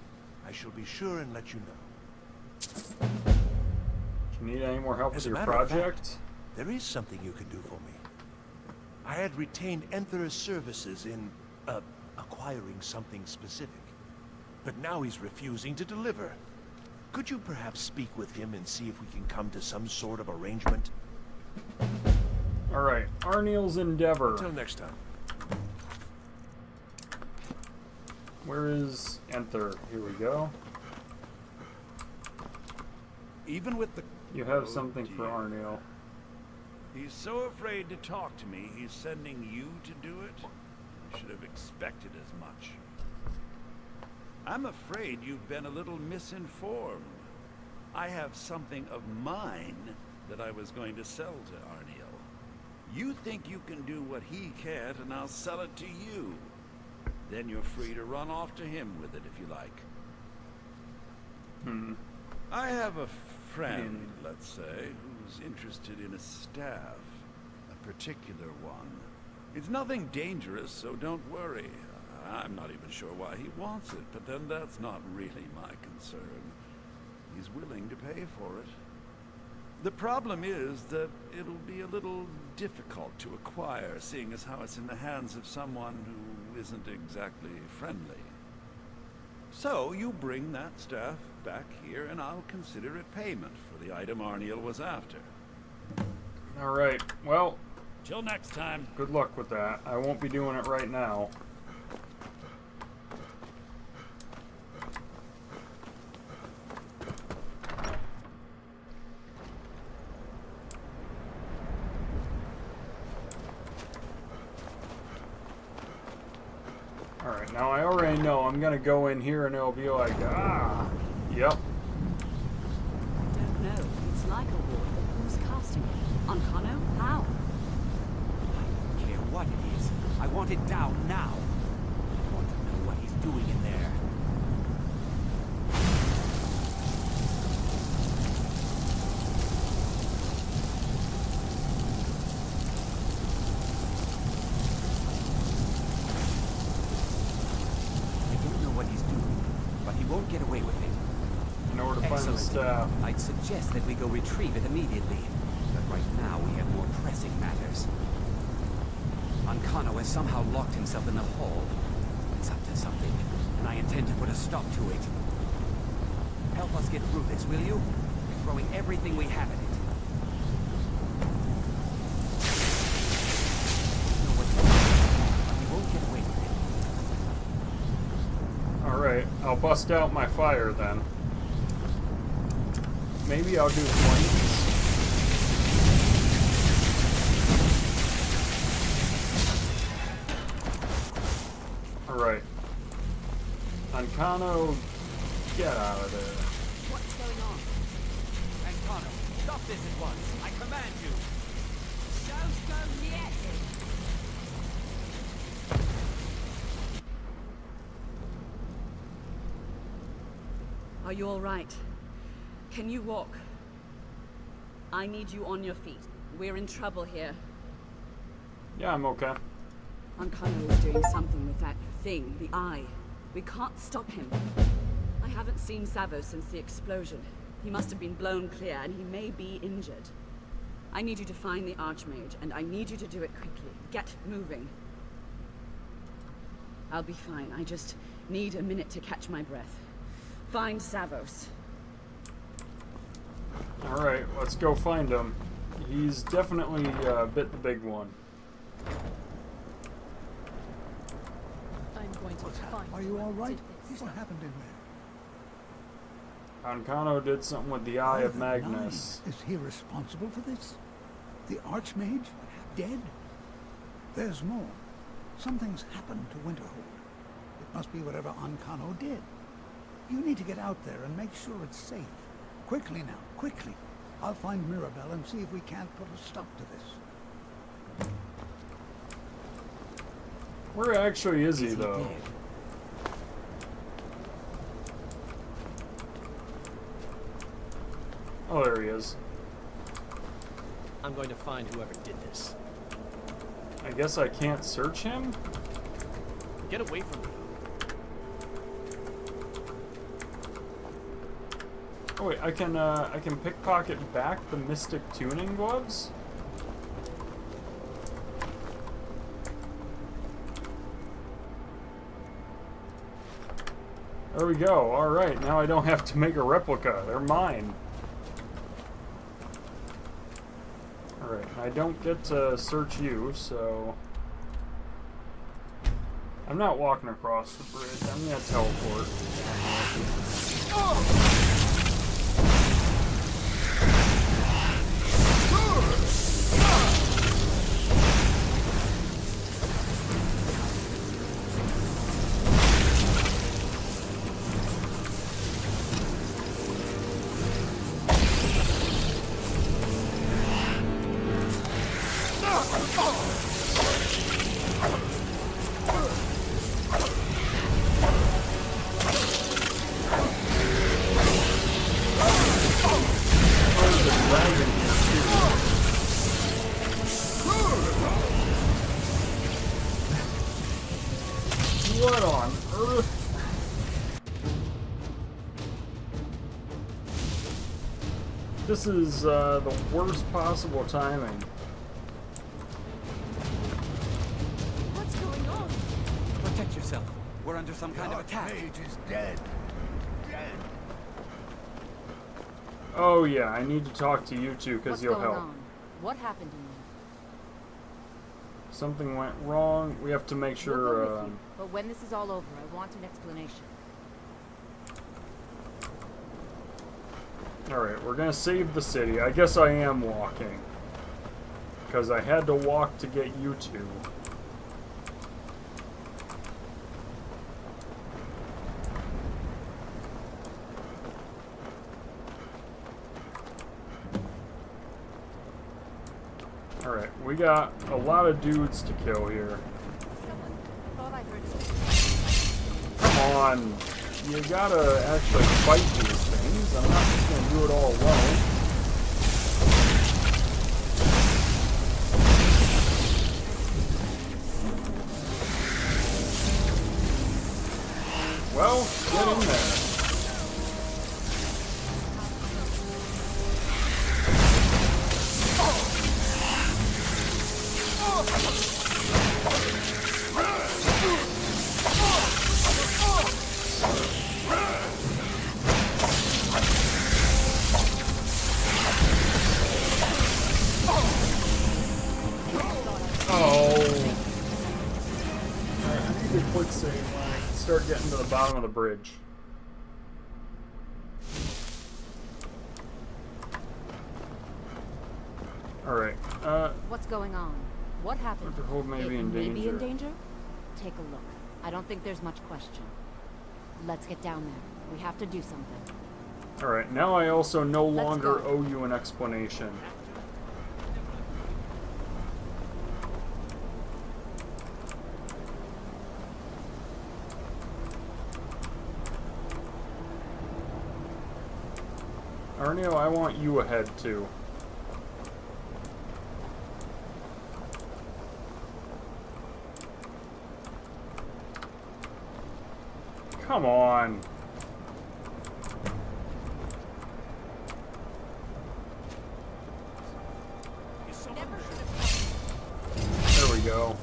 I shall be sure and let you know. Do you need any more help with your project? There is something you can do for me. I had retained Enther's services in, acquiring something specific. But now he's refusing to deliver. Could you perhaps speak with him and see if we can come to some sort of arrangement? Alright, Arniel's Endeavor. Until next time. Where is Enther? Here we go. Even with the... You have something for Arniel. He's so afraid to talk to me, he's sending you to do it? I should have expected as much. I'm afraid you've been a little misinformed. I have something of mine that I was going to sell to Arniel. You think you can do what he can't, and I'll sell it to you. Then you're free to run off to him with it if you like. I have a friend, let's say, who's interested in a staff. A particular one. It's nothing dangerous, so don't worry. I'm not even sure why he wants it, but then that's not really my concern. He's willing to pay for it. The problem is that it'll be a little difficult to acquire, seeing as how it's in the hands of someone who isn't exactly friendly. So you bring that staff back here and I'll consider it payment for the item Arniel was after. Alright, well, Till next time. good luck with that. I won't be doing it right now. Alright, now I already know I'm gonna go in here and it'll be like, ah, yep. I don't know. It's like a ward, but who's casting it? On Kano? How? I don't care what it is. I want it down now. I want to know what he's doing in there. I don't know what he's doing, but he won't get away with it. In order to find the Excellent. staff. I'd suggest that we go retrieve it immediately. But right now we have more pressing matters. Ankano has somehow locked himself in the hall. It's up to something, and I intend to put a stop to it. Help us get through this, will you? We're throwing everything we have at it. I know what he's doing, but he won't get away with it. Alright, I'll bust out my fire then. Maybe I'll do flames. Alright. Ankano, get out of there. What's going on? Ankano, stop this at once. I command you. Don't go near him. Are you all right? Can you walk? I need you on your feet. We're in trouble here. Yeah, I'm okay. Ankano is doing something with that thing, the eye. We can't stop him. I haven't seen Savo since the explosion. He must have been blown clear, and he may be injured. I need you to find the Archmage, and I need you to do it quickly. Get moving. I'll be fine. I just need a minute to catch my breath. Find Savos. Alright, let's go find him. He's definitely bit the big one. I'm going to find Are you all right? this. What happened in there? Ankano did something with the Eye of Magnus. Is he responsible for this? The Archmage? Dead? There's more. Something's happened to Winterhold. It must be whatever Ankano did. You need to get out there and make sure it's safe. Quickly now, quickly. I'll find Mirabelle and see if we can't put a stop to this. Where actually is he, though? Dead? Oh, there he is. I'm going to find whoever did this. I guess I can't search him? Get away from me. Oh wait, I can pickpocket back the Mystic Tuning Gloves? There we go. Alright, now I don't have to make a replica. They're mine. Alright, I don't get to search you, so... I'm not walking across the bridge. I'm gonna teleport. What on earth? This is the worst possible timing. What's going on? Protect yourself. We're under some kind of attack. Mage is dead. Dead. Oh yeah, I need to talk to you two because you'll help. On? What happened to you? Something went wrong. We have to make We'll go sure. with you, but when this is all over, I want an explanation. Alright, we're gonna save the city. I guess I am walking. Because I had to walk to get you two. Alright, we got a lot of dudes to kill here. Come on! You gotta actually fight these things. I'm not just gonna do it all alone. Well, get in there. Start getting to the bottom of the bridge. Alright, what's going on? What happened? Winterhold may be in danger. May be in danger? Take a look. I don't think there's much question. Let's get down there. We have to do something. Alright, now I also no longer owe you an explanation. Arneo, I want you ahead too. Come on. There we go.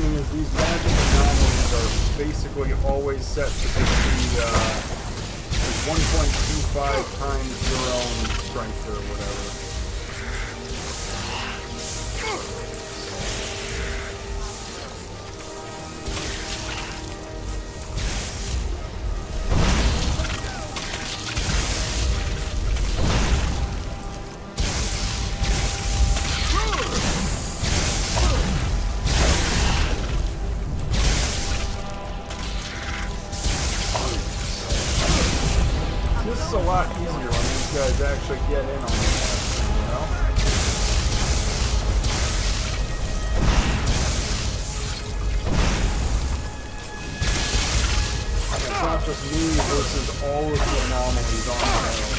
Is these magic anomalies are basically always set to be 1.25 times your own strength or whatever. This is a lot easier when these guys actually get in on it, you know? It's not just me versus all of the anomalies on my own.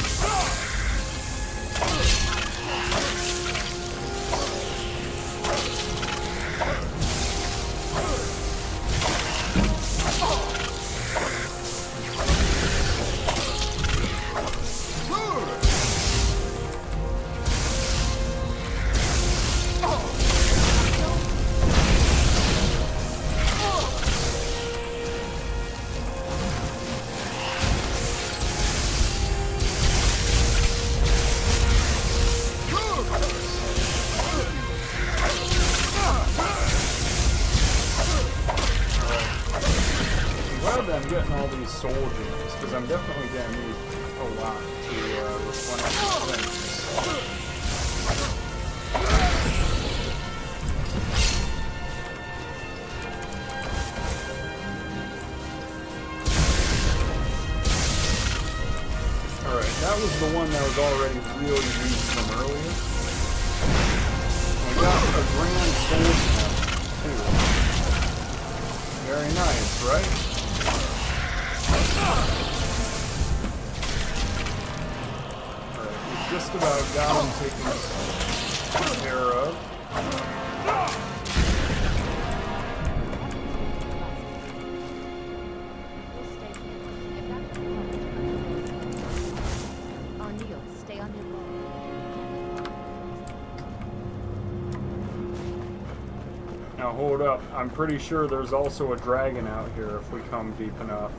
I'm getting all these soul gems, because I'm definitely going to need a lot to replenish things. Alright, that was the one that was already really weak from earlier. We got a grand soul gem, too. Very nice, right? Alright, we just about got him taken care of. Now hold up, I'm pretty sure there's also a dragon out here if we come deep enough.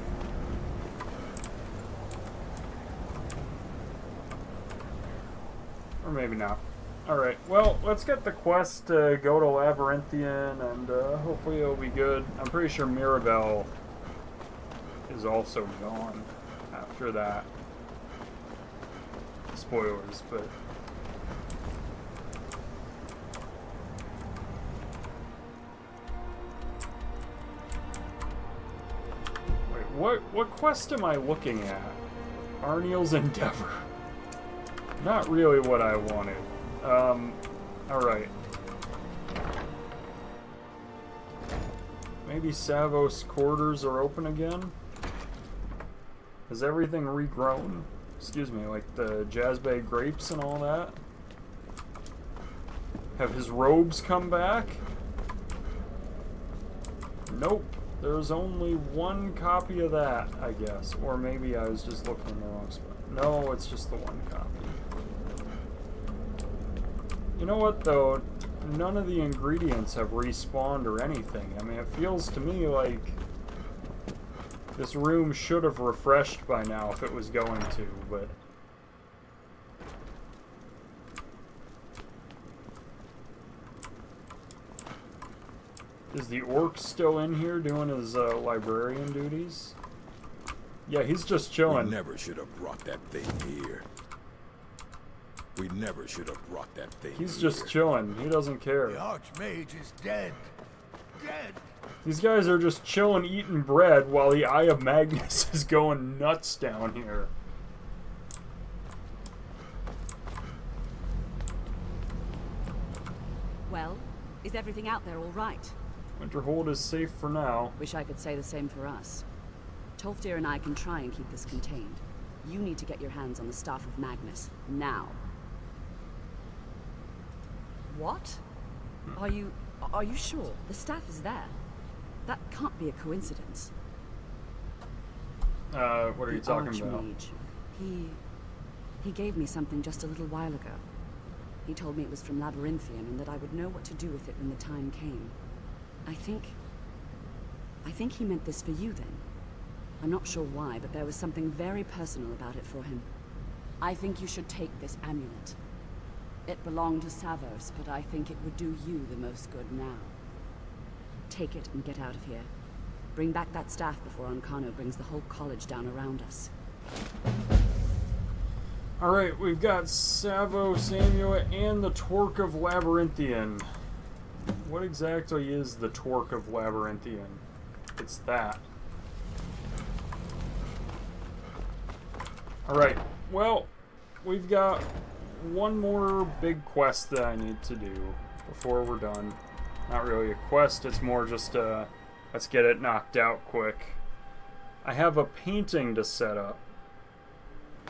Or maybe not. Alright, well, let's get the quest to go to Labyrinthian, and hopefully it'll be good. I'm pretty sure Mirabelle is also gone after that. Spoilers, but... What quest am I looking at? Arniel's Endeavor. Not really what I wanted. Alright. Maybe Savos' quarters are open again? Has everything regrown? Excuse me, like the Jazzbay grapes and all that? Have his robes come back? Nope. There's only one copy of that, I guess. Or maybe I was just looking in the wrong spot. No, it's just the one copy. You know what, though? None of the ingredients have respawned or anything. I mean, it feels to me like this room should have refreshed by now if it was going to, but... Is the orc still in here doing his librarian duties? Yeah, he's just chilling. We never should have brought that thing here. We never should have brought that thing He's here. just chilling. He doesn't care. The Archmage is dead. Dead. These guys are just chilling, eating bread, while the Eye of Magnus is going nuts down here. Well, is everything out there all right? Winterhold is safe for now. Wish I could say the same for us. Tolfdir and I can try and keep this contained. You need to get your hands on the Staff of Magnus, now. What? Are you sure? The staff is there. That can't be a coincidence. What are you talking about? Archmage. He gave me something just a little while ago. He told me it was from Labyrinthian and that I would know what to do with it when the time came. I think he meant this for you then. I'm not sure why, but there was something very personal about it for him. I think you should take this amulet. It belonged to Savos, but I think it would do you the most good now. Take it and get out of here. Bring back that staff before Ancano brings the whole college down around us. Alright, we've got Savos Amulet and the Torque of Labyrinthian. What exactly is the Torque of Labyrinthian? It's that. Alright, well, we've got one more big quest that I need to do before we're done. Not really a quest, it's more just let's get it knocked out quick. I have a painting to set up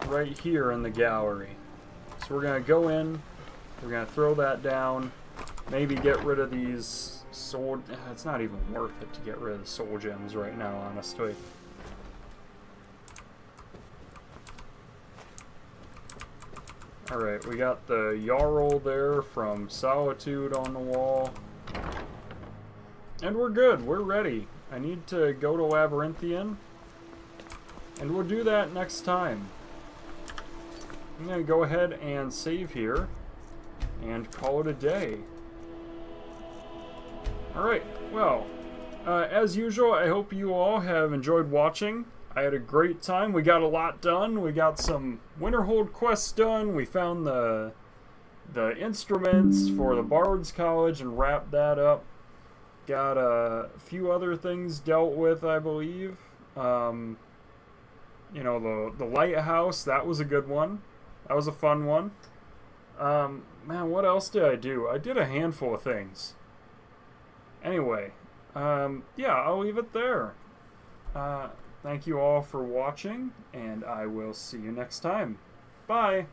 right here in the gallery. So we're going to go in, we're going to throw that down, maybe get rid of these soul... It's not even worth it to get rid of the soul gems right now, honestly. Alright, we got the Jarl there from Solitude on the wall. And we're good, we're ready. I need to go to Labyrinthian, and we'll do that next time. I'm going to go ahead and save here, and call it a day. Alright, well, as usual, I hope you all have enjoyed watching. I had a great time. We got a lot done. We got some Winterhold quests done. We found the instruments for the Bard's College and wrapped that up. Got a few other things dealt with, I believe. You know, the lighthouse, that was a good one. That was a fun one. Man, what else did I do? I did a handful of things. Anyway, yeah, I'll leave it there. Thank you all for watching, and I will see you next time. Bye!